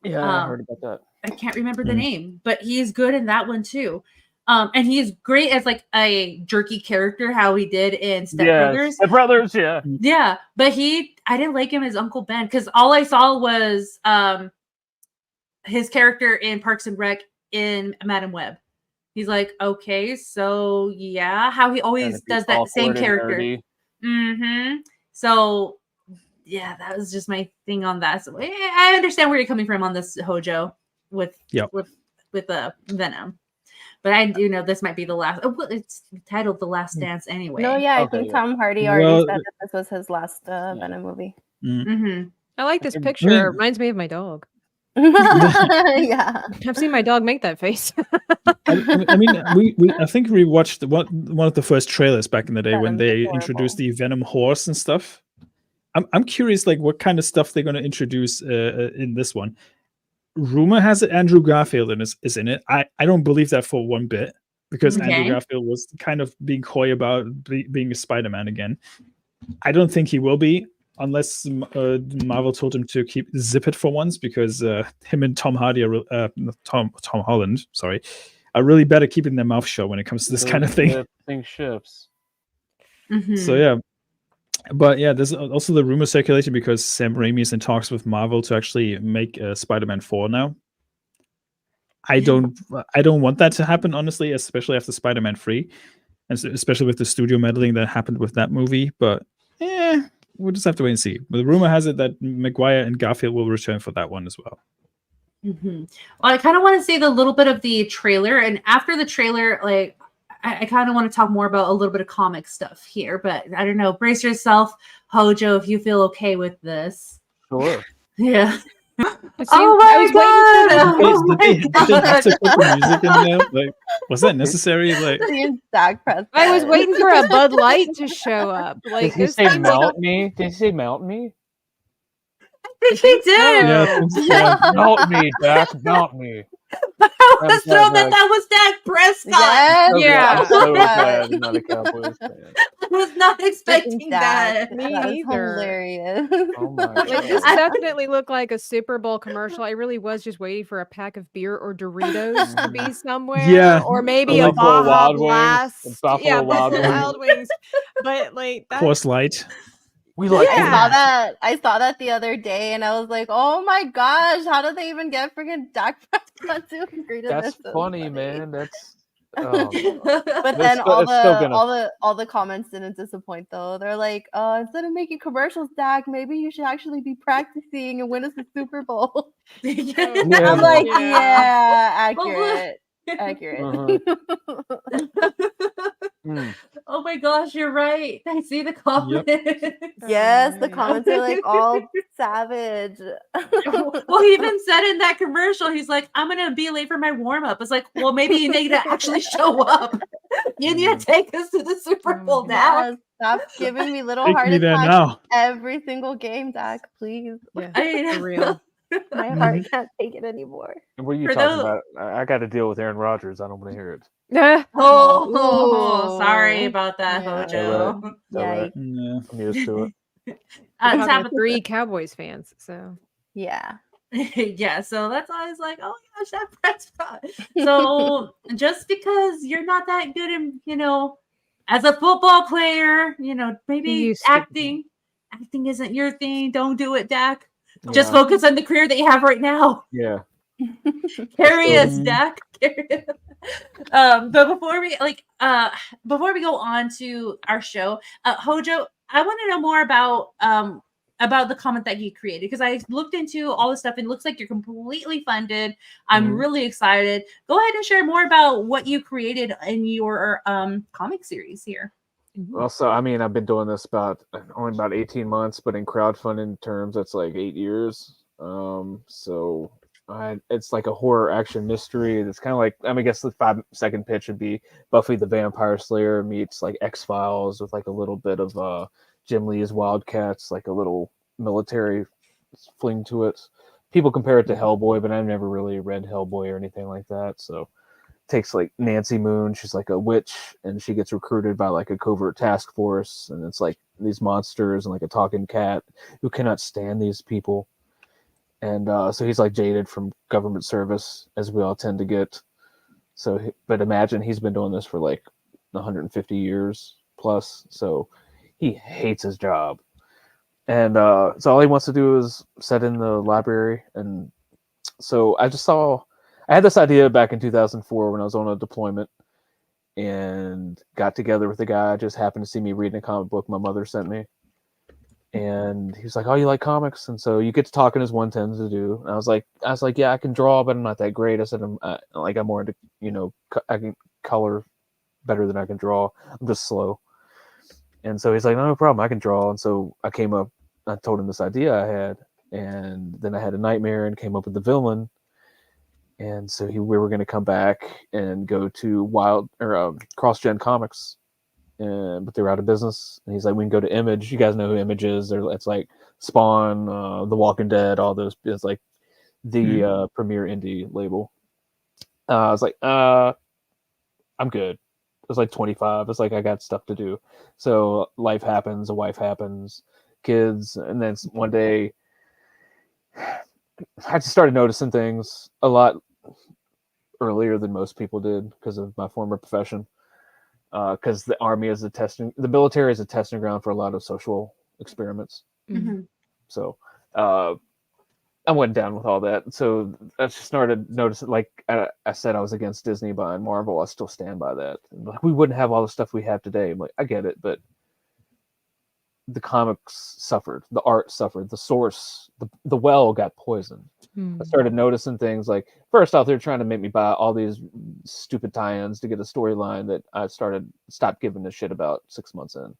S2: Yeah, I heard about that.
S1: I can't remember the name, but he's good in that one too. And he's great as like a jerky character, how he did in Step Brothers.
S2: Step Brothers, yeah.
S1: Yeah, but I didn't like him as Uncle Ben because all I saw was his character in Parks and Rec in Madam Web. He's like, okay, so yeah, how he always does that same character. Mm-hmm. So yeah, that was just my thing on that. So I understand where you're coming from on this, Hojo, with Venom. But I do know this might be the last. Oh, it's titled The Last Dance anyway.
S3: No, yeah, I think Tom Hardy already said that this was his last Venom movie.
S1: Mm-hmm.
S6: I like this picture. It reminds me of my dog.
S3: Yeah,
S6: I've seen my dog make that face.
S5: I mean, I think we watched one of the first trailers back in the day when they introduced the Venom horse and stuff. I'm curious, like, what kind of stuff they're going to introduce in this one. Rumor has it Andrew Garfield is in it. I don't believe that for one bit, because Andrew Garfield was kind of being coy about being a Spider-Man again. I don't think he will be, unless Marvel told him to zip it for once, because him and Tom Hardy are Tom Holland, sorry, are really bad at keeping their mouth shut when it comes to this kind of thing.
S2: Thing shifts.
S1: Mm-hmm.
S5: So yeah. But yeah, there's also the rumor circulating because Sam Raimi is in talks with Marvel to actually make Spider-Man 4 now. I don't want that to happen, honestly, especially after Spider-Man 3, and especially with the studio meddling that happened with that movie. But we'll just have to wait and see. But the rumor has it that Maguire and Garfield will return for that one as well.
S1: Mm-hmm. Well, I kind of want to see the little bit of the trailer, and after the trailer, like, I kind of want to talk more about a little bit of comic stuff here, but I don't know. Brace yourself, Hojo, if you feel okay with this.
S2: Sure.
S1: Yeah.
S6: Oh my
S5: Did they have to put the music in there? Like, was that necessary? Like,
S6: I was waiting for a Bud Light to show up. Like,
S2: did he say mount me? Did he say mount me?
S1: I think he did.
S5: Yeah.
S2: Mount me, Dak. Mount me.
S1: I was thrown that was Dak Prescott.
S6: Yeah.
S2: I'm so glad I'm not a Cowboys fan.
S1: I was not expecting that.
S6: Me
S3: That was
S6: either.
S3: hilarious.
S2: Oh my
S6: Like,
S2: god.
S6: this definitely looked like a Super Bowl commercial. I really was just waiting for a pack of beer or Doritos to be somewhere.
S5: Yeah.
S6: Or maybe
S2: Or
S6: a
S2: Buffalo
S6: Baja
S2: Wild Wings.
S6: Blast.
S2: Buffalo
S6: Yeah,
S2: Wild
S6: Buffalo
S2: Wings.
S6: Wild Wings. But like that.
S5: Course Light.
S2: We like
S3: I saw that the other day, and I was like, "Oh my gosh, how did they even get freaking Dak Prescott to agree to
S2: That's
S3: this?" So
S2: funny, man. That's
S3: But
S2: It's
S3: then
S2: still- it's still gonna-
S3: all the comments didn't disappoint though. They're like, instead of making commercials, Dak, maybe you should actually be practicing and win us the Super Bowl. I'm like, yeah, accurate.
S1: Oh my gosh, you're right. I see the comment.
S3: Yes, the comments are like all savage.
S1: Well, he even said in that commercial, he's like, I'm going to be late for my warm up. It's like, well, maybe you need to actually show up. You need to take us to the Super Bowl now.
S3: Yeah, stop giving me little
S5: Take
S3: heart
S5: me there
S3: attacks
S5: now.
S3: every single game, Dak, please.
S6: Yeah,
S1: I
S6: for real.
S3: My heart can't take it anymore.
S2: What are you
S1: For
S2: talking
S1: those-
S2: about? I got to deal with Aaron Rodgers. I don't want to hear it.
S1: Oh, sorry about that,
S3: Yeah.
S1: Hojo.
S3: Yikes.
S5: Yeah.
S2: I'm used to it.
S6: I'm talking
S1: Tabitha-
S6: to 3 Cowboys fans, so
S3: Yeah.
S1: yeah, so that's why I was like, oh gosh, that Prescott. So just because you're not that good in, as a football player, maybe
S6: used to
S1: acting isn't your thing. Don't do it, Dak. Just
S2: Yeah.
S1: focus on the career that you have right now.
S2: Yeah.
S1: Carry us, Dak. But before we go on to our show, Hojo, I want to know more about the comment that you created, because I looked into all the stuff and it looks like you're completely funded. I'm
S2: Mhm.
S1: really excited. Go ahead and share more about what you created in your comic series here.
S2: Well, so I mean, I've been doing this only about 18 months, but in crowdfunding terms, that's like 8 years. So it's like a horror action mystery. It's kind of like, I guess the 5-second pitch would be Buffy the Vampire Slayer meets like X-Files with like a little bit of Jim Lee's Wildcats, like a little military fling to it. People compare it to Hellboy, but I've never really read Hellboy or anything like that. So takes like Nancy Moon, she's like a witch, and she gets recruited by like a covert task force, and it's like these monsters and like a talking cat who cannot stand these people. And so he's like jaded from government service, as we all tend to get. But imagine he's been doing this for like 150 years plus, so he hates his job. And so all he wants to do is sit in the library and So I had this idea back in 2004 when I was on a deployment, and got together with a guy. Just happened to see me reading a comic book my mother sent me, and he was like, "Oh, you like comics?" And so you get to talking as one tends to do. And I was like, "Yeah, I can draw, but I'm not that great." I said, "I'm more into, I can color better than I can draw. I'm just slow." And so he's like, "No problem, I can draw." And so I told him this idea I had, and then I had a nightmare and came up with the villain. And so we were going to come back and go to CrossGen Comics, but they were out of business. And he's like, "We can go to Image. You guys know who Image is? It's like Spawn, The Walking Dead, all those. It's like the premier indie label." I was like, "I'm good." It was like 25. It's like I got stuff to do. So life happens, a wife happens, kids, and then one day I just started noticing things a lot earlier than most people did because of my former profession. Because the military is a testing ground for a lot of social experiments.
S1: Mm-hmm.
S2: So I went down with all that. So I just started noticing, like I said, I was against Disney buying Marvel. I still stand by that. Like, we wouldn't have all the stuff we have today. I'm like, I get it, but the comics suffered, the art suffered, the source, the well got poisoned. I started noticing things like, first off, they're trying to make me buy all these stupid tie-ins to get a storyline that I stopped giving a shit about 6 months in.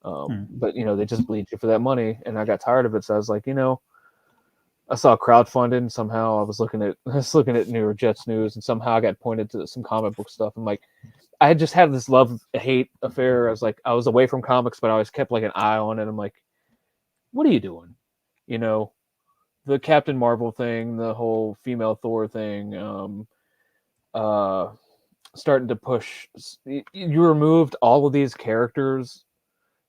S2: But they just bleed you for that money, and I got tired of it. So I was like, I saw crowdfunding. Somehow I was looking at New York Jets news, and somehow I got pointed to some comic book stuff. I'm like, I had just had this love-hate affair. I was away from comics, but I always kept like an eye on it. I'm like, what are you doing? The Captain Marvel thing, the whole female Thor thing, starting to push. You removed all of these characters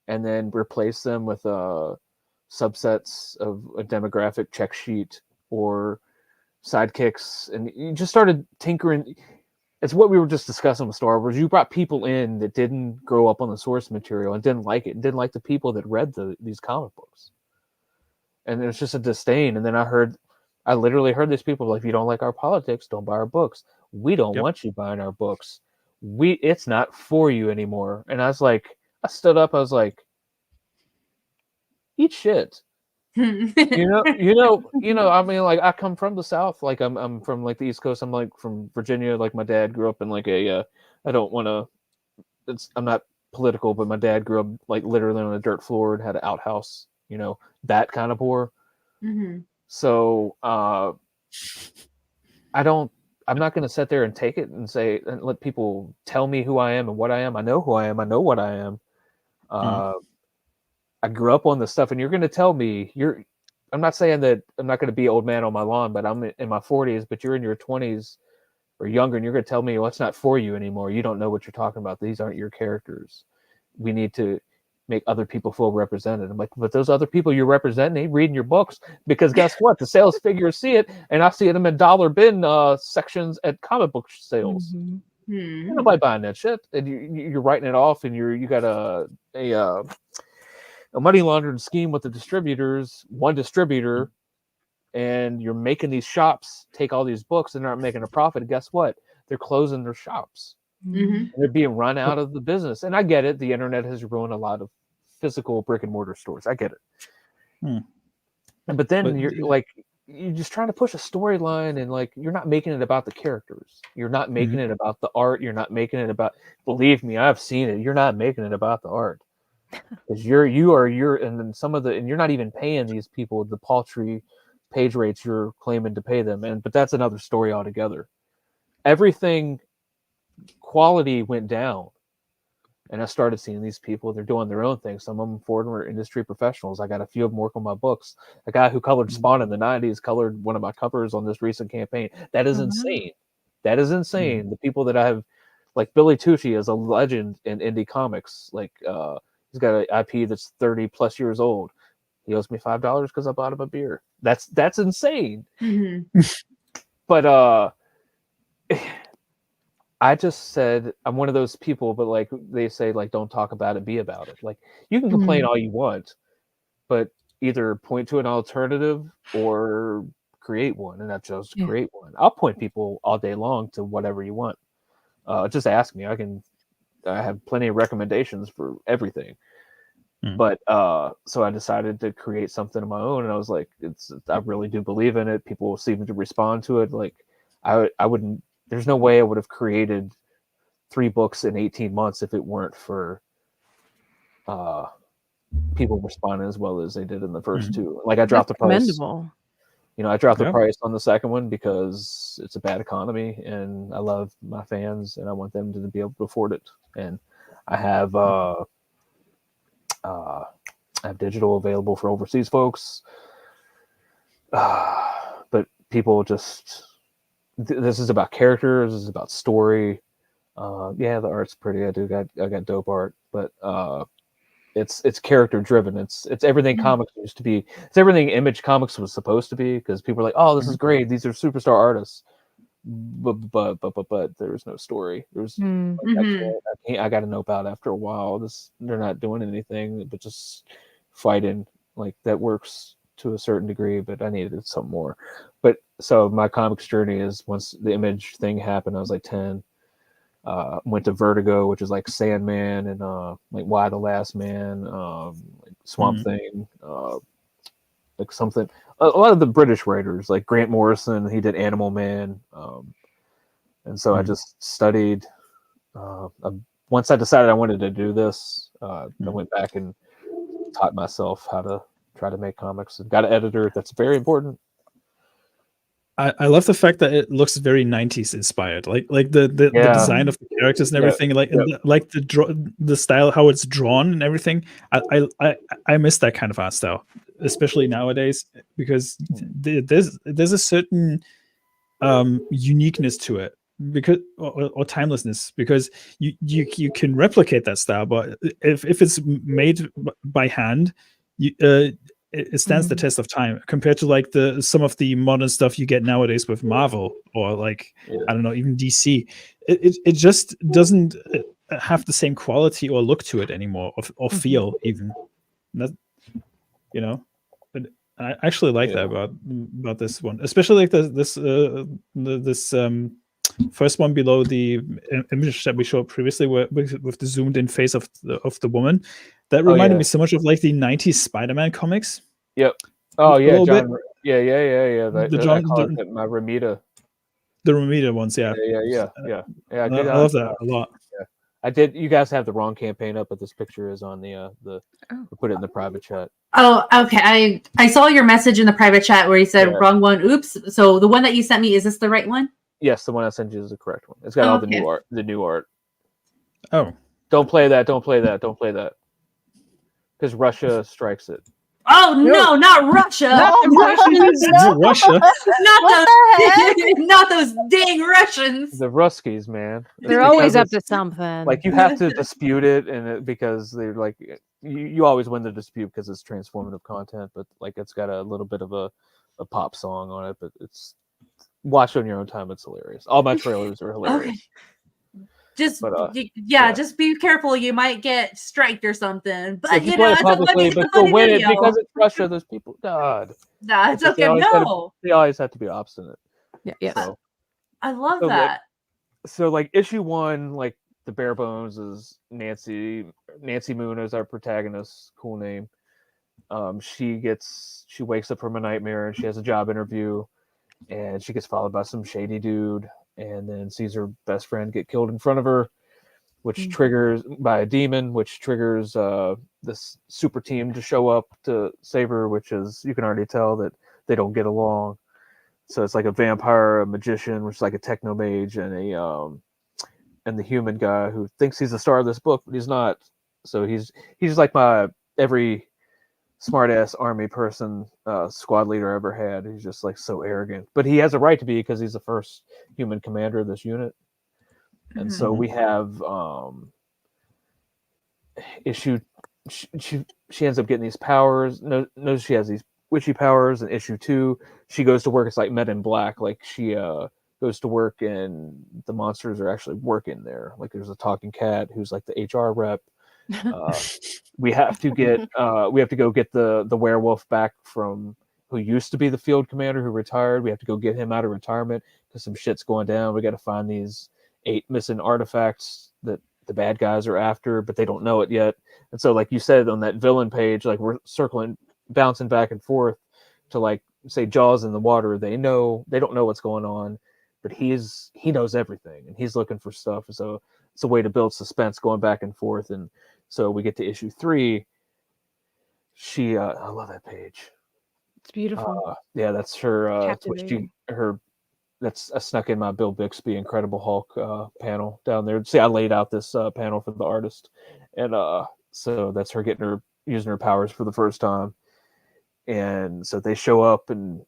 S2: and then replace them with subsets of a demographic check sheet or sidekicks, and you just started tinkering. It's what we were just discussing with Star Wars. You brought people in that didn't grow up on the source material and didn't like it, and didn't like the people that read these comic books. And it was just a disdain. And then I literally heard these people like, "If you don't like our politics, don't buy our books. We don't want you buying our books. It's not for you anymore." And I stood up. I was like, eat shit. I mean, like, I come from the South. Like, I'm from like the East Coast. I'm like from Virginia. Like, my dad grew up in like I don't want to. I'm not political, but my dad grew up like literally on a dirt floor and had an outhouse. That kind of poor.
S1: Mm-hmm.
S2: So I'm not going to sit there and take it and let people tell me who I am and what I am. I know who I am. I know what I am. I grew up on this stuff, and you're going to tell me I'm not saying that I'm not going to be old man on my lawn, but I'm in my 40s, but you're in your 20s or younger, and you're going to tell me, "Well, it's not for you anymore. You don't know what you're talking about. These aren't your characters. We need to make other people feel represented." I'm like, "But those other people you're representing ain't reading your books, because guess what? The sales figures see it, and I see them in dollar bin sections at comic book sales. Ain't nobody buying that shit, and you're writing it off, and you got a money laundering scheme with the distributors, one distributor, and you're making these shops take all these books and they're not making a profit. And guess what? They're closing their shops. And they're being run out of the business. And I get it. The internet has ruined a lot of physical brick and mortar stores. I get it. But then you're just trying to push a storyline, and like, you're not making it about the characters. You're not making it about the art. You're not making it about, believe me, I've seen it. You're not making it about the art. Because and then and you're not even paying these people the paltry page rates you're claiming to pay them. But that's another story altogether. Everything quality went down, and I started seeing these people. They're doing their own thing. Some of them former industry professionals. I got a few of them work on my books. A guy who colored Spawn in the 90s colored one of my covers on this recent campaign. That is insane. That is insane. The people that I have, like Billy Tucci, is a legend in indie comics. Like, he's got an IP that's 30 plus years old. He owes me $5 because I bought him a beer. That's insane. But I just said, I'm one of those people, but like they say, like, don't talk about it, be about it. Like, you can complain all you want, but either point to an alternative or create one, and I chose to create one. I'll point people all day long to whatever you want. Just ask me. I have plenty of recommendations for everything. But so I decided to create something of my own, and I was like, I really do believe in it. People seem to respond to it. Like I wouldn't. There's no way I would have created 3 books in 18 months if it weren't for people responding as well as they did in the first 2. Like I dropped the price. I dropped the price on the second one because it's a bad economy, and I love my fans, and I want them to be able to afford it. And I have digital available for overseas folks. But people just, this is about characters. This is about story. The art's pretty. I got dope art, but it's character driven. It's everything comics used to be. It's everything Image Comics was supposed to be, because people are like, oh, this is great. These are superstar artists. But there's no story. There's I got to nope out after a while. They're not doing anything but just fighting. Like that works to a certain degree, but I needed some more. But so my comics journey is, once the Image thing happened, I was like 10. Went to Vertigo, which is like Sandman and like Why the Last Man, like Swamp Thing, like something. A lot of the British writers, like Grant Morrison, he did Animal Man, and so I just studied. Once I decided I wanted to do this, I went back and taught myself how to try to make comics, and got an editor. That's very important.
S5: I love the fact that it looks very 90s inspired, like the design of the characters and everything, like the style, how it's drawn and everything. I miss that kind of art style, especially nowadays, because there's a certain uniqueness to it, because or timelessness, because you can replicate that style, but if it's made by hand, it stands the test of time, compared to like some of the modern stuff you get nowadays with Marvel, or like I don't know, even DC. It just doesn't have the same quality or look to it anymore, or feel even. That, but I actually like that about this one, especially like this first one below the image that we showed previously, with the zoomed in face of the woman. That reminded me so much of like the 90s Spider-Man comics.
S2: Yep. Oh yeah, John.
S5: Bit.
S2: Yeah. I call it my Ramita.
S5: The Ramita ones, yeah.
S2: I
S5: love that a lot.
S2: Yeah. I did. You guys have the wrong campaign up, but this picture is on the we put it in the private chat.
S1: Oh, okay. I saw your message in the private chat where you said wrong one. Oops. So the one that you sent me, is this the right one?
S2: Yes, the one I sent you is the correct one. It's got all the new art. The new art.
S5: Oh.
S2: Don't play that. Because Russia strikes it.
S1: Oh no, not Russia!
S5: Not Russia!
S1: Not those dang Russians!
S2: The Ruskies, man.
S6: They're always up to something.
S2: Like you have to dispute it, because they're like you always win the dispute because it's transformative content, but like it's got a little bit of a pop song on it, but it's watch on your own time. It's hilarious. All my trailers are hilarious.
S1: Okay. Just be careful. You might get striked or something. But
S2: it's publicly, but go win it because it's Russia. Those people, God.
S1: Nah, it's okay.
S2: They always have to be obstinate.
S6: Yeah.
S2: So,
S1: I love that.
S2: Like issue 1, like the bare bones is Nancy Moon is our protagonist. Cool name. She wakes up from a nightmare and she has a job interview, and she gets followed by some shady dude, and then sees her best friend get killed in front of her, which triggers by a demon, which triggers this super team to show up to save her, which is, you can already tell that they don't get along. So it's like a vampire, a magician, which is like a techno mage, and the human guy who thinks he's the star of this book, but he's not. So he's like every smart ass army person, squad leader I ever had. He's just like so arrogant, but he has a right to be, because he's the first human commander of this unit. And so we have issue. She ends up getting these powers. Knows she has these witchy powers. In issue 2, she goes to work. It's like Men in Black. Like she goes to work, and the monsters are actually working there. Like there's a talking cat who's like the HR rep. We have to go get the werewolf back from who used to be the field commander who retired. We have to go get him out of retirement because some shit's going down. We got to find these 8 missing artifacts that the bad guys are after, but they don't know it yet. And so, like you said on that villain page, like we're bouncing back and forth to like say Jaws in the water. They don't know what's going on, but he knows everything and he's looking for stuff. So it's a way to build suspense going back and forth. And so we get to issue 3. I love that page.
S6: It's beautiful.
S2: Yeah, that's her.
S6: Captivating.
S2: That's I snuck in my Bill Bixby Incredible Hulk panel down there. See, I laid out this panel for the artist, and so that's her using her powers for the first time. And so they show up, and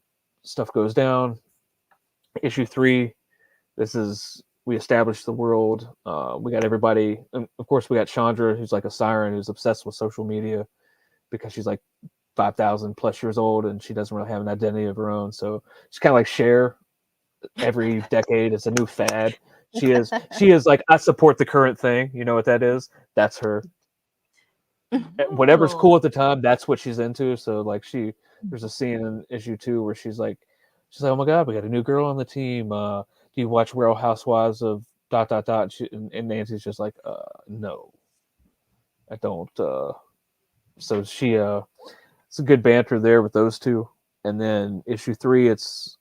S2: stuff goes down. Issue 3. We established the world. We got everybody, and of course we got Chandra, who's like a siren who's obsessed with social media because she's like 5,000 plus years old and she doesn't really have an identity of her own. So she's kind of like Cher. Every decade it's a new fad. She is like, I support the current thing. You know what that is? That's her. Whatever's cool at the time, that's what she's into. So like there's a scene in issue 2 where she's like, oh my God, we got a new girl on the team. Do you watch Real Housewives of ... And Nancy's just like, no, I don't. So it's a good banter there with those two. And then issue 3, it's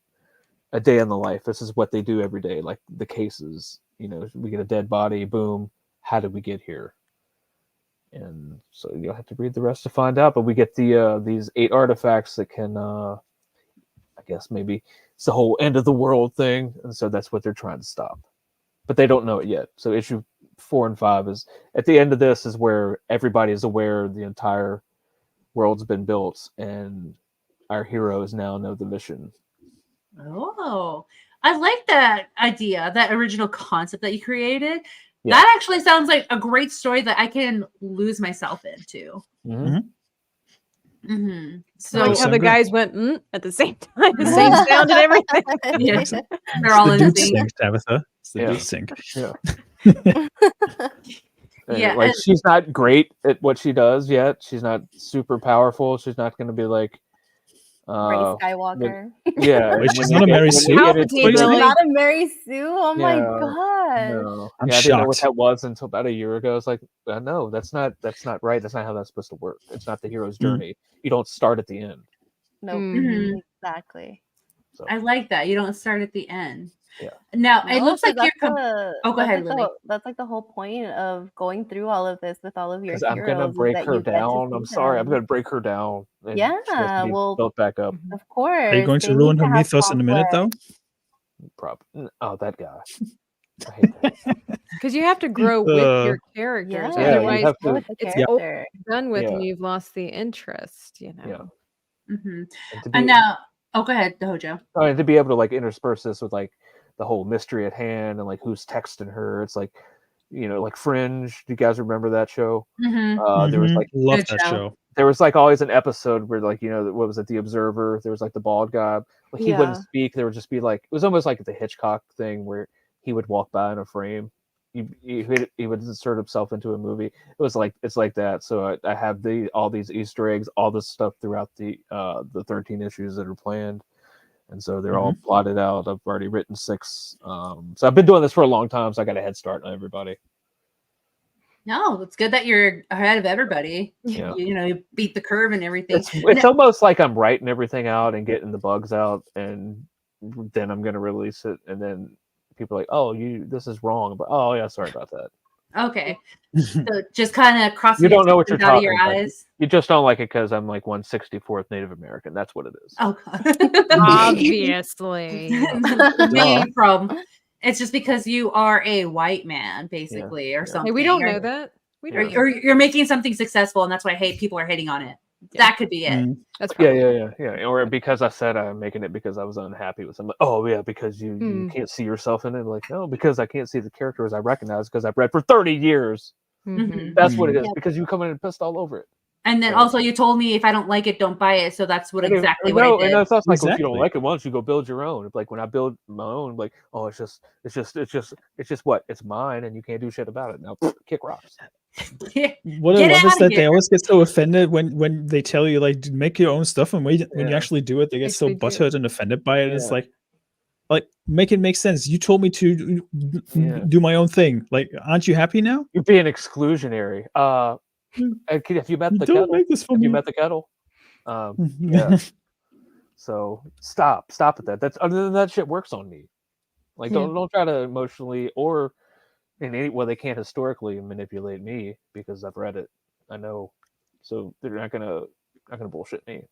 S2: a day in the life. This is what they do every day. Like the cases, we get a dead body, boom. How did we get here? And so you'll have to read the rest to find out. But we get these 8 artifacts that can, I guess maybe it's the whole end of the world thing. And so that's what they're trying to stop. But they don't know it yet. So issue 4 and 5 is at the end of this is where everybody is aware the entire world's been built and our heroes now know the mission.
S1: Oh, I like that idea, that original concept that you created.
S2: Yeah.
S1: That actually sounds like a great story that I can lose myself into. So
S6: Like how the guys went at the same time, the same sound and everything.
S1: Yeah, they're all in
S5: dude
S1: sync.
S5: sync, Tabitha. It's the
S2: Yeah.
S5: dude sync.
S1: Yeah,
S2: like she's not great at what she does yet. She's not super powerful. She's not going to be like
S3: Ray Skywalker.
S2: Yeah,
S5: Wait, she's not a Mary Sue?
S3: She's not a Mary Sue. Oh my
S2: Yeah.
S3: god!
S2: No,
S5: I'm
S2: I didn't know what
S5: shocked.
S2: that was until about a year ago. I was like, no, that's not right. That's not how that's supposed to work. It's not the hero's journey. You don't start at the end.
S3: No, exactly.
S2: So
S1: I like that. You don't start at the end.
S2: Yeah.
S1: Now it looks like you're.
S3: Go
S1: ahead, Lily.
S3: That's like the whole point of going through all of this with all of your heroes.
S2: I'm gonna break
S3: is that
S2: her
S3: you get to
S2: down.
S3: see
S2: I'm sorry. I'm
S3: them.
S2: gonna break her down. And
S3: Yeah,
S2: she has to be
S3: well,
S2: built back up.
S3: Of course.
S5: Are you going to
S3: they
S5: ruin
S3: need
S5: her
S3: to have
S5: mythos in a minute, though?
S2: Probably. Oh, that guy. I hate that.
S6: Because you have to grow with your characters.
S3: Yeah,
S6: Otherwise,
S2: you have
S3: go
S2: to.
S3: with the
S6: it's
S3: character.
S6: done with
S2: Yeah.
S6: and you've lost the interest,
S2: Yeah.
S1: Mm-hmm.
S2: And to be,
S1: And now, go ahead, Hojo.
S2: and to be able to like intersperse this with like the whole mystery at hand and like who's texting her. It's like, like Fringe. Do you guys remember that show?
S1: Mm-hmm.
S2: There was like
S5: love
S1: Good
S5: that
S1: show.
S5: show.
S2: there was like always an episode where like what was it, The Observer? There was like the bald guy. Like he wouldn't speak. There would just be like, it was almost like the Hitchcock thing where he would walk by in a frame. He would insert himself into a movie. It's like that. So I have all these Easter eggs, all this stuff throughout the 13 issues that are planned. And so they're all plotted out. I've already written 6. So I've been doing this for a long time, so I got a head start on everybody.
S1: No, it's good that you're ahead of everybody.
S2: Yeah.
S1: You beat the curve and everything.
S2: It's almost like I'm writing everything out and getting the bugs out, and then I'm going to release it, and then people are like, "Oh, this is wrong," but oh yeah, sorry about that.
S1: Okay, so just kind of crossing.
S2: You don't know what you're
S1: out of
S2: talking
S1: your
S2: about.
S1: eyes.
S2: You just don't like it because I'm like 1/64th Native American. That's what it is.
S1: Oh,
S6: Obviously.
S1: main problem. It's just because you are a white man, basically, or something.
S6: Hey, we don't
S1: or,
S6: know that. We
S1: Or,
S6: don't.
S1: or you're making something successful, and that's why people are hating on it.
S6: Yeah.
S1: That could be it.
S6: That's
S2: Yeah. Or because I said I'm making it because I was unhappy with something. Oh yeah, because you can't see yourself in it. Like no, because I can't see the characters I recognize because I've read for 30 years.
S1: Mhm.
S2: That's what it is. Because you come in and pissed all over it.
S1: And then
S2: So-
S1: also you told me if I don't like it, don't buy it. So that's what exactly what I
S2: And
S1: did.
S2: it's also like, well, if you don't
S5: Exactly.
S2: like it, why don't you go build your own? Like when I build my own, like, oh, it's just what? It's mine, and you can't do shit about it. Now, kick rocks.
S5: What I
S1: Get
S5: love is
S1: outta
S5: that they
S1: here.
S5: always get so offended when they tell you like make your own stuff, and when you
S2: Yeah.
S5: actually do it, they get
S6: Yes,
S5: so
S6: they do.
S5: butthurt and offended by it. It's
S2: Yeah.
S5: like make it make sense. You told me to
S2: Yeah.
S5: do my own thing. Like, aren't you happy now?
S2: You're being exclusionary. Have you met the
S5: Don't
S2: kettle?
S5: make this for
S2: Have
S5: me.
S2: you met the kettle? Yeah. So stop at that. That's other than that shit works on me. Like
S6: Yeah.
S2: don't try to emotionally or in any they can't historically manipulate me because I've read it. I know. So they're not gonna bullshit me.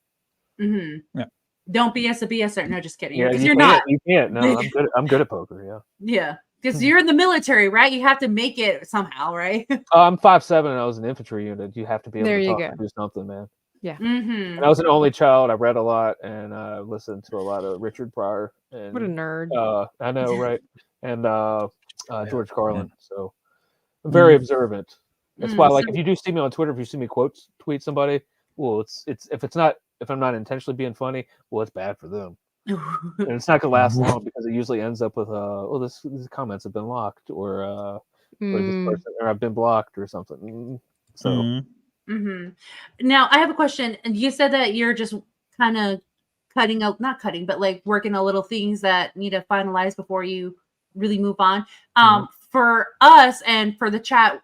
S1: Mhm.
S5: Yeah.
S1: Don't BS a BSer. No, just kidding.
S2: Yeah,
S1: Because
S2: you
S1: you're
S2: can't.
S1: not.
S2: You can't. No, I'm good at poker. Yeah.
S1: Yeah. Because you're in the military, right? You have to make it somehow, right?
S2: I'm 5'7" and I was an infantry unit. You have to be able
S6: There
S2: to
S6: you
S2: talk
S6: go.
S2: and do something, man.
S1: Mm-hmm.
S2: And I was an only child. I read a lot and listened to a lot of Richard Pryor and
S6: What a nerd.
S2: I know, right? And George Carlin. So I'm
S5: Mm.
S2: very observant. That's why,
S1: Mm,
S2: like,
S1: so-
S2: if you do see me on Twitter, if you see me tweet somebody, well, it's if I'm not intentionally being funny, well, it's bad for them, and it's not gonna last long because it usually ends up with these comments have been locked or this person or I've been blocked or something. So
S5: Mm.
S1: Mm-hmm. Now I have a question. And you said that you're just kind of not cutting, but like working on little things that need to finalize before you really move on. For us and for the chat,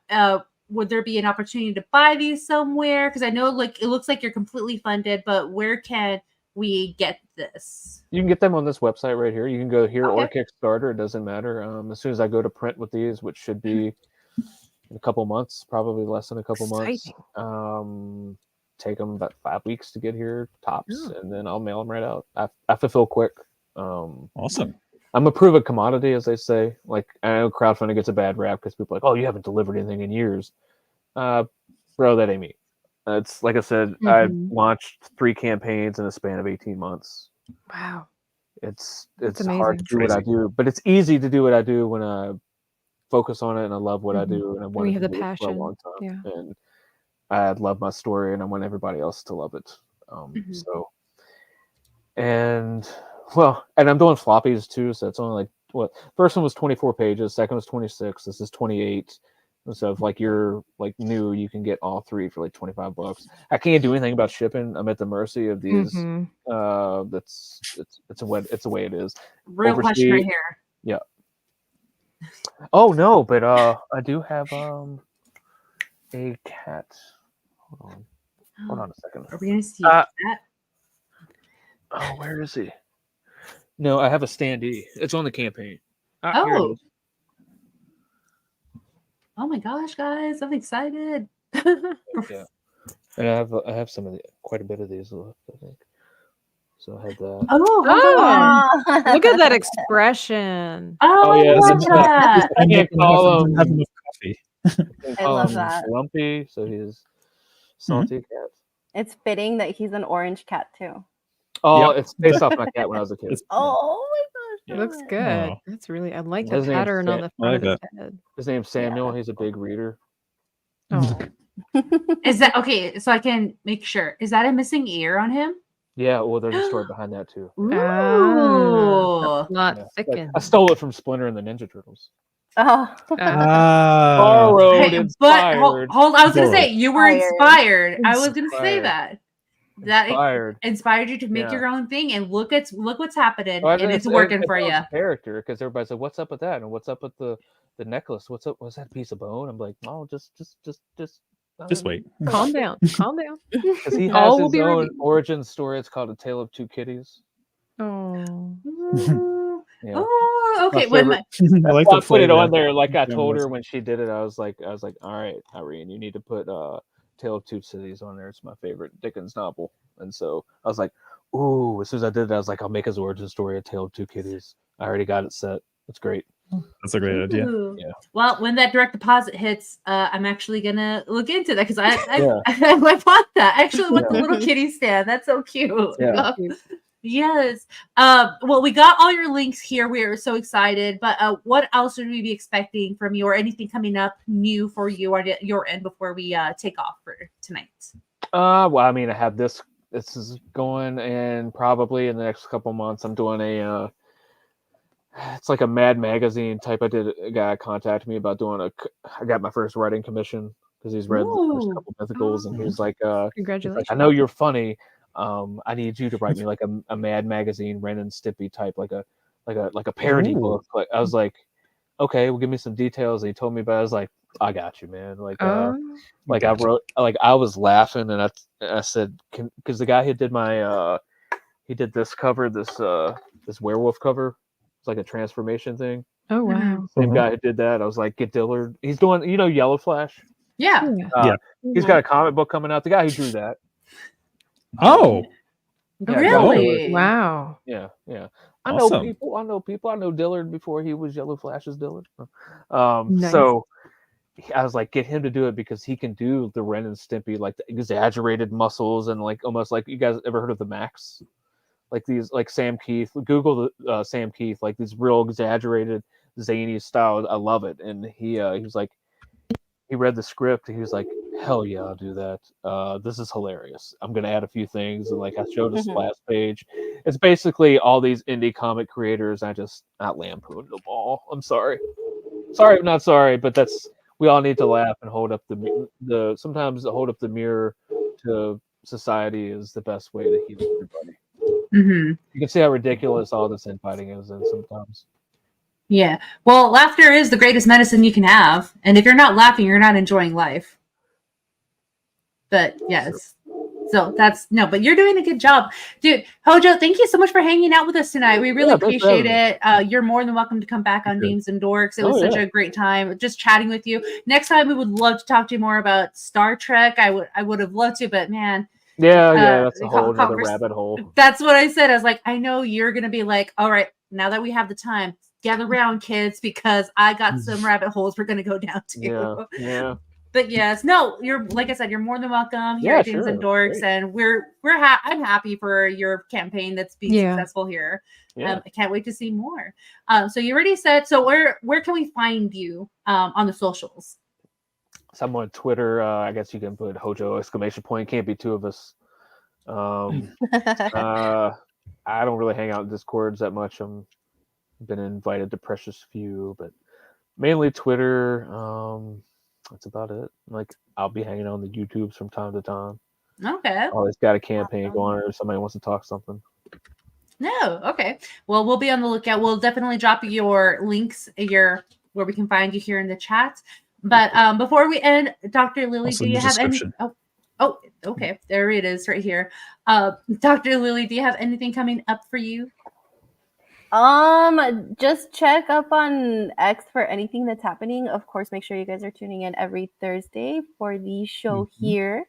S1: would there be an opportunity to buy these somewhere? Because I know like it looks like you're completely funded, but where can we get this?
S2: you can get them on this website right here. You can go here or
S1: Okay.
S2: Kickstarter. It doesn't matter. As soon as I go to print with these, which should be in a couple months, probably less than a couple months. Take them about 5 weeks to get here tops, and then I'll mail them right out. I fulfill quick.
S5: Awesome.
S2: I'm a proven commodity, as they say. Like I know crowdfunding gets a bad rap because people are like, oh, you haven't delivered anything in years. Bro, that ain't me. It's like I said, I launched 3 campaigns in a span of 18 months.
S6: Wow.
S2: It's
S6: That's
S2: hard to
S6: amazing.
S2: do what I do, but it's easy to do what I do when I focus on it and I love what I do and I
S6: When you
S2: wanted
S6: have
S2: to
S6: the
S2: do it for a
S6: passion.
S2: long time.
S6: Yeah.
S2: And I love my story and I want everybody else to love it. So, and well, and I'm doing floppies too. So it's only like first one was 24 pages. Second was 26. This is 28. So if like you're like new, you can get all 3 for like $25. I can't do anything about shipping. I'm at the mercy of these. It's the way it is.
S1: Real question right here.
S2: Yeah. Oh no, but I do have a cat. Hold on a second.
S1: Are we gonna see that?
S2: Oh, where is he? No, I have a standee. It's on the campaign. Here it
S1: Oh.
S2: is.
S1: Oh my gosh, guys, I'm excited.
S2: Yeah. And I have quite a bit of these left, I think. So I had that.
S6: Oh, look at that expression.
S1: Oh, I
S2: yeah,
S1: love that.
S2: I can't call him.
S5: Have enough coffee.
S3: I love that.
S2: Lumpy, so he's salty cat.
S3: It's fitting that he's an orange cat too.
S2: Oh,
S5: Yep.
S2: it's based off my cat when I was a kid.
S3: Oh my
S6: It looks good.
S5: Aw.
S6: That's really, I like
S2: His
S6: the
S2: name's
S6: pattern on
S2: Sam.
S6: the
S5: I
S6: front
S5: like
S6: of his head.
S2: His name's Samuel. He's a big reader.
S6: Oh.
S1: Is that okay? So I can make sure. Is that a missing ear on him?
S2: Yeah, well, there's a story behind that too.
S1: Ooh.
S6: Not
S2: Yeah.
S6: thickened.
S2: I stole it from Splinter and the Ninja Turtles.
S3: Oh.
S2: Borrowed,
S1: Okay, but
S2: inspired.
S1: hold, I was gonna say you were
S3: Inspired.
S1: inspired. I was gonna say
S2: Inspired.
S1: that
S2: Inspired.
S1: inspired you to make
S2: Yeah.
S1: your own thing, and look what's happening,
S2: Well,
S1: and it's working for you.
S2: Character, because everybody's like, "What's up with that?" And what's up with the necklace? What's up? What's that piece of bone? I'm like, "Oh, just
S5: wait.
S6: Calm down. Calm down.
S2: Because he
S6: All
S2: has
S6: will
S2: his
S6: be
S2: own
S6: reviewed.
S2: origin story. It's called A Tale of Two Kitties.
S6: Oh.
S2: Yeah.
S1: Oh, okay.
S2: My
S1: When
S2: favorite-
S5: I like
S2: I
S5: the
S2: put it
S5: flavor.
S2: on there. Like I
S5: Yeah,
S2: told her
S5: what's-
S2: when she did it, I was like, all right, Irene, you need to put Tale of Two Cities on there. It's my favorite Dickens novel. And so I was like, ooh, as soon as I did that, I was like, I'll make his origin story A Tale of Two Kitties. I already got it set. It's great.
S5: That's a great idea.
S1: Ooh.
S2: Yeah.
S1: Well, when that direct deposit hits, I'm actually gonna look into that because I
S2: Yeah.
S1: I want that. I actually want the little kitty stand. That's so cute.
S2: Yeah.
S1: Yes. Well, we got all your links here. We are so excited. But what else should we be expecting from you, or anything coming up new for you on your end before we take off for tonight?
S2: Well, I mean, I have this. This is going, and probably in the next couple months, I'm doing a. It's like a Mad Magazine type. A guy contacted me about doing I got my first writing commission because he's read the first
S1: Ooh.
S2: couple Mythicals, and he was like,
S6: Congratulations.
S2: I know you're funny. I need you to write me like a Mad Magazine Ren and Stimpy type, like a parody
S5: Ooh.
S2: book. Like I was like, okay, well, give me some details. And he told me about it. I was like, I got you, man. Like, like I wrote, like I was laughing, and I said, because the guy who did my, he did this cover, this werewolf cover. It's like a transformation thing.
S6: Oh wow.
S2: Same guy who did that. I was like, get Dillard. He's doing, Yellow Flash.
S1: Yeah.
S5: Yeah.
S2: He's got a comic book coming out. The guy who drew that.
S5: Oh,
S2: Yeah,
S1: Really?
S6: Wow.
S2: Yeah. I
S5: Awesome.
S2: know people. I know Dillard before he was Yellow Flash's Dillard.
S6: Nice.
S2: So I was like, get him to do it because he can do the Ren and Stimpy, like the exaggerated muscles and like almost like, you guys ever heard of the Max? Like these, like Sam Keith. Google the Sam Keith, like these real exaggerated zany style. I love it. And he was like, he read the script. He was like, hell yeah, I'll do that. This is hilarious. I'm gonna add a few things, and like I showed a splash page. It's basically all these indie comic creators. I not lampooned them all. I'm sorry, not sorry, but we all need to laugh and hold up the sometimes hold up the mirror to society is the best way to heal everybody.
S1: Mm-hmm.
S2: You can see how ridiculous all this infighting is, and sometimes.
S1: Yeah. Well, laughter is the greatest medicine you can have, and if you're not laughing, you're not enjoying life. But yes. So but you're doing a good job. Dude, Hojo, thank you so much for hanging out with us tonight. We really appreciate it. You're more than welcome to come back on Dames and Dorks. It was such a great time just chatting with you. Next time we would love to talk to you more about Star Trek. I would have loved to, but man.
S2: Yeah, that's a whole other rabbit hole.
S1: That's what I said. I was like, I know you're gonna be like, all right, now that we have the time, gather around, kids, because I got some rabbit holes we're gonna go down to.
S2: Yeah.
S1: But yes, no, you're like I said, you're more than welcome here at Dames and Dorks, and I'm happy for your campaign that's being successful here. I can't wait to see more. So you already said. So where can we find you on the socials?
S2: So I'm on Twitter. I guess you can put Hojo ! Can't be two of us. I don't really hang out in Discords that much. I've been invited to Precious Few, but mainly Twitter. That's about it. Like I'll be hanging on the YouTubes from time to time.
S1: Okay.
S2: Always got a campaign going, or somebody wants to talk something.
S1: No, okay. Well, we'll be on the lookout. We'll definitely drop your links, where we can find you here in the chat. But before we end, Dr. Lily,
S5: Also
S1: do you have any? Oh, okay. There it is, right here. Dr. Lily, do you have anything coming up for you?
S3: Just check up on X for anything that's happening. Of course, make sure you guys are tuning in every Thursday for the show here.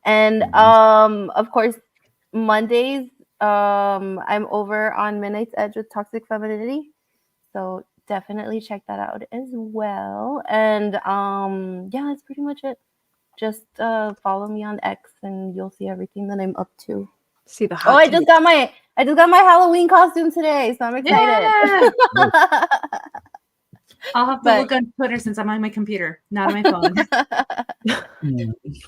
S3: And of course, Mondays, I'm over on Midnight's Edge with Toxic Femininity. So definitely check that out as well. And that's pretty much it. Just follow me on X and you'll see everything that I'm up to.
S6: See the hot
S3: I just got my Halloween costume today, so I'm excited.
S1: Yeah. I'll have to look on Twitter since I'm on my computer, not on my phone.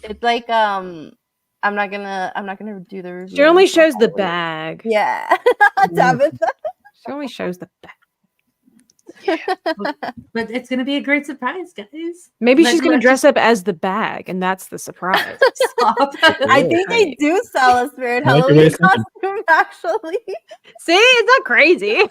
S3: It's like I'm not gonna do the review.
S6: She only shows the bag.
S3: Yeah. Tabitha.
S6: She only shows the bag.
S1: But it's gonna be a great surprise, guys.
S6: Maybe she's gonna dress up as the bag, and that's the surprise.
S3: I think they do sell a spirit Halloween costume, actually.
S6: See, it's not crazy.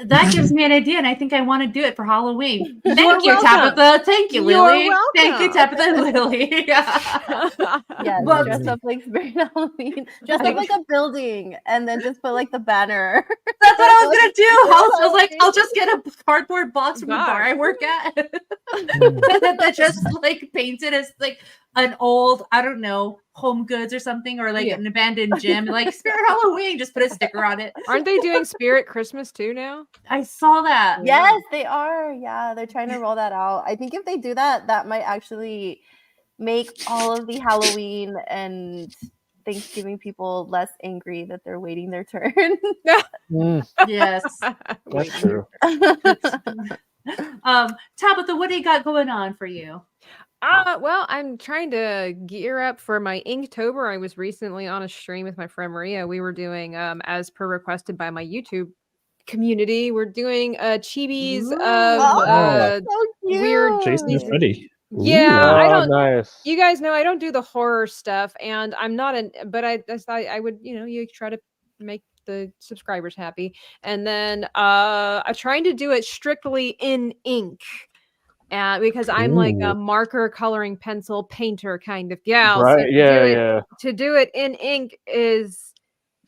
S1: That gives me an idea, and I think I want to do it for Halloween. Thank you,
S6: welcome.
S1: Tabitha. Thank you, Lily.
S6: You're
S1: Thank you, Tabitha and Lily.
S3: Yeah, dress up like Spirit Halloween. Dress up like a building, and then just put like the banner.
S1: That's what I was gonna do. I was like, I'll just get a cardboard box from the bar I work at, that just like painted as like an old, I don't know, Home Goods or something, or like an abandoned gym, like Spirit Halloween. Just put a sticker on it.
S6: Aren't they doing Spirit Christmas too now?
S1: I saw that.
S3: Yes, they are. Yeah, they're trying to roll that out. I think if they do that, that might actually make all of the Halloween and Thanksgiving people less angry that they're waiting their turn.
S1: Yes,
S2: that's true.
S1: Tabitha, what do you got going on for you?
S6: Well, I'm trying to gear up for my Inktober. I was recently on a stream with my friend Maria. We were doing, as per requested by my YouTube community, we're doing chibis of
S3: Oh, so cute.
S6: weird
S5: Jason and Freddy.
S6: Yeah,
S2: Oh,
S6: I don't.
S2: nice.
S6: You guys know I don't do the horror stuff, and I'm not an. But I just thought I would, you try to make the subscribers happy, and then I'm trying to do it strictly in ink. Because I'm like a
S5: Ooh.
S6: marker, coloring pencil, painter kind of gal. So
S2: Right? Yeah.
S6: to do it in ink is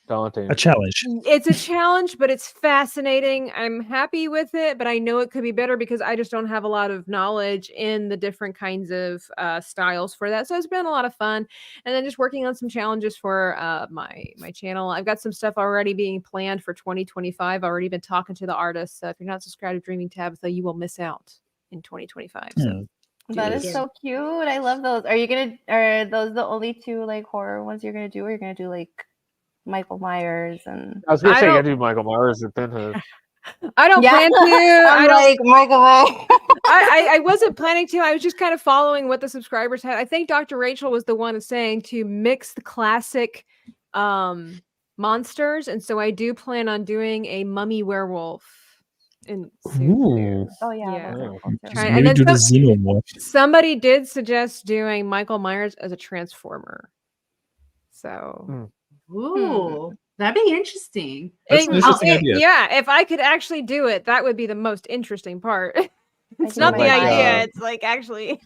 S2: Daunting.
S5: A challenge.
S6: it's a challenge, but it's fascinating. I'm happy with it, but I know it could be better because I just don't have a lot of knowledge in the different kinds of styles for that. So it's been a lot of fun, and then just working on some challenges for my channel. I've got some stuff already being planned for 2025. I've already been talking to the artists. So if you're not subscribed to Dreaming Tabitha, you will miss out in 2025. So
S3: that is so cute. I love those. Are those the only two like horror ones you're gonna do, or you're gonna do like Michael Myers and
S2: I was gonna say you gotta do Michael Myers and Pinhead.
S6: I don't plan to.
S3: I'm like Michael Myers.
S6: I wasn't planning to. I was just kind of following what the subscribers had. I think Dr. Rachel was the one saying to mix the classic monsters, and so I do plan on doing a mummy werewolf.
S5: Ooh.
S3: Oh yeah.
S5: Maybe do the xenomorph.
S6: Somebody did suggest doing Michael Myers as a transformer. So
S1: Ooh, that'd be interesting.
S5: That's an interesting idea.
S6: Yeah, if I could actually do it, that would be the most interesting part. It's not the idea. It's like actually,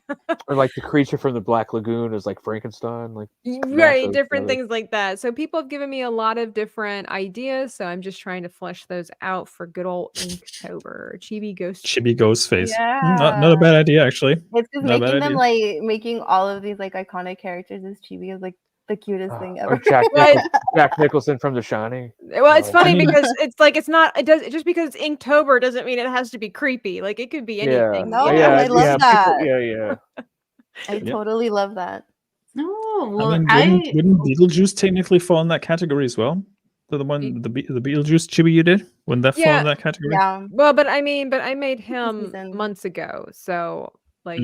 S2: or like the creature from the Black Lagoon is like Frankenstein, like
S6: right, different things like that. So people have given me a lot of different ideas. So I'm just trying to flesh those out for good old Inktober. Chibi Ghostface.
S3: Yeah,
S5: not a bad idea actually.
S3: It's just making all of these like iconic characters as chibi is like the cutest thing ever.
S2: Or Jack Nicholson from The Shining.
S6: Well, it's funny because just because it's Inktober doesn't mean it has to be creepy. Like it could be anything.
S3: No, I love that.
S2: Yeah.
S3: I totally love that.
S1: Oh, well,
S5: wouldn't Beetlejuice technically fall in that category as well? The Beetlejuice chibi you did? Wouldn't that fall in that category?
S3: Yeah.
S6: Well, but I made him months ago, so like.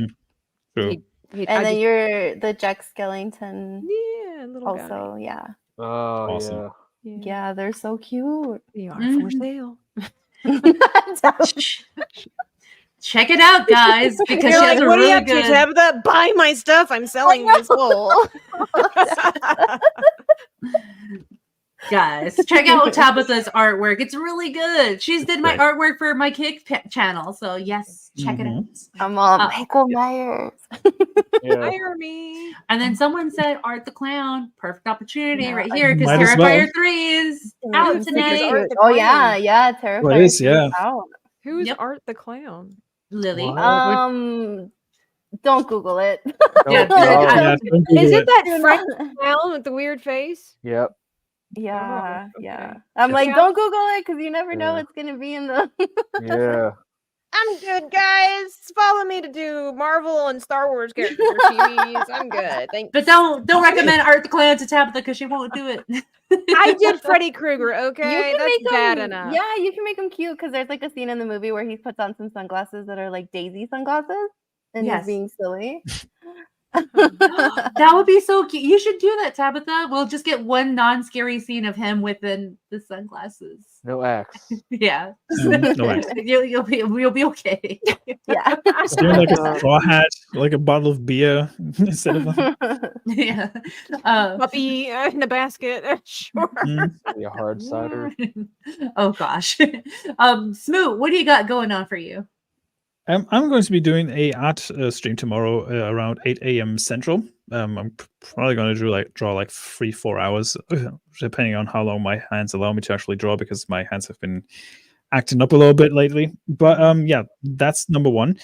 S3: And then you're the Jack Skellington.
S6: Yeah, little
S3: also,
S6: guy.
S3: Yeah.
S2: Oh,
S5: awesome.
S3: Yeah, they're so cute.
S6: They are for sale.
S1: Check it out, guys, because she has a
S6: what
S1: really
S6: are you up
S1: good.
S6: to, Tabitha? Buy my stuff. I'm selling this whole.
S1: Guys, check out Tabitha's artwork. It's really good. She's did my artwork for my Kick channel, so yes, check it out.
S3: I'm all Michael Myers.
S6: Hire me.
S1: And then someone said Art the Clown. Perfect opportunity right here because
S5: Might as
S1: Terrifier 3 is out tonight.
S3: Oh yeah, Terrifier.
S5: Well, it is, yeah.
S3: Out.
S6: Who's Art the Clown?
S1: Lily.
S3: Don't Google it.
S6: Is it that French clown with the weird face?
S2: Yep.
S3: Yeah,
S6: okay.
S3: yeah. I'm like, don't Google it because you never know what's gonna be in the.
S2: Yeah.
S6: I'm good, guys. Follow me to do Marvel and Star Wars characters for TVs. I'm good. Thanks.
S1: But don't recommend Art the Clown to Tabitha because she won't do it.
S6: I did Freddy Krueger. Okay, that's bad enough.
S3: Yeah, you can make him cute because there's like a scene in the movie where he puts on some sunglasses that are like Daisy sunglasses, and he's being silly.
S1: That would be so cute. You should do that, Tabitha. We'll just get one non-scary scene of him within the sunglasses.
S2: No axe.
S1: Yeah.
S5: No axe.
S1: You'll be okay.
S3: Yeah.
S5: Is there like a straw hat, like a bottle of beer instead of
S1: yeah.
S6: Puppy in a basket. Sure.
S2: A hard cider.
S1: Oh gosh. Smu, what do you got going on for you?
S5: I'm going to be doing a art stream tomorrow around 8 a.m. Central. I'm probably going to draw like 3-4 hours, depending on how long my hands allow me to actually draw, because my hands have been acting up a little bit lately. But yeah, that's number one.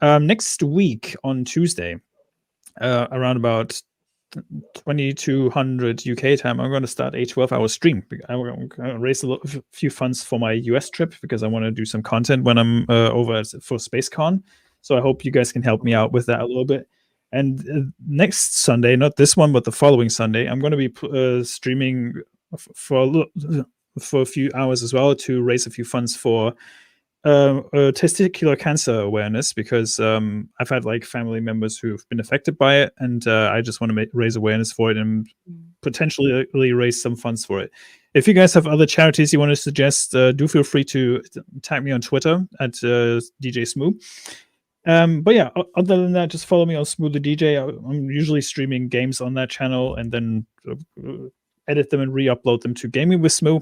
S5: Next week on Tuesday, around about 2200 UK time, I'm going to start a 12-hour stream. I'm going to raise a few funds for my US trip because I want to do some content when I'm over for SpaceCon. So I hope you guys can help me out with that a little bit. And next Sunday, not this one, but the following Sunday, I'm going to be streaming for a few hours as well to raise a few funds for testicular cancer awareness because I've had like family members who've been affected by it, and I just want to raise awareness for it and potentially raise some funds for it. If you guys have other charities you want to suggest, do feel free to tag me on Twitter at DJ Smu. But yeah, other than that, just follow me on Smu the DJ. I'm usually streaming games on that channel and then edit them and re-upload them to Gaming with Smu.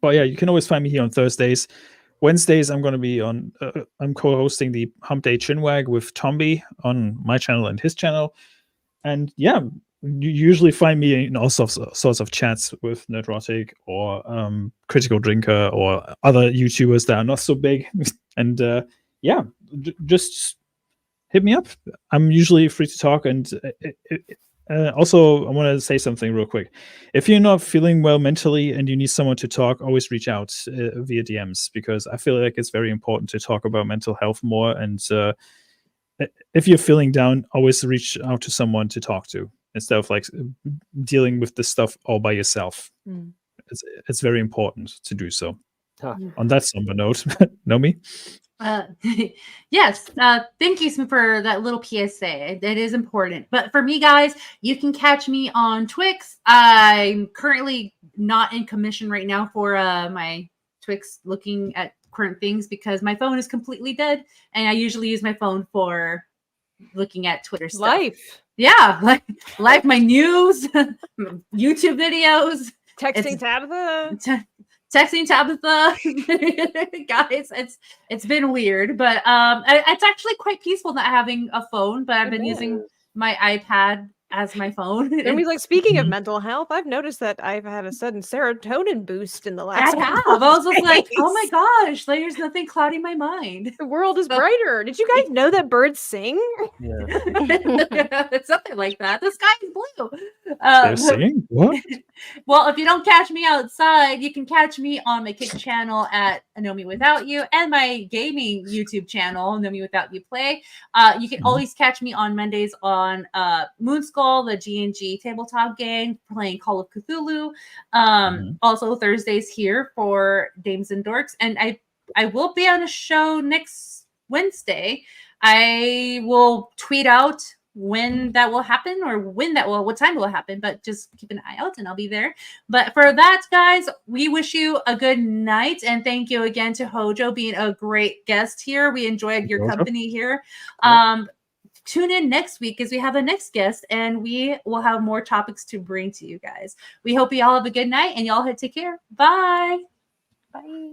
S5: But yeah, you can always find me here on Thursdays. Wednesdays, I'm going to be on. I'm co-hosting the Hump Day Chinwag with Tomby on my channel and his channel. And yeah, you usually find me in all sorts of chats with Nerdrotic or Critical Drinker or other YouTubers that are not so big. And yeah, just hit me up. I'm usually free to talk. And also, I want to say something real quick. If you're not feeling well mentally and you need someone to talk, always reach out via DMs, because I feel like it's very important to talk about mental health more. And if you're feeling down, always reach out to someone to talk to instead of like dealing with this stuff all by yourself. It's very important to do so. On that somber note, Nomi?
S1: Yes, thank you for that little PSA. It is important. But for me, guys, you can catch me on Twix. I'm currently not in commission right now for my Twix looking at current things because my phone is completely dead, and I usually use my phone for looking at Twitter stuff.
S6: Life.
S1: Yeah, like my news, YouTube videos,
S6: Texting Tabitha.
S1: Texting Tabitha. Guys, it's been weird, but it's actually quite peaceful not having a phone, but I've been using my iPad as my phone.
S6: And he's like, speaking of mental health, I've noticed that I've had a sudden serotonin boost in the last
S1: I was just like, oh my gosh, like, there's nothing clouding my mind.
S6: The world is brighter. Did you guys know that birds sing?
S2: Yeah.
S1: It's something like that. The sky is blue.
S5: They're singing? What?
S1: Well, if you don't catch me outside, you can catch me on my Kick channel at Nomiwithoutyou and my gaming YouTube channel, Nomiwithoutyou Play. You can always catch me on Mondays on MoonSkull, the G&G Tabletop game, playing Call of Cthulhu. Also Thursdays here for Dames and Dorks. And I will be on a show next Wednesday. I will tweet out when that will happen or what time it will happen, but just keep an eye out and I'll be there. But for that, guys, we wish you a good night, and thank you again to Hojo being a great guest here. We enjoyed your company here. Tune in next week as we have a next guest, and we will have more topics to bring to you guys. We hope you all have a good night, and y'all take care. Bye.
S3: Bye.